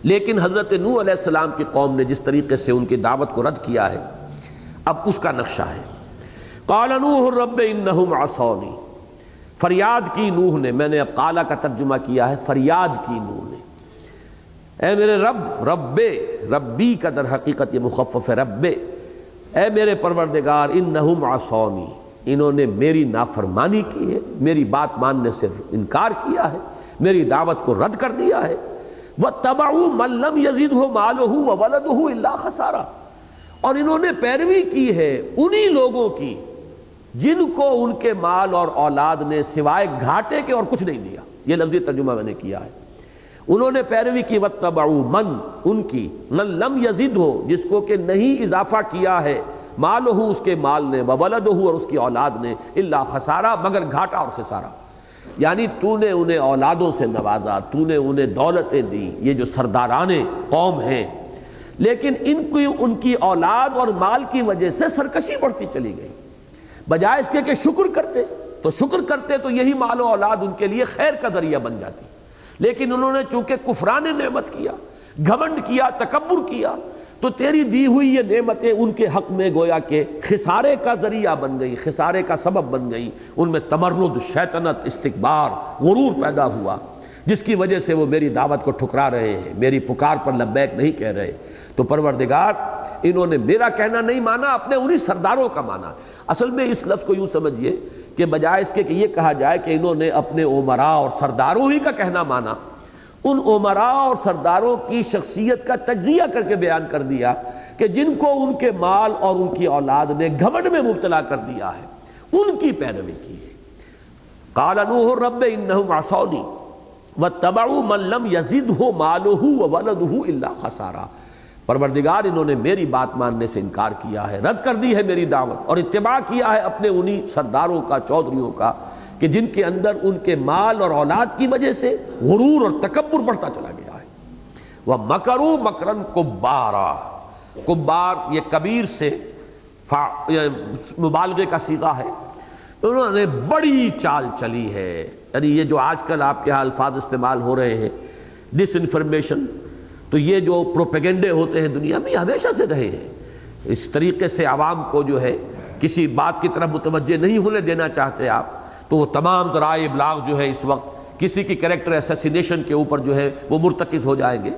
S1: لیکن حضرت نوح علیہ السلام کی قوم نے جس طریقے سے ان کی دعوت کو رد کیا ہے، اب اس کا نقشہ ہے. قال نوح رب انہم عصونی، فریاد کی نوح نے، میں نے اب قالا کا ترجمہ کیا ہے، فریاد کی نوح نے. اے میرے رب، ربی کا در حقیقت یہ مخفف ہے، رب، اے میرے پروردگار، انہم عصونی، انہوں نے میری نافرمانی کی ہے، میری بات ماننے سے انکار کیا ہے، میری دعوت کو رد کر دیا ہے۔ وَاتَّبَعُوا مَن لَّمْ يَزِدْهُ مَالُهُ وَوَلَدُهُ إِلَّا خَسَارًا، اور انہوں نے پیروی کی ہے انہی لوگوں کی جن کو ان کے مال اور اولاد نے سوائے گھاٹے کے اور کچھ نہیں دیا۔ یہ لفظی ترجمہ میں نے کیا ہے۔ انہوں نے پیروی کی وَاتَّبَعُوا مَن، ان کی، مَن لَّمْ يَزِدْهُ، جس کو کہ نہیں اضافہ کیا ہے، مالہ، اس کے مال نے، وولدہ، اور اس کی اولاد نے، الا خسارہ، مگر گھاٹا اور خسارہ۔ یعنی تو نے انہیں اولادوں سے نوازا، تو نے انہیں دولتیں دی، یہ جو سرداران قوم ہیں، لیکن ان کی اولاد اور مال کی وجہ سے سرکشی بڑھتی چلی گئی۔ بجائے اس کے کہ شکر کرتے تو یہی مال و اولاد ان کے لیے خیر کا ذریعہ بن جاتی، لیکن انہوں نے چونکہ کفران نعمت کیا، گھمنڈ کیا، تکبر کیا، تو تیری دی ہوئی یہ نعمتیں ان کے حق میں گویا کہ خسارے کا ذریعہ بن گئی، خسارے کا سبب بن گئی۔ ان میں تمرد، شیطنت، استکبار، غرور پیدا ہوا، جس کی وجہ سے وہ میری دعوت کو ٹھکرا رہے ہیں، میری پکار پر لبیک نہیں کہہ رہے۔ تو پروردگار، انہوں نے میرا کہنا نہیں مانا، اپنے انہی سرداروں کا مانا۔ اصل میں اس لفظ کو یوں سمجھیے کہ بجائے اس کے کہ یہ کہا جائے کہ انہوں نے اپنے امراء اور سرداروں ہی کا کہنا مانا، ان امراء اور سرداروں کی شخصیت کا تجزیہ کر کے بیان کر دیا کہ جن کو ان کے مال اور ان کی اولاد نے گھمنڈ میں مبتلا کر دیا ہے، ان کی پیروی کی ہے۔ قال نوح رب انہم عصونی واتبعوا من لم یزدہ مالہ وولدہ الا خسارا، پروردگار انہوں نے میری بات ماننے سے انکار کیا ہے، رد کر دی ہے میری دعوت، اور اتباع کیا ہے اپنے انہی سرداروں کا، چودھریوں کا، کہ جن کے اندر ان کے مال اور اولاد کی وجہ سے غرور اور تکبر بڑھتا چلا گیا ہے۔ وَمَكَرُوا مَكْرًا كُبَّارًا، کبار یہ کبیر سے مبالغے کا صیغہ ہے، انہوں نے بڑی چال چلی ہے۔ یعنی یہ جو آج کل آپ کے ہاں الفاظ استعمال ہو رہے ہیں، ڈس انفارمیشن، تو یہ جو پروپیگنڈے ہوتے ہیں دنیا میں، یہ ہمیشہ سے رہے ہیں۔ اس طریقے سے عوام کو جو ہے کسی بات کی طرف متوجہ نہیں ہونے دینا چاہتے آپ، تو وہ تمام ذرائع ابلاغ جو ہے اس وقت کسی کی کریکٹر اسیسینیشن کے اوپر جو ہے وہ مرتکز ہو جائیں گے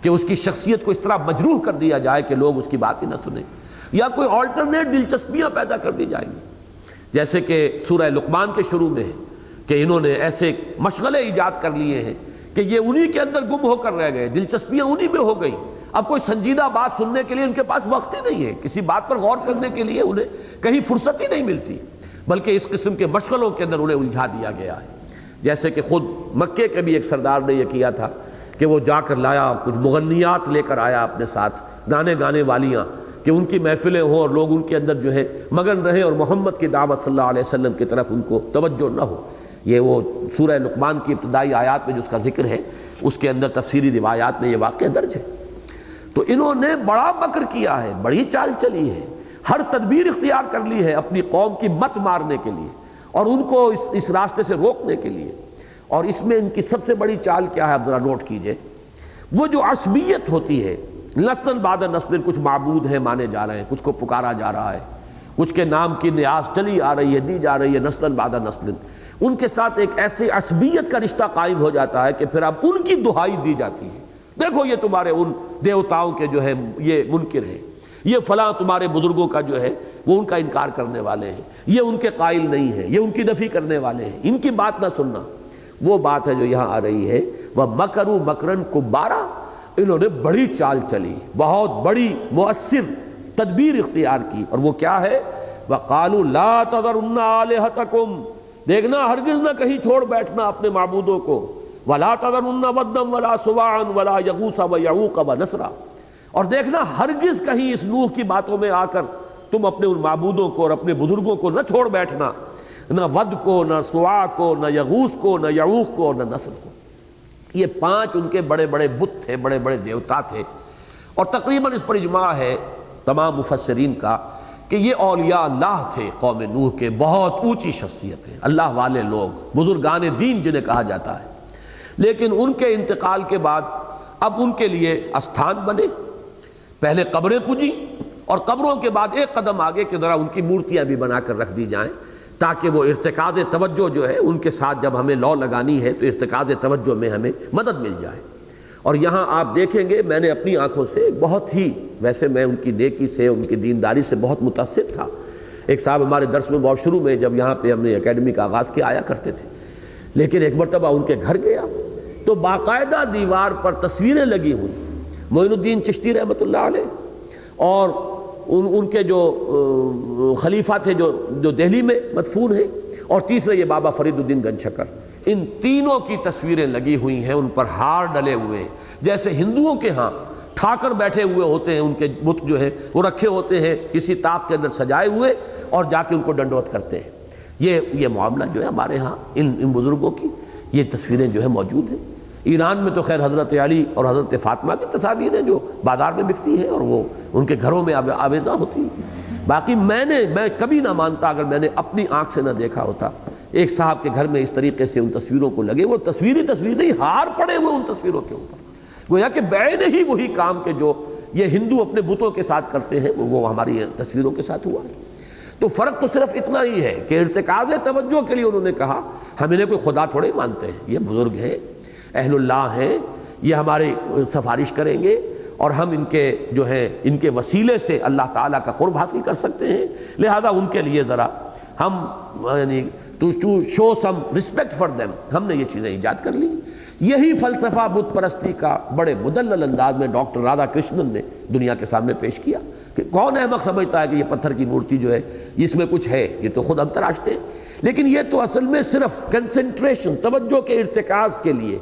S1: کہ اس کی شخصیت کو اس طرح مجروح کر دیا جائے کہ لوگ اس کی بات ہی نہ سنیں، یا کوئی آلٹرنیٹ دلچسپیاں پیدا کر دی جائیں گی، جیسے کہ سورہ لقمان کے شروع میں ہے کہ انہوں نے ایسے مشغلے ایجاد کر لیے ہیں کہ یہ انہی کے اندر گم ہو کر رہ گئے، دلچسپیاں انہی میں ہو گئی۔ اب کوئی سنجیدہ بات سننے کے لیے ان کے پاس وقت ہی نہیں ہے، کسی بات پر غور کرنے کے لیے انہیں کہیں فرصت ہی نہیں ملتی، بلکہ اس قسم کے مشغلوں کے اندر انہیں الجھا دیا گیا ہے۔ جیسے کہ خود مکے کے بھی ایک سردار نے یہ کیا تھا کہ وہ جا کر لایا، کچھ مغنیات لے کر آیا اپنے ساتھ، گانے والیاں، کہ ان کی محفلیں ہوں اور لوگ ان کے اندر جو ہے مگن رہیں اور محمد کی دعوت صلی اللہ علیہ وسلم کی طرف ان کو توجہ نہ ہو۔ یہ وہ سورہ لقمان کی ابتدائی آیات میں جو اس کا ذکر ہے، اس کے اندر تفسیری روایات میں یہ واقعہ درج ہے۔ تو انہوں نے بڑا مکر کیا ہے، بڑی چال چلی ہے، ہر تدبیر اختیار کر لی ہے اپنی قوم کی مت مارنے کے لیے اور ان کو اس راستے سے روکنے کے لیے۔ اور اس میں ان کی سب سے بڑی چال کیا ہے، اب ذرا نوٹ کیجئے، وہ جو عصبیت ہوتی ہے، نسل بعد نسل کچھ معبود ہیں مانے جا رہے ہیں، کچھ کو پکارا جا رہا ہے، کچھ کے نام کی نیاز چلی آ رہی ہے، دی جا رہی ہے، نسل بعد نسل، ان کے ساتھ ایک ایسی عصبیت کا رشتہ قائم ہو جاتا ہے کہ پھر اب ان کی دہائی دی جاتی ہے، دیکھو یہ تمہارے ان دیوتاؤں کے جو ہے یہ منکر ہیں، یہ فلاں تمہارے بزرگوں کا جو ہے وہ ان کا انکار کرنے والے ہیں، یہ ان کے قائل نہیں ہیں، یہ ان کی نفی کرنے والے ہیں، ان کی بات نہ سننا۔ وہ بات ہے جو یہاں آ رہی ہے، وَمَكَرُوا مَكْرًا كُبَّارًا، انہوں نے بڑی چال چلی، بہت بڑی مؤثر تدبیر اختیار کی، اور وہ کیا ہے، وَقَالُوا لَا تَذَرُنَّ آلِهَتَكُمْ، دیکھنا ہرگز نہ کہیں چھوڑ بیٹھنا اپنے معبودوں کو، وَلَا تَذَرُنَّ وَدًّا وَلَا سُوَاعًا وَلَا يَغُوثَ وَيَعُوقَ وَنَسْرًا، اور دیکھنا ہرگز کہیں اس نوح کی باتوں میں آ کر تم اپنے ان معبودوں کو اور اپنے بزرگوں کو نہ چھوڑ بیٹھنا، نہ ود کو، نہ سوا کو، نہ یغوث کو، نہ یعوق کو، نہ نسر کو۔ یہ 5 ان کے بڑے بڑے بت تھے، بڑے بڑے دیوتا تھے، اور تقریباً اس پر اجماع ہے تمام مفسرین کا کہ یہ اولیاء اللہ تھے قوم نوح کے، بہت اونچی شخصیتیں، اللہ والے لوگ، بزرگان دین جنہیں کہا جاتا ہے۔ لیکن ان کے انتقال کے بعد اب ان کے لیے استھان بنے، پہلے قبریں پوجی، اور قبروں کے بعد ایک قدم آگے کہ ذرا ان کی مورتیاں بھی بنا کر رکھ دی جائیں، تاکہ وہ ارتکاز توجہ جو ہے ان کے ساتھ جب ہمیں لو لگانی ہے تو ارتکاز توجہ میں ہمیں مدد مل جائے۔ اور یہاں آپ دیکھیں گے میں نے اپنی آنکھوں سے بہت ہی، ویسے میں ان کی نیکی سے ان کی دینداری سے بہت متاثر تھا. ایک صاحب ہمارے درس میں بہت شروع میں جب یہاں پہ ہم نے اکیڈمی کا آغاز کیا آیا کرتے تھے، لیکن ایک مرتبہ ان کے گھر گیا تو باقاعدہ دیوار پر تصویریں لگی ہوئی، معین الدین چشتی رحمۃ اللہ علیہ اور ان کے جو خلیفہ تھے جو دہلی میں مدفون ہیں، اور تیسرے یہ بابا فرید الدین گنج شکر، ان تینوں کی تصویریں لگی ہوئی ہیں، ان پر ہار ڈلے ہوئے ہیں، جیسے ہندوؤں کے ہاں ٹھاکر بیٹھے ہوئے ہوتے ہیں، ان کے بت جو ہے وہ رکھے ہوتے ہیں کسی طاق کے اندر سجائے ہوئے، اور جا کے ان کو ڈنڈوت کرتے ہیں. یہ معاملہ جو ہے ہمارے ہاں ان بزرگوں کی یہ تصویریں جو ہے موجود ہیں. ایران میں تو خیر حضرت علی اور حضرت فاطمہ کی تصاویر ہیں جو بازار میں بکتی ہیں اور وہ ان کے گھروں میں آویزاں ہوتی ہیں. باقی میں کبھی نہ مانتا اگر میں نے اپنی آنکھ سے نہ دیکھا ہوتا ایک صاحب کے گھر میں اس طریقے سے ان تصویروں کو لگے، وہ تصویر نہیں، ہار پڑے ہوئے ان تصویروں کے اوپر، گویا کہ بعین ہی وہی کام کے جو یہ ہندو اپنے بتوں کے ساتھ کرتے ہیں وہ ہماری تصویروں کے ساتھ ہوا ہے. تو فرق تو صرف اتنا ہی ہے کہ ارتکاز توجہ کے لیے انہوں نے کہا ہم انہیں کوئی خدا تھوڑے مانتے ہیں، یہ بزرگ ہیں، اہل اللہ ہیں، یہ ہماری سفارش کریں گے اور ہم ان کے جو ہے ان کے وسیلے سے اللہ تعالیٰ کا قرب حاصل کر سکتے ہیں، لہذا ان کے لیے ذرا ہم یعنی to show some respect for them ہم نے یہ چیزیں ایجاد کر لی. یہی فلسفہ بت پرستی کا بڑے مدلل انداز میں ڈاکٹر رادھا کرشنن نے دنیا کے سامنے پیش کیا کہ کون احمق سمجھتا ہے کہ یہ پتھر کی مورتی جو ہے اس میں کچھ ہے، یہ تو خود ہم تراشتے ہیں. لیکن یہ تو اصل میں صرف کنسنٹریشن، توجہ کے ارتکاز کے لیے،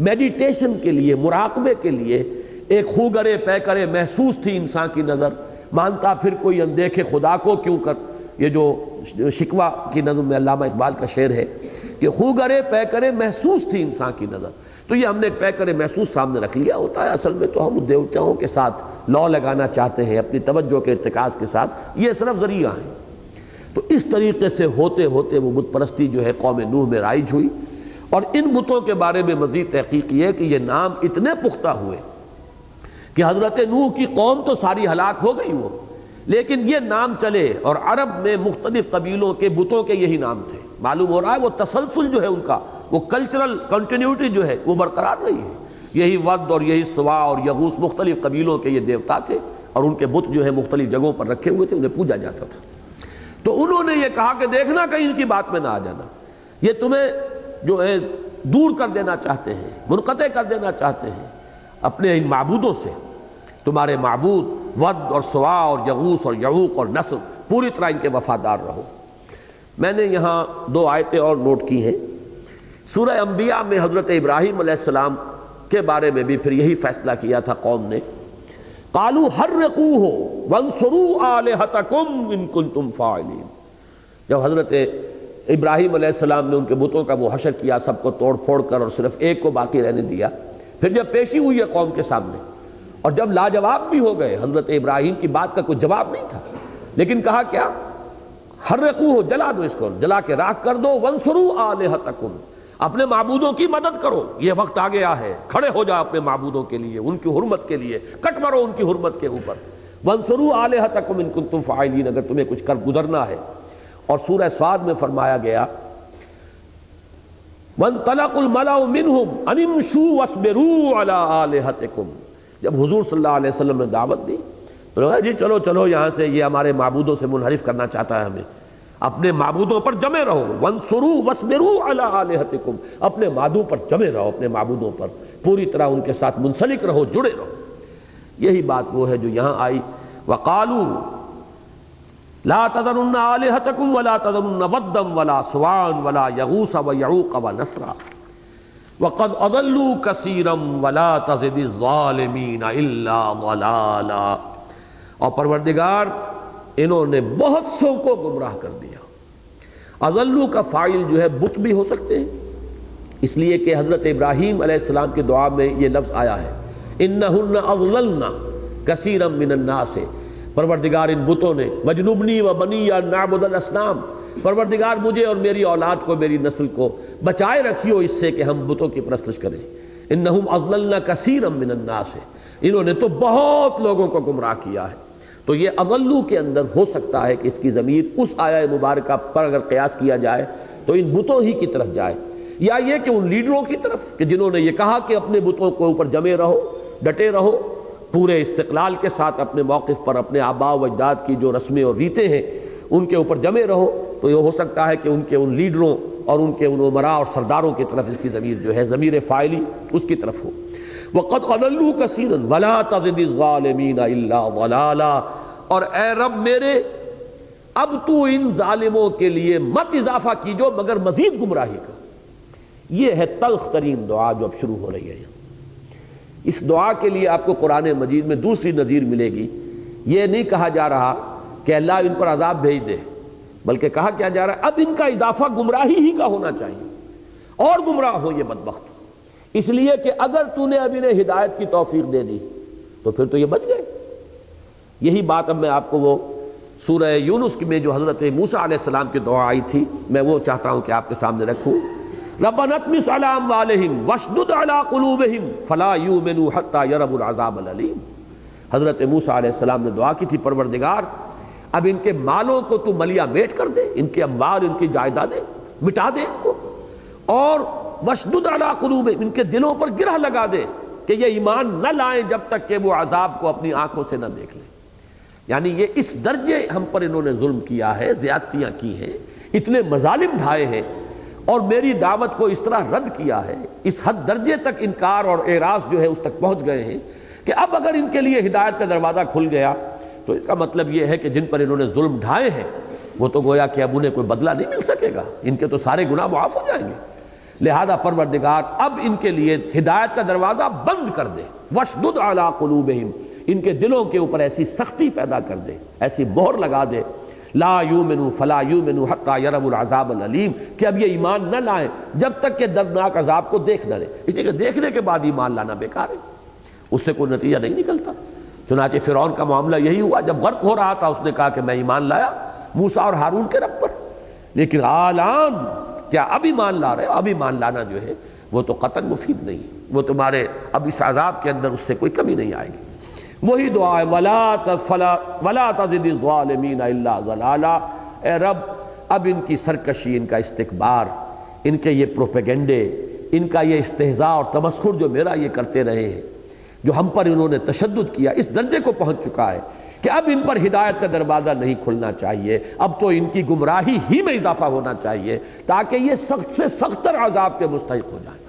S1: میڈیٹیشن کے لیے، مراقبے کے لیے ایک خوگرے پیکرے محسوس تھی انسان کی نظر. مانتا پھر کوئی اندیکھے خدا کو کیوں کر، یہ جو شکوہ کی نظم میں علامہ اقبال کا شعر ہے کہ خوگرے پیکرے محسوس تھی انسان کی نظر. تو یہ ہم نے ایک پیکرے محسوس سامنے رکھ لیا ہوتا ہے، اصل میں تو ہم دیوتاؤں کے ساتھ لو لگانا چاہتے ہیں اپنی توجہ کے ارتکاز کے ساتھ، یہ صرف ذریعہ ہیں. تو اس طریقے سے ہوتے ہوتے وہ بت پرستی جو ہے قوم نوح میں رائج ہوئی. اور ان بتوں کے بارے میں مزید تحقیق یہ کہ یہ نام اتنے پختہ ہوئے کہ حضرت نوح کی قوم تو ساری ہلاک ہو گئی وہ، لیکن یہ نام چلے اور عرب میں مختلف قبیلوں کے بتوں کے یہی نام تھے. معلوم ہو رہا ہے وہ تسلسل جو ہے ان کا، وہ کلچرل کنٹینیوٹی جو ہے وہ برقرار رہی ہے. یہی ود اور یہی سوا اور یغوث مختلف قبیلوں کے یہ دیوتا تھے اور ان کے بت جو ہے مختلف جگہوں پر رکھے ہوئے تھے، انہیں پوجا جاتا تھا. تو انہوں نے یہ کہا کہ دیکھنا کہیں ان کی بات میں نہ آ جانا، یہ تمہیں جو ہے دور کر دینا چاہتے ہیں، منقطع کر دینا چاہتے ہیں اپنے ان معبودوں سے. تمہارے معبود ود اور سوا اور یغوث اور یعوق اور نصر پوری طرح ان کے وفادار رہو. میں نے یہاں 2 آیتیں اور نوٹ کی ہیں. سورہ انبیاء میں حضرت ابراہیم علیہ السلام کے بارے میں بھی پھر یہی فیصلہ کیا تھا قوم نے. قالوا حرقوہ وانصروا آلہتکم ان کنتم فاعلین. جب حضرت ابراہیم علیہ السلام نے ان کے بتوں کا وہ حشر کیا، سب کو توڑ پھوڑ کر اور صرف ایک کو باقی رہنے دیا، پھر جب پیشی ہوئی ہے قوم کے سامنے اور جب لاجواب بھی ہو گئے، حضرت ابراہیم کی بات کا کوئی جواب نہیں تھا، لیکن کہا کیا؟ حرقوہ، جلا دو اس کو، جلا کے راکھ کر دو. وانصروا آلہتکم، اپنے معبودوں کی مدد کرو. یہ وقت آ گیا ہے، کھڑے ہو جاؤ اپنے معبودوں کے لیے، ان کی حرمت کے لیے، کٹ مرو ان کی حرمت کے اوپر. وانصروا آلہتکم ان کنتم فاعلین، اگر تمہیں کچھ کر گزرنا ہے. اور سورہ صاد میں فرمایا گیا وانطلق الملأ منهم ان امشوا واصبروا على آلہتکم. جب حضور صلی اللہ علیہ وسلم نے دعوت دی تو کہا جی چلو چلو یہاں سے، یہ ہمارے معبودوں سے منحرف کرنا چاہتا ہے ہمیں، اپنے معبودوں پر جمے رہو. وانصروا واصبروا علی آلہتکم، اپنے معبودوں پر جمے رہو، اپنے معبودوں پر پوری طرح ان کے ساتھ منسلک رہو، جڑے رہو. یہی بات وہ ہے جو یہاں آئی. وقالوا لا تذرن آلہتکم ولا تذرن ودا ولا سواعا ولا یغوث ویعوق ونسرا وقد اضلوا کثیرا ولا تزد الظالمین الا ضلالا. اور پروردگار انہوں نے بہت سو کو گمراہ کر دیا. اضلوا کا فاعل جو ہے بت بھی ہو سکتے ہیں، اس لیے کہ حضرت ابراہیم علیہ السلام کی دعا میں یہ لفظ آیا ہے انہن اضللن کثیرا من الناس. پروردگار ان بتوں نے وجنبنی و بنی ان نعبد الاصنام، پروردگار مجھے اور میری اولاد کو، میری نسل کو بچائے رکھیو اس سے کہ ہم بتوں کی پرستش کریں. انہم اضللن کثیرا من الناس، انہوں نے تو بہت لوگوں کو گمراہ کیا ہے. تو یہ اضلوا کے اندر ہو سکتا ہے کہ اس کی ضمیر اس آیہ مبارکہ پر اگر قیاس کیا جائے تو ان بتوں ہی کی طرف جائے یا یہ کہ ان لیڈروں کی طرف کہ جنہوں نے یہ کہا کہ اپنے بتوں کے اوپر جمے رہو، ڈٹے رہو، پورے استقلال کے ساتھ اپنے موقف پر اپنے آباء و اجداد کی جو رسمیں اور ریتیں ہیں ان کے اوپر جمے رہو، تو یہ ہو سکتا ہے کہ ان کے ان لیڈروں اور ان کے ان عمراء اور سرداروں کی طرف اس کی ضمیر جو ہے ضمیر فاعلی اس کی طرف ہو۔ وَقَدْ أَضَلُّوا كَثِيرًا وَلَا تَزِدِ الظَّالِمِينَ إِلَّا ضَلَالًا، اور اے رب میرے اب تو ان ظالموں کے لیے مت اضافہ کیجو مگر مزید گمراہی کا۔ یہ ہے تلخ ترین دعا جو اب شروع ہو رہی ہے۔ اس دعا کے لیے آپ کو قرآن مجید میں دوسری نظیر ملے گی۔ یہ نہیں کہا جا رہا کہ اللہ ان پر عذاب بھیج دے، بلکہ کہا کیا جا رہا ہے اب ان کا اضافہ گمراہی ہی کا ہونا چاہیے، اور گمراہ ہو یہ بدبخت، اس لیے کہ اگر تو نے اب انہیں ہدایت کی توفیق دے دی تو پھر تو یہ بچ گئے۔ یہی بات اب میں آپ کو وہ سورہ یونس میں جو حضرت موسیٰ علیہ السلام کی دعا آئی تھی میں وہ چاہتا ہوں کہ آپ کے سامنے رکھوں۔ ربنا اطمس علی اموالہم واشدد علی قلوبہم فلا یؤمنوا حتی یروا العذاب العلیم۔ حضرت موسیٰ علیہ السلام نے دعا کی تھی پروردگار اب ان کے مالوں کو تو ملیا میٹ کر دے، ان کے اموال ان کی جائیدادیں مٹا دے ان کو، اور واشدد علی قلوبہم ان کے دلوں پر گرہ لگا دے کہ یہ ایمان نہ لائیں جب تک کہ وہ عذاب کو اپنی آنکھوں سے نہ دیکھ لیں۔ یعنی یہ اس درجے ہم پر انہوں نے ظلم کیا ہے، زیادتیاں کی ہیں، اتنے مظالم ڈھائے ہیں، اور میری دعوت کو اس طرح رد کیا ہے، اس حد درجے تک انکار اور اعراض جو ہے اس تک پہنچ گئے ہیں کہ اب اگر ان کے لیے ہدایت کا دروازہ کھل گیا تو اس کا مطلب یہ ہے کہ جن پر انہوں نے ظلم ڈھائے ہیں وہ تو گویا کہ اب انہیں کوئی بدلہ نہیں مل سکے گا، ان کے تو سارے گناہ معاف ہو جائیں گے۔ لہذا پروردگار اب ان کے لیے ہدایت کا دروازہ بند کر دے، واشدد علی قلوبہم ان کے دلوں کے اوپر ایسی سختی پیدا کر دے، ایسی مہر لگا دے، لا یؤمنوا فلا یؤمنوا حتی یروا العذاب العلیم، کہ اب یہ ایمان نہ لائیں جب تک کہ دردناک عذاب کو دیکھ نہ لیں، اس لیے کہ دیکھنے کے بعد ایمان لانا بیکار ہے، اس سے کوئی نتیجہ نہیں نکلتا۔ چنانچہ فرعون کا معاملہ یہی ہوا، جب غرق ہو رہا تھا اس نے کہا کہ میں ایمان لایا موسیٰ اور ہارون کے رب پر، لیکن آلان کیا اب ایمان لا رہے ہو؟ اب ایمان لانا جو ہے وہ تو قطعاً مفید نہیں، وہ تمہارے اب اس عذاب کے اندر اس سے کوئی کمی نہیں آئے گی۔ وہی دعا ہے وَلَا تَزِدِ الظَّالِمِينَ إِلَّا ضَلَالًا، اے رب اب ان کی سرکشی، ان کا استکبار، ان کے یہ پروپیگنڈے، ان کا یہ استہزاء اور تمسخر جو میرا یہ کرتے رہے ہیں، جو ہم پر انہوں نے تشدد کیا، اس درجے کو پہنچ چکا ہے کہ اب ان پر ہدایت کا دروازہ نہیں کھلنا چاہیے، اب تو ان کی گمراہی ہی میں اضافہ ہونا چاہیے تاکہ یہ سخت سے سختر عذاب کے مستحق ہو جائیں۔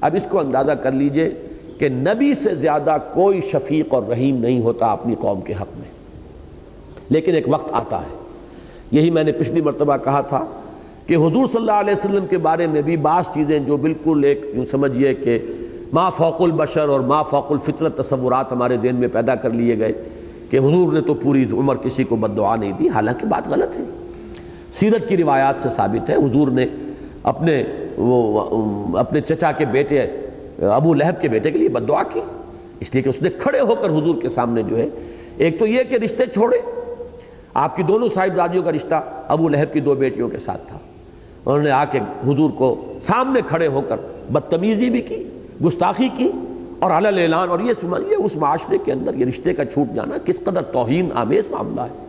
S1: اب اس کو اندازہ کر لیجئے کہ نبی سے زیادہ کوئی شفیق اور رحیم نہیں ہوتا اپنی قوم کے حق میں، لیکن ایک وقت آتا ہے، یہی میں نے پچھلی مرتبہ کہا تھا کہ حضور صلی اللہ علیہ وسلم کے بارے میں بھی بعض چیزیں جو بالکل ایک یوں سمجھیے کہ ما فوق البشر اور ما فوق الفطرت تصورات ہمارے ذہن میں پیدا کر لیے گئے کہ حضور نے تو پوری عمر کسی کو بد دعا نہیں دی، حالانکہ بات غلط ہے۔ سیرت کی روایات سے ثابت ہے حضور نے اپنے چچا کے بیٹے ابو لہب کے بیٹے کے لیے بد دعا کی، اس لیے کہ اس نے کھڑے ہو کر حضور کے سامنے جو ہے ایک تو یہ کہ رشتے چھوڑے، آپ کی دونوں صاحبزادیوں کا رشتہ ابو لہب کی دو بیٹیوں کے ساتھ تھا، انہوں نے آ کے حضور کو سامنے کھڑے ہو کر بدتمیزی بھی کی، گستاخی کی، اور علی الاعلان، اور یہ سمجھیے اس معاشرے کے اندر یہ رشتے کا چھوٹ جانا کس قدر توہین آمیز معاملہ ہے۔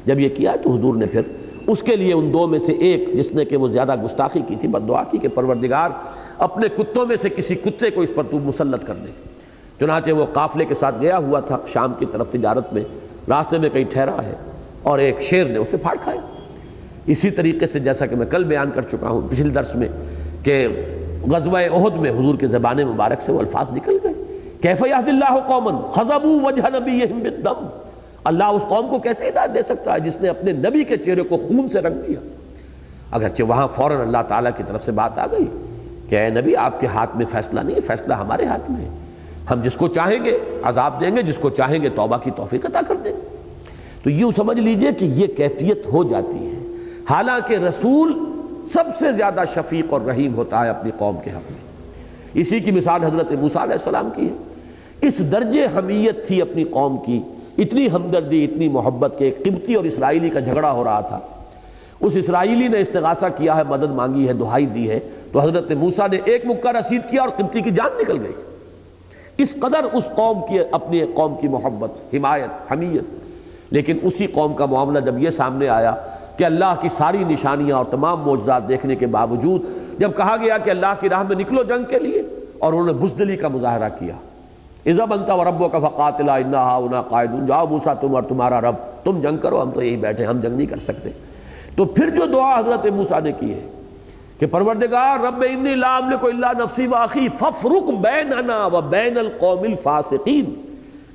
S1: جب یہ کیا تو حضور نے پھر اس کے لیے ان دو میں سے ایک جس نے کہ وہ زیادہ گستاخی کی تھی بد دعا کی کہ پروردگار اپنے کتوں میں سے کسی کتے کو اس پر تو مسلط کر دے۔ چنانچہ وہ قافلے کے ساتھ گیا ہوا تھا شام کی طرف تجارت میں، راستے میں کہیں ٹھہرا ہے اور ایک شیر نے اسے پھاڑ کھایا۔ اسی طریقے سے جیسا کہ میں کل بیان کر چکا ہوں پچھلے درس میں کہ غزوہ احد میں حضور کے زبان مبارک سے وہ الفاظ نکل گئے، کیف یہدی اللہ قوما خضبوا وجہ نبیہم بالدم، اللہ اس قوم کو کیسے ہدایت دے سکتا ہے جس نے اپنے نبی کے چہرے کو خون سے رنگ دیا۔ اگرچہ وہاں فوراً اللہ تعالیٰ کی طرف سے بات آ گئی کہ اے نبی آپ کے ہاتھ میں فیصلہ نہیں ہے، فیصلہ ہمارے ہاتھ میں ہے، ہم جس کو چاہیں گے عذاب دیں گے، جس کو چاہیں گے توبہ کی توفیق عطا کر دیں گے۔ تو یوں سمجھ لیجئے کہ یہ کیفیت ہو جاتی ہے، حالانکہ رسول سب سے زیادہ شفیق اور رحیم ہوتا ہے اپنی قوم کے حق میں۔ اسی کی مثال حضرت موسیٰ علیہ السلام کی ہے، اس درجے حمیت تھی اپنی قوم کی، اتنی ہمدردی، اتنی محبت کہ ایک قبطی اور اسرائیلی کا جھگڑا ہو رہا تھا، اس اسرائیلی نے استغاثہ کیا ہے، مدد مانگی ہے، دہائی دی ہے، تو حضرت موسیٰ نے ایک مکہ رسید کیا اور قبطی کی جان نکل گئی۔ اس قدر اس قوم کی اپنی قوم کی محبت، حمایت، حمیت۔ لیکن اسی قوم کا معاملہ جب یہ سامنے آیا کہ اللہ کی ساری نشانیاں اور تمام معجزات دیکھنے کے باوجود جب کہا گیا کہ اللہ کی راہ میں نکلو جنگ کے لیے، اور انہوں نے بزدلی کا مظاہرہ کیا، اذهب انت وربك فقاتلا انا هاهنا قاعدون، جاؤ موسیٰ تم اور تمہارا رب، تم جنگ کرو، ہم تو یہی بیٹھے، ہم جنگ نہیں کر سکتے۔ تو پھر جو دعا حضرت موسیٰ نے کی ہے کہ پروردگار رب انی لا املک الا نفسی واخی فافرق بیننا وبین القوم الفاسقین،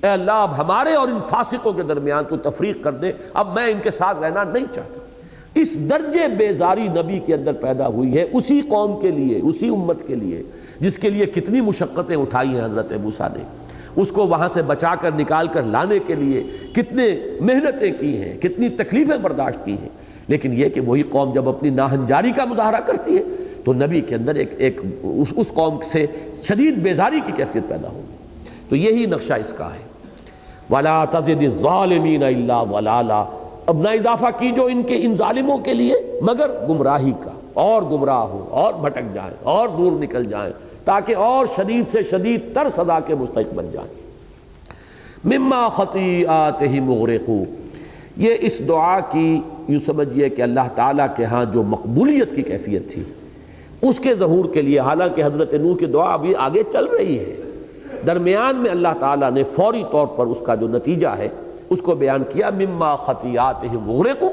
S1: اے اللہ اب ہمارے اور ان فاسقوں کے درمیان تو تفریق کر دے، اب میں ان کے ساتھ رہنا نہیں چاہتا۔ اس درجے بیزاری نبی کے اندر پیدا ہوئی ہے، اسی قوم کے لیے، اسی امت کے لیے جس کے لیے کتنی مشقتیں اٹھائی ہیں حضرت موسیٰ نے، اس کو وہاں سے بچا کر نکال کر لانے کے لیے کتنے محنتیں کی ہیں، کتنی تکلیفیں برداشت کی ہیں، لیکن یہ کہ وہی قوم جب اپنی ناہنجاری کا مظاہرہ کرتی ہے تو نبی کے اندر اس قوم سے شدید بیزاری کی کیفیت پیدا ہوگی۔ تو یہی نقشہ اس کا ہے، وَلَا تَزِدِ الظَّالِمِينَ إِلَّا ضَلَالًا، اب نہ اضافہ کیجو ان ظالموں کے لیے مگر گمراہی کا، اور گمراہ ہو اور بھٹک جائیں اور دور نکل جائیں، تاکہ اور شدید سے شدید تر سزا کے مستحق بن جائیں۔ مما خطیئاتہم اغرقوا، یہ اس دعا کی یوں سمجھیے کہ اللہ تعالیٰ کے ہاں جو مقبولیت کی کیفیت تھی اس کے ظہور کے لیے، حالانکہ حضرت نوح کی دعا ابھی آگے چل رہی ہے، درمیان میں اللہ تعالیٰ نے فوری طور پر اس کا جو نتیجہ ہے اس کو بیان کیا، مما خطیئاتہم اغرقوا،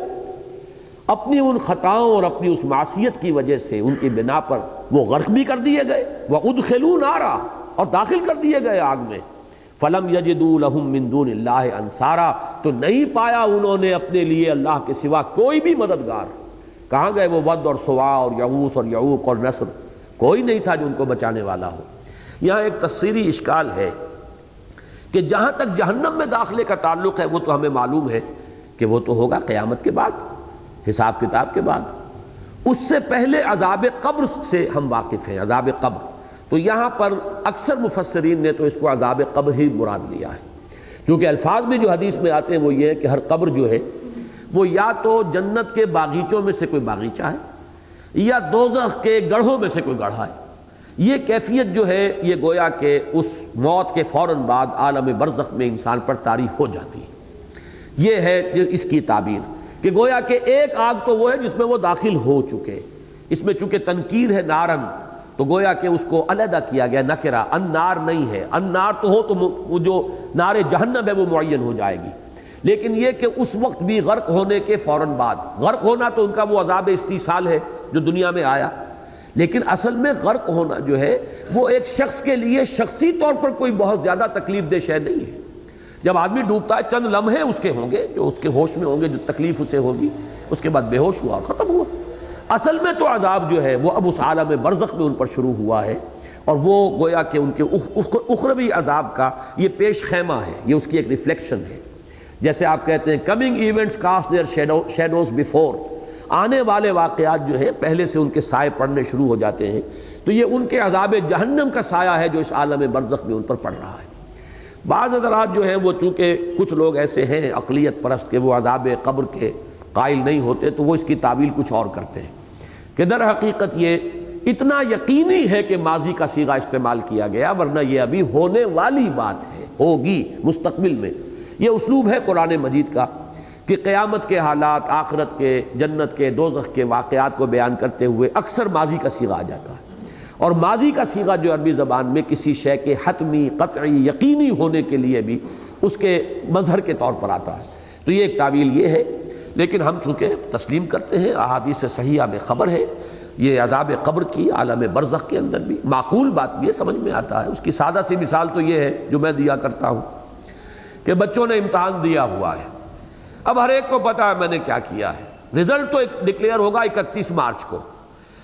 S1: اپنی ان خطاؤں اور اپنی اس معصیت کی وجہ سے ان کی بنا پر وہ غرق بھی کر دیے گئے، وَأُدْخِلُوا نَارًا، اور داخل کر دیے گئے آگ میں، فَلَمْ يَجِدُوا لَهُم مِّن دُونِ اللَّهِ أَنصَارًا، تو نہیں پایا انہوں نے اپنے لیے اللہ کے سوا کوئی بھی مددگار۔ کہاں گئے وہ ود اور سوا اور یغوث اور یعوق اور نصر، کوئی نہیں تھا جو ان کو بچانے والا ہو۔ یہاں ایک تفسیری اشکال ہے کہ جہاں تک جہنم میں داخلے کا تعلق ہے وہ تو ہمیں معلوم ہے کہ وہ تو ہوگا قیامت کے بعد، حساب کتاب کے بعد، اس سے پہلے عذاب قبر سے ہم واقف ہیں، عذاب قبر۔ تو یہاں پر اکثر مفسرین نے تو اس کو عذاب قبر ہی مراد لیا ہے، کیونکہ الفاظ میں جو حدیث میں آتے ہیں وہ یہ ہے کہ ہر قبر جو ہے وہ یا تو جنت کے باغیچوں میں سے کوئی باغیچہ ہے یا دوزخ کے گڑھوں میں سے کوئی گڑھا ہے۔ یہ کیفیت جو ہے یہ گویا کہ اس موت کے فوراً بعد عالم برزخ میں انسان پر طاری ہو جاتی ہے۔ یہ ہے اس کی تعبیر کہ گویا کہ ایک آگ تو وہ ہے جس میں وہ داخل ہو چکے، اس میں چونکہ تنکیر ہے نارن تو گویا کہ اس کو علیحدہ کیا گیا، نکرہ، النار نہیں ہے، النار تو ہو تو وہ جو نار جہنم ہے وہ معین ہو جائے گی، لیکن یہ کہ اس وقت بھی غرق ہونے کے فوراً بعد، غرق ہونا تو ان کا وہ عذاب استیصال ہے جو دنیا میں آیا، لیکن اصل میں غرق ہونا جو ہے وہ ایک شخص کے لیے شخصی طور پر کوئی بہت زیادہ تکلیف دہ شے نہیں ہے۔ جب آدمی ڈوبتا ہے چند لمحے اس کے ہوں گے جو اس کے ہوش میں ہوں گے، جو تکلیف اسے ہوگی، اس کے بعد بے ہوش ہوا اور ختم ہوا۔ اصل میں تو عذاب جو ہے وہ اب اس عالم برزخ میں ان پر شروع ہوا ہے، اور وہ گویا کہ ان کے اخروی عذاب کا یہ پیش خیمہ ہے، یہ اس کی ایک ریفلیکشن ہے۔ جیسے آپ کہتے ہیں coming events cast their shadows before, آنے والے واقعات جو ہے پہلے سے ان کے سائے پڑنے شروع ہو جاتے ہیں، تو یہ ان کے عذاب جہنم کا سایہ ہے جو اس عالم برزخ میں ان پر پڑ رہا ہے۔ بعض حضرات جو ہیں وہ چونکہ کچھ لوگ ایسے ہیں عقلیت پرست کہ وہ عذاب قبر کے قائل نہیں ہوتے، تو وہ اس کی تعویل کچھ اور کرتے ہیں کہ در حقیقت یہ اتنا یقینی ہے کہ ماضی کا صیغہ استعمال کیا گیا، ورنہ یہ ابھی ہونے والی بات ہے، ہوگی مستقبل میں۔ یہ اسلوب ہے قرآن مجید کا کہ قیامت کے حالات، آخرت کے، جنت کے، دوزخ کے واقعات کو بیان کرتے ہوئے اکثر ماضی کا صیغہ آ جاتا ہے، اور ماضی کا صیغہ جو عربی زبان میں کسی شے کے حتمی، قطعی، یقینی ہونے کے لیے بھی اس کے مظہر کے طور پر آتا ہے۔ تو یہ ایک تعویل یہ ہے، لیکن ہم چونکہ تسلیم کرتے ہیں احادیث صحیحہ میں خبر ہے یہ عذاب قبر کی، عالم برزخ کے اندر بھی معقول بات بھی ہے، سمجھ میں آتا ہے۔ اس کی سادہ سی مثال تو یہ ہے جو میں دیا کرتا ہوں کہ بچوں نے امتحان دیا ہوا ہے، اب ہر ایک کو پتا ہے میں نے کیا کیا ہے، رزلٹ تو ڈکلیئر ہوگا 31 مارچ کو،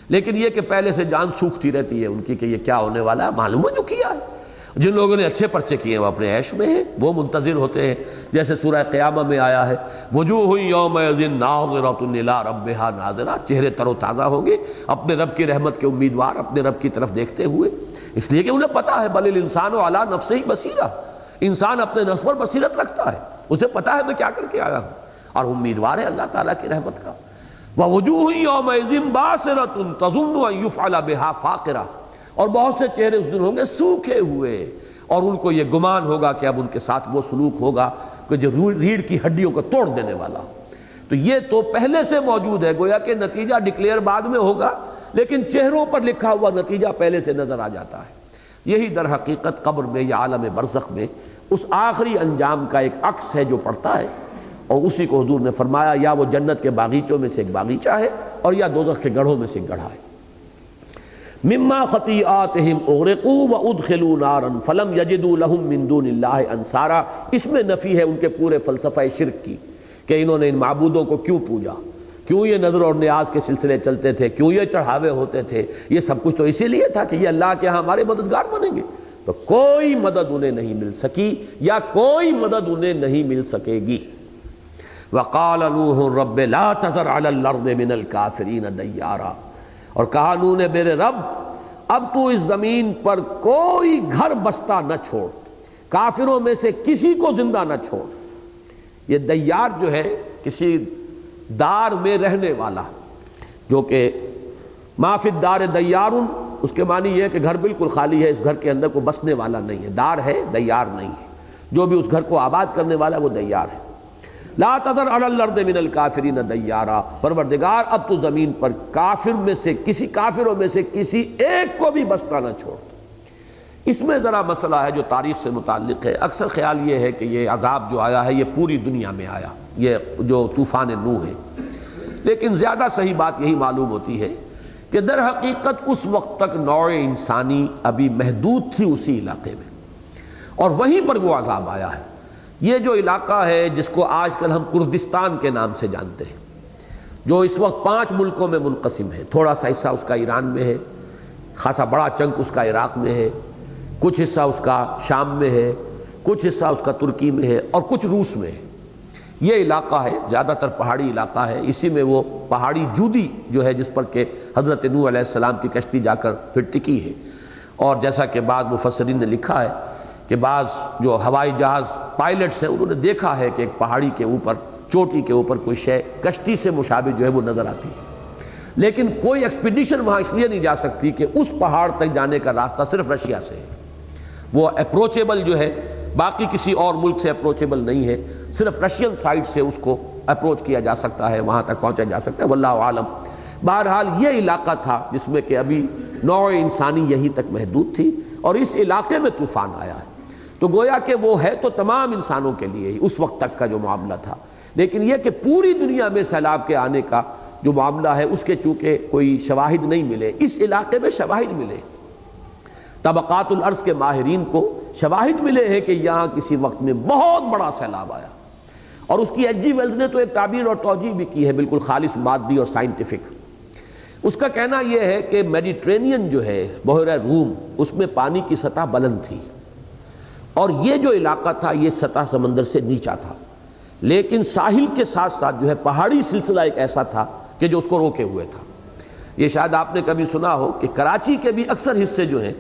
S1: لیکن یہ کہ پہلے سے جان سوکھتی رہتی ہے ان کی کہ یہ کیا ہونے والا ہے، معلوم ہے جو کیا ہے۔ جن لوگوں نے اچھے پرچے کیے ہیں وہ اپنے عیش میں ہیں، وہ منتظر ہوتے ہیں، جیسے سورہ قیامہ میں آیا ہے وجوہ یومئذ ناظرۃ الی ربہا ناظرہ، چہرے تر و تازہ ہوں گے اپنے رب کی رحمت کے امیدوار، اپنے رب کی طرف دیکھتے ہوئے، اس لیے کہ انہیں پتا ہے بل الانسان علی نفسہ بصیرہ، انسان اپنے نفس پر بصیرت رکھتا ہے، اسے پتا ہے میں کیا کر کے آیا ہوں، اور امیدوار ہے اللہ تعالیٰ کی رحمت کا۔ ووجوہ یومئذ باسرۃ تظن ان یفعل بہا فاقرہ، اور بہت سے چہرے اس دن ہوں گے سوکھے ہوئے، اور ان کو یہ گمان ہوگا کہ اب ان کے ساتھ وہ سلوک ہوگا کہ جو ریڑھ کی ہڈیوں کو توڑ دینے والا۔ تو یہ تو پہلے سے موجود ہے، گویا کہ نتیجہ ڈکلیئر بعد میں ہوگا، لیکن چہروں پر لکھا ہوا نتیجہ پہلے سے نظر آ جاتا ہے۔ یہی در حقیقت قبر میں یا عالم برزخ میں اس آخری انجام کا ایک عکس ہے جو پڑتا ہے، اور اسی کو حضور نے فرمایا یا وہ جنت کے باغیچوں میں سے ایک باغیچہ ہے اور یا دوزخ کے گڑھوں میں سے ایک گڑھا ہے۔ مما خطیئاتہم اغرقوا وادخلوا نارا فلم یجدوا لہم من دون اللہ انصارا، اس میں نفی ہے ان کے پورے فلسفہ شرک کی کہ انہوں نے ان معبودوں کو کیوں پوجا، کیوں یہ نظر اور نیاز کے سلسلے چلتے تھے، کیوں یہ چڑھاوے ہوتے تھے، یہ سب کچھ تو اسی لیے تھا کہ یہ اللہ کے ہاں ہمارے مددگار بنیں گے۔ تو کوئی مدد انہیں نہیں مل سکی یا کوئی مدد انہیں نہیں مل سکے گی۔ وقال نوح رب لا تذر علی الارض من الکافرین دیارا، اور کہا نوح نے میرے رب اب تو اس زمین پر کوئی گھر بستہ نہ چھوڑ، کافروں میں سے کسی کو زندہ نہ چھوڑ۔ یہ دیار جو ہے کسی دار میں رہنے والا، جو کہ ما فی الدار دیار، اس کے معنی یہ ہے کہ گھر بالکل خالی ہے، اس گھر کے اندر کوئی بسنے والا نہیں ہے، دار ہے دیار نہیں ہے، جو بھی اس گھر کو آباد کرنے والا وہ دیار ہے۔ لا تذر علی الارض من الکافرین دیارا، پروردگار اب تو زمین پر کافروں میں سے کسی ایک کو بھی بستا نہ چھوڑ۔ اس میں ذرا مسئلہ ہے جو تاریخ سے متعلق ہے۔ اکثر خیال یہ ہے کہ یہ عذاب جو آیا ہے یہ پوری دنیا میں آیا، یہ جو طوفان نوح ہے، لیکن زیادہ صحیح بات یہی معلوم ہوتی ہے کہ در حقیقت اس وقت تک نوع انسانی ابھی محدود تھی اسی علاقے میں، اور وہیں پر وہ عذاب آیا ہے۔ یہ جو علاقہ ہے جس کو آج کل ہم کردستان کے نام سے جانتے ہیں، جو اس وقت 5 ملکوں میں منقسم ہے، تھوڑا سا حصہ اس کا ایران میں ہے، خاصا بڑا چنک اس کا عراق میں ہے، کچھ حصہ اس کا شام میں ہے، کچھ حصہ اس کا ترکی میں ہے، اور کچھ روس میں ہے۔ یہ علاقہ ہے زیادہ تر پہاڑی علاقہ ہے، اسی میں وہ پہاڑی جودی جو ہے جس پر کہ حضرت نوح علیہ السلام کی کشتی جا کر پھر ٹکی ہے، اور جیسا کہ بعض مفسرین نے لکھا ہے کہ بعض جو ہوائی جہاز پائلٹس ہیں انہوں نے دیکھا ہے کہ ایک پہاڑی کے اوپر، چوٹی کے اوپر کوئی شے کشتی سے مشابہ جو ہے وہ نظر آتی ہے، لیکن کوئی ایکسپیڈیشن وہاں اس لیے نہیں جا سکتی کہ اس پہاڑ تک جانے کا راستہ صرف رشیا سے ہے، وہ اپروچیبل جو ہے باقی کسی اور ملک سے اپروچیبل نہیں ہے، صرف رشین سائڈ سے اس کو اپروچ کیا جا سکتا ہے، وہاں تک پہنچا جا سکتا ہے، واللہ عالم۔ بہرحال یہ علاقہ تھا جس میں کہ ابھی نوع انسانی یہیں تک محدود تھی، اور اس علاقے میں طوفان آیا ہے، تو گویا کہ وہ ہے تو تمام انسانوں کے لیے ہی اس وقت تک کا جو معاملہ تھا، لیکن یہ کہ پوری دنیا میں سیلاب کے آنے کا جو معاملہ ہے اس کے چونکہ کوئی شواہد نہیں ملے، اس علاقے میں شواہد ملے، طبقات الارض کے ماہرین کو شواہد ملے ہیں کہ یہاں کسی وقت میں بہت بڑا سیلاب آیا، اور اس کی ایچ جی ویلز نے تو ایک تعبیر اور توجیہ بھی کی ہے بالکل خالص مادی اور سائنٹیفک۔ اس کا کہنا یہ ہے کہ میڈیٹرینین جو ہے بحیرہ روم، اس میں پانی کی سطح بلند تھی، اور یہ جو علاقہ تھا یہ سطح سمندر سے نیچا تھا، لیکن ساحل کے ساتھ ساتھ جو ہے پہاڑی سلسلہ ایک ایسا تھا کہ جو اس کو روکے ہوئے تھا۔ یہ شاید آپ نے کبھی سنا ہو کہ کراچی کے بھی اکثر حصے جو ہیں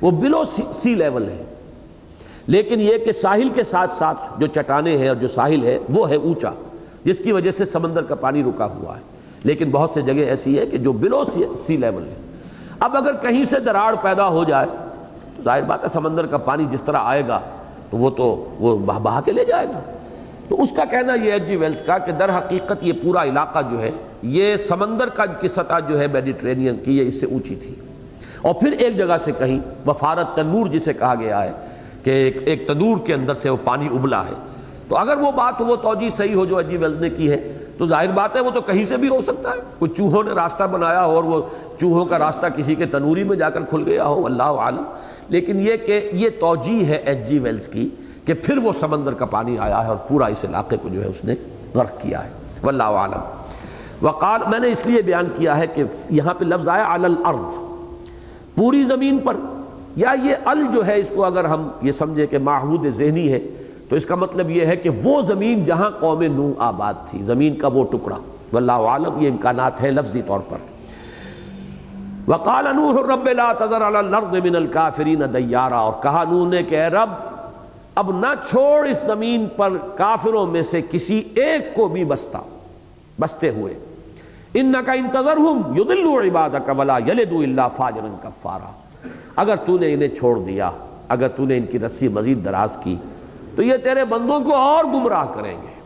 S1: وہ بلو سی لیول ہے، لیکن یہ کہ ساحل کے ساتھ ساتھ جو چٹانیں ہیں اور جو ساحل ہے وہ ہے اونچا، جس کی وجہ سے سمندر کا پانی رکا ہوا ہے، لیکن بہت سے جگہ ایسی ہے کہ جو بلو سی لیول ہے۔ اب اگر کہیں سے دراڑ پیدا ہو جائے تو ظاہر بات ہے سمندر کا پانی جس طرح آئے گا تو وہ بہا کے لے جائے گا۔ تو اس کا کہنا یہ ایچ جی ویلز کا کہ در حقیقت یہ پورا علاقہ جو ہے یہ سمندر کی سطح جو ہے میڈیٹرینین کی یہ اس سے اونچی تھی، اور پھر ایک جگہ سے کہیں وفارت تنور جسے کہا گیا ہے کہ ایک تنور کے اندر سے وہ پانی ابلا ہے، تو اگر وہ بات وہ توجیہ صحیح ہو جو ایچ جی ویلز نے کی ہے تو ظاہر بات ہے وہ تو کہیں سے بھی ہو سکتا ہے، کوئی چوہوں نے راستہ بنایا ہو اور وہ چوہوں کا راستہ کسی کے تنوری میں جا کر کھل گیا ہو، اللہ عالم۔ لیکن یہ کہ یہ توجیہ ہے ایچ جی ویلز کی کہ پھر وہ سمندر کا پانی آیا ہے اور پورا اس علاقے کو جو ہے اس نے غرق کیا ہے، واللہ عالم۔ وقال، میں نے اس لیے بیان کیا ہے کہ یہاں پہ لفظ آیا علی الارض، پوری زمین پر، یا یہ ال جو ہے اس کو اگر ہم یہ سمجھے کہ معہود ذہنی ہے تو اس کا مطلب یہ ہے کہ وہ زمین جہاں قوم نوح آباد تھی، زمین کا وہ ٹکڑا، واللہ عالم۔ یہ امکانات ہیں لفظی طور پر۔ وقال نوح رب لا تذر علی الارض من الکافرین دیارا، اور کہا نوح نے کہ اے رب اب نہ چھوڑ اس زمین پر کافروں میں سے کسی ایک کو بھی بستے ہوئے، انک ان تذرہم یضلوا عبادک ولا یلدوا الا فاجرا کفارا، اگر تو نے انہیں چھوڑ دیا، اگر تو نے ان کی رسی مزید دراز کی تو یہ تیرے بندوں کو اور گمراہ کریں گے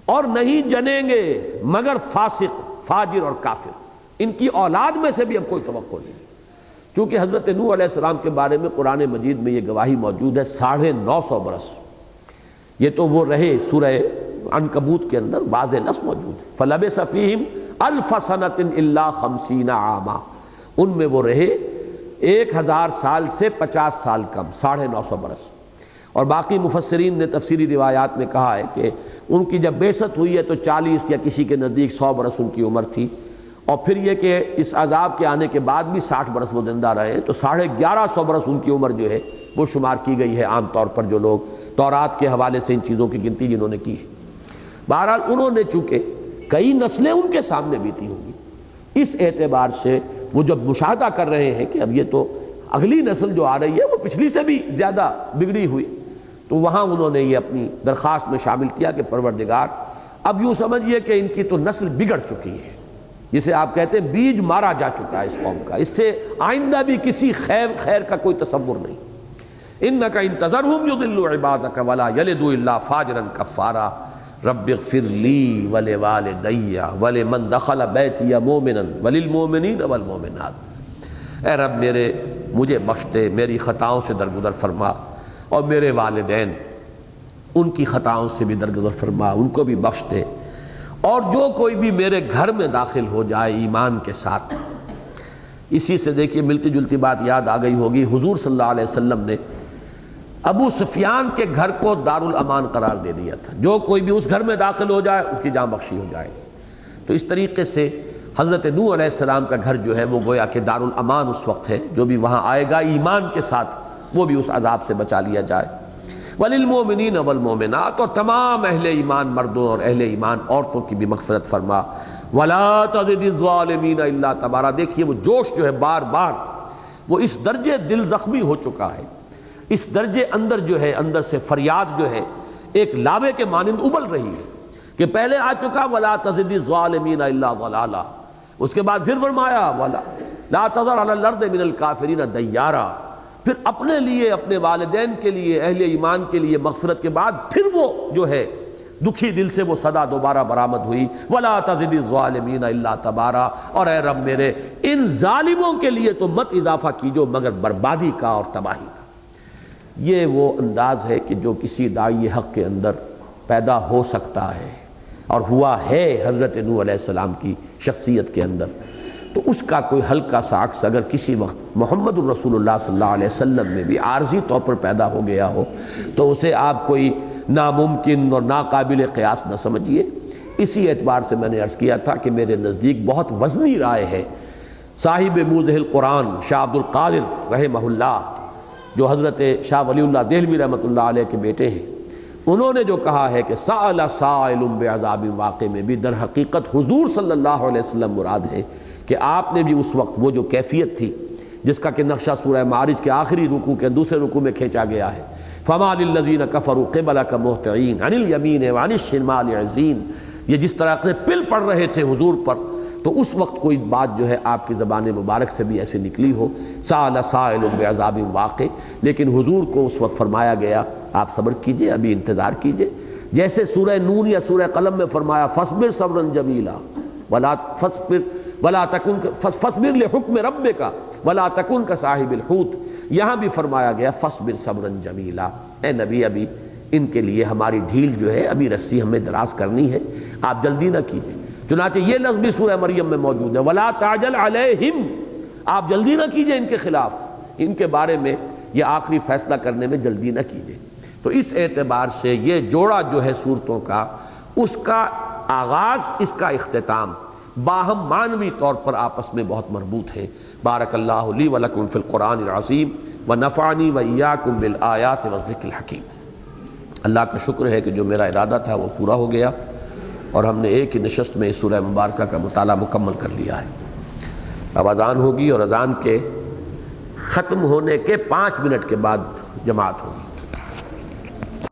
S1: اور نہیں جنیں گے مگر فاسق، فاجر اور کافر۔ ان کی اولاد میں سے بھی اب کوئی توقع نہیں۔ چونکہ حضرت نوح علیہ السلام کے بارے میں قرآن مجید میں یہ گواہی موجود ہے 950 برس، یہ تو وہ رہے، سورہ عنکبوت کے اندر واضح لفظ موجود ہے فَلَبِثَ فِيهِمْ أَلْفَ سَنَةٍ إِلَّا 50 عاما، ان میں وہ رہے 1000 سال سے 50 سال کم، 950 برس۔ اور باقی مفسرین نے تفسیری روایات میں کہا ہے کہ ان کی جب بعثت ہوئی ہے تو 40 یا کسی کے نزدیک 100 برس ان کی عمر تھی، اور پھر یہ کہ اس عذاب کے آنے کے بعد بھی 60 برس وہ زندہ رہے، تو 1150 برس ان کی عمر جو ہے وہ شمار کی گئی ہے عام طور پر جو لوگ تورات کے حوالے سے ان چیزوں کی گنتی جنہوں نے کی ہے۔ بہرحال انہوں نے چونکہ کئی نسلیں ان کے سامنے بیتی ہوں گی، اس اعتبار سے وہ جب مشاہدہ کر رہے ہیں کہ اب یہ تو اگلی نسل جو آ رہی ہے وہ پچھلی سے بھی زیادہ بگڑی ہوئی، تو وہاں انہوں نے یہ اپنی درخواست میں شامل کیا کہ پروردگار اب یوں سمجھیے کہ ان کی تو نسل بگڑ چکی ہے، جسے آپ کہتے ہیں بیج مارا جا چکا ہے اس قوم کا، اس سے آئندہ بھی کسی خیر کا کوئی تصور نہیں۔ انک ان تذرہم یضلوا عبادک ولا یلدوا الا فاجرا کفارا رب اغفر لی ولوالدی ولمن دخل بیتی مؤمنا وللمؤمنین والمؤمنات، اے رب میرے مجھے بخش دے، میری خطاؤں سے درگزر فرما، اور میرے والدین ان کی خطاؤں سے بھی درگزر فرما، ان کو بھی بخش دے، اور جو کوئی بھی میرے گھر میں داخل ہو جائے ایمان کے ساتھ۔ اسی سے دیکھیے ملتی جلتی بات یاد آ گئی ہوگی، حضور صلی اللہ علیہ وسلم نے ابو سفیان کے گھر کو دارالامان قرار دے دیا تھا، جو کوئی بھی اس گھر میں داخل ہو جائے اس کی جان بخشی ہو جائے۔ تو اس طریقے سے حضرت نوح علیہ السلام کا گھر جو ہے وہ گویا کہ دارالامان اس وقت ہے، جو بھی وہاں آئے گا ایمان کے ساتھ وہ بھی اس عذاب سے بچا لیا جائے۔ وَلِلْمُؤْمِنِينَ وَالْمُؤْمِنَاتِ، اور تمام اہل ایمان مردوں اور اہل ایمان عورتوں کی بھی مغفرت فرما۔ وَلَا تَزِدِ الظَّالِمِينَ إِلَّا تَبَارًا، دیکھیے وہ جوش جو ہے بار بار وہ اس درجے دل زخمی ہو چکا ہے، اس درجے اندر جو ہے اندر سے فریاد جو ہے ایک لاوے کے مانند ابل رہی ہے کہ پہلے آ چکا وَلَا تَزِدِ الظَّالِمِينَ إِلَّا ضَلَالًا، اس کے بعد پھر فرمایا لَا تَذَرْ عَلَى الْأَرْضِ مِنَ الْكَافِرِينَ دَيَّارًا، پھر اپنے لیے اپنے والدین کے لیے اہل ایمان کے لیے مغفرت کے بعد پھر وہ جو ہے دکھی دل سے وہ صدا دوبارہ برآمد ہوئی وَلَا تَزِدِ الظَّالِمِينَ إِلَّا تَبَارًا، اور اے رب میرے ان ظالموں کے لیے تو مت اضافہ کیجو مگر بربادی کا اور تباہی کا۔ یہ وہ انداز ہے کہ جو کسی داعی حق کے اندر پیدا ہو سکتا ہے اور ہوا ہے حضرت نوح علیہ السلام کی شخصیت کے اندر، تو اس کا کوئی ہلکا سا عکس اگر کسی وقت محمد الرسول اللہ صلی اللہ علیہ وسلم میں بھی عارضی طور پر پیدا ہو گیا ہو تو اسے آپ کوئی ناممکن اور ناقابل قیاس نہ سمجھیے۔ اسی اعتبار سے میں نے عرض کیا تھا کہ میرے نزدیک بہت وزنی رائے ہے صاحب موضح القرآن شاہ عبد القادر رحمہ اللہ، جو حضرت شاہ ولی اللہ دہلوی رحمۃ اللہ علیہ کے بیٹے ہیں، انہوں نے جو کہا ہے کہ سأل سائل بعذاب واقع میں بھی در حقیقت حضور صلی اللہ علیہ وسلم مراد ہے کہ آپ نے بھی اس وقت وہ جو کیفیت تھی جس کا کہ نقشہ سورہ معارج کے آخری رکوع کے دوسرے رکوع میں کھینچا گیا ہے، فما للذین کفروا قبلک مہطعین عن الیمین وعن الشمال عزین، یہ جس طرح سے پل پڑ رہے تھے حضور پر، تو اس وقت کوئی بات جو ہے آپ کی زبان مبارک سے بھی ایسے نکلی ہو سأل سائل بعذاب واقع، لیکن حضور کو اس وقت فرمایا گیا آپ صبر کیجئے، ابھی انتظار کیجئے، جیسے سورہ نون یا سورہ قلم میں فرمایا فاصبر صبرا جمیلا ولا تکن فاصبر لحکم ربک ولا تکن کصاحب الحوت، یہاں بھی فرمایا گیا فاصبر صبرا جمیلا، اے نبی ابھی ان کے لیے ہماری ڈھیل جو ہے ابھی رسی ہمیں دراز کرنی ہے، آپ جلدی نہ کیجئے۔ چنانچہ یہ لفظ بھی سورہ مریم میں موجود ہے ولا تعجل علیہم، آپ جلدی نہ کیجئے ان کے خلاف، ان کے بارے میں یہ آخری فیصلہ کرنے میں جلدی نہ کیجئے۔ تو اس اعتبار سے یہ جوڑا جو ہے صورتوں کا، اس کا آغاز اس کا اختتام باہم معنوی طور پر آپس میں بہت مربوط ہے۔ بارک اللہ لی ولکم فی القرآن العظیم ونفعنی وإیاکم بالآیات والذکر الحکیم۔ اللہ کا شکر ہے کہ جو میرا ارادہ تھا وہ پورا ہو گیا اور ہم نے ایک ہی نشست میں اس سورہ مبارکہ کا مطالعہ مکمل کر لیا ہے۔ اب اذان ہوگی اور اذان کے ختم ہونے کے 5 منٹ کے بعد جماعت ہوگی۔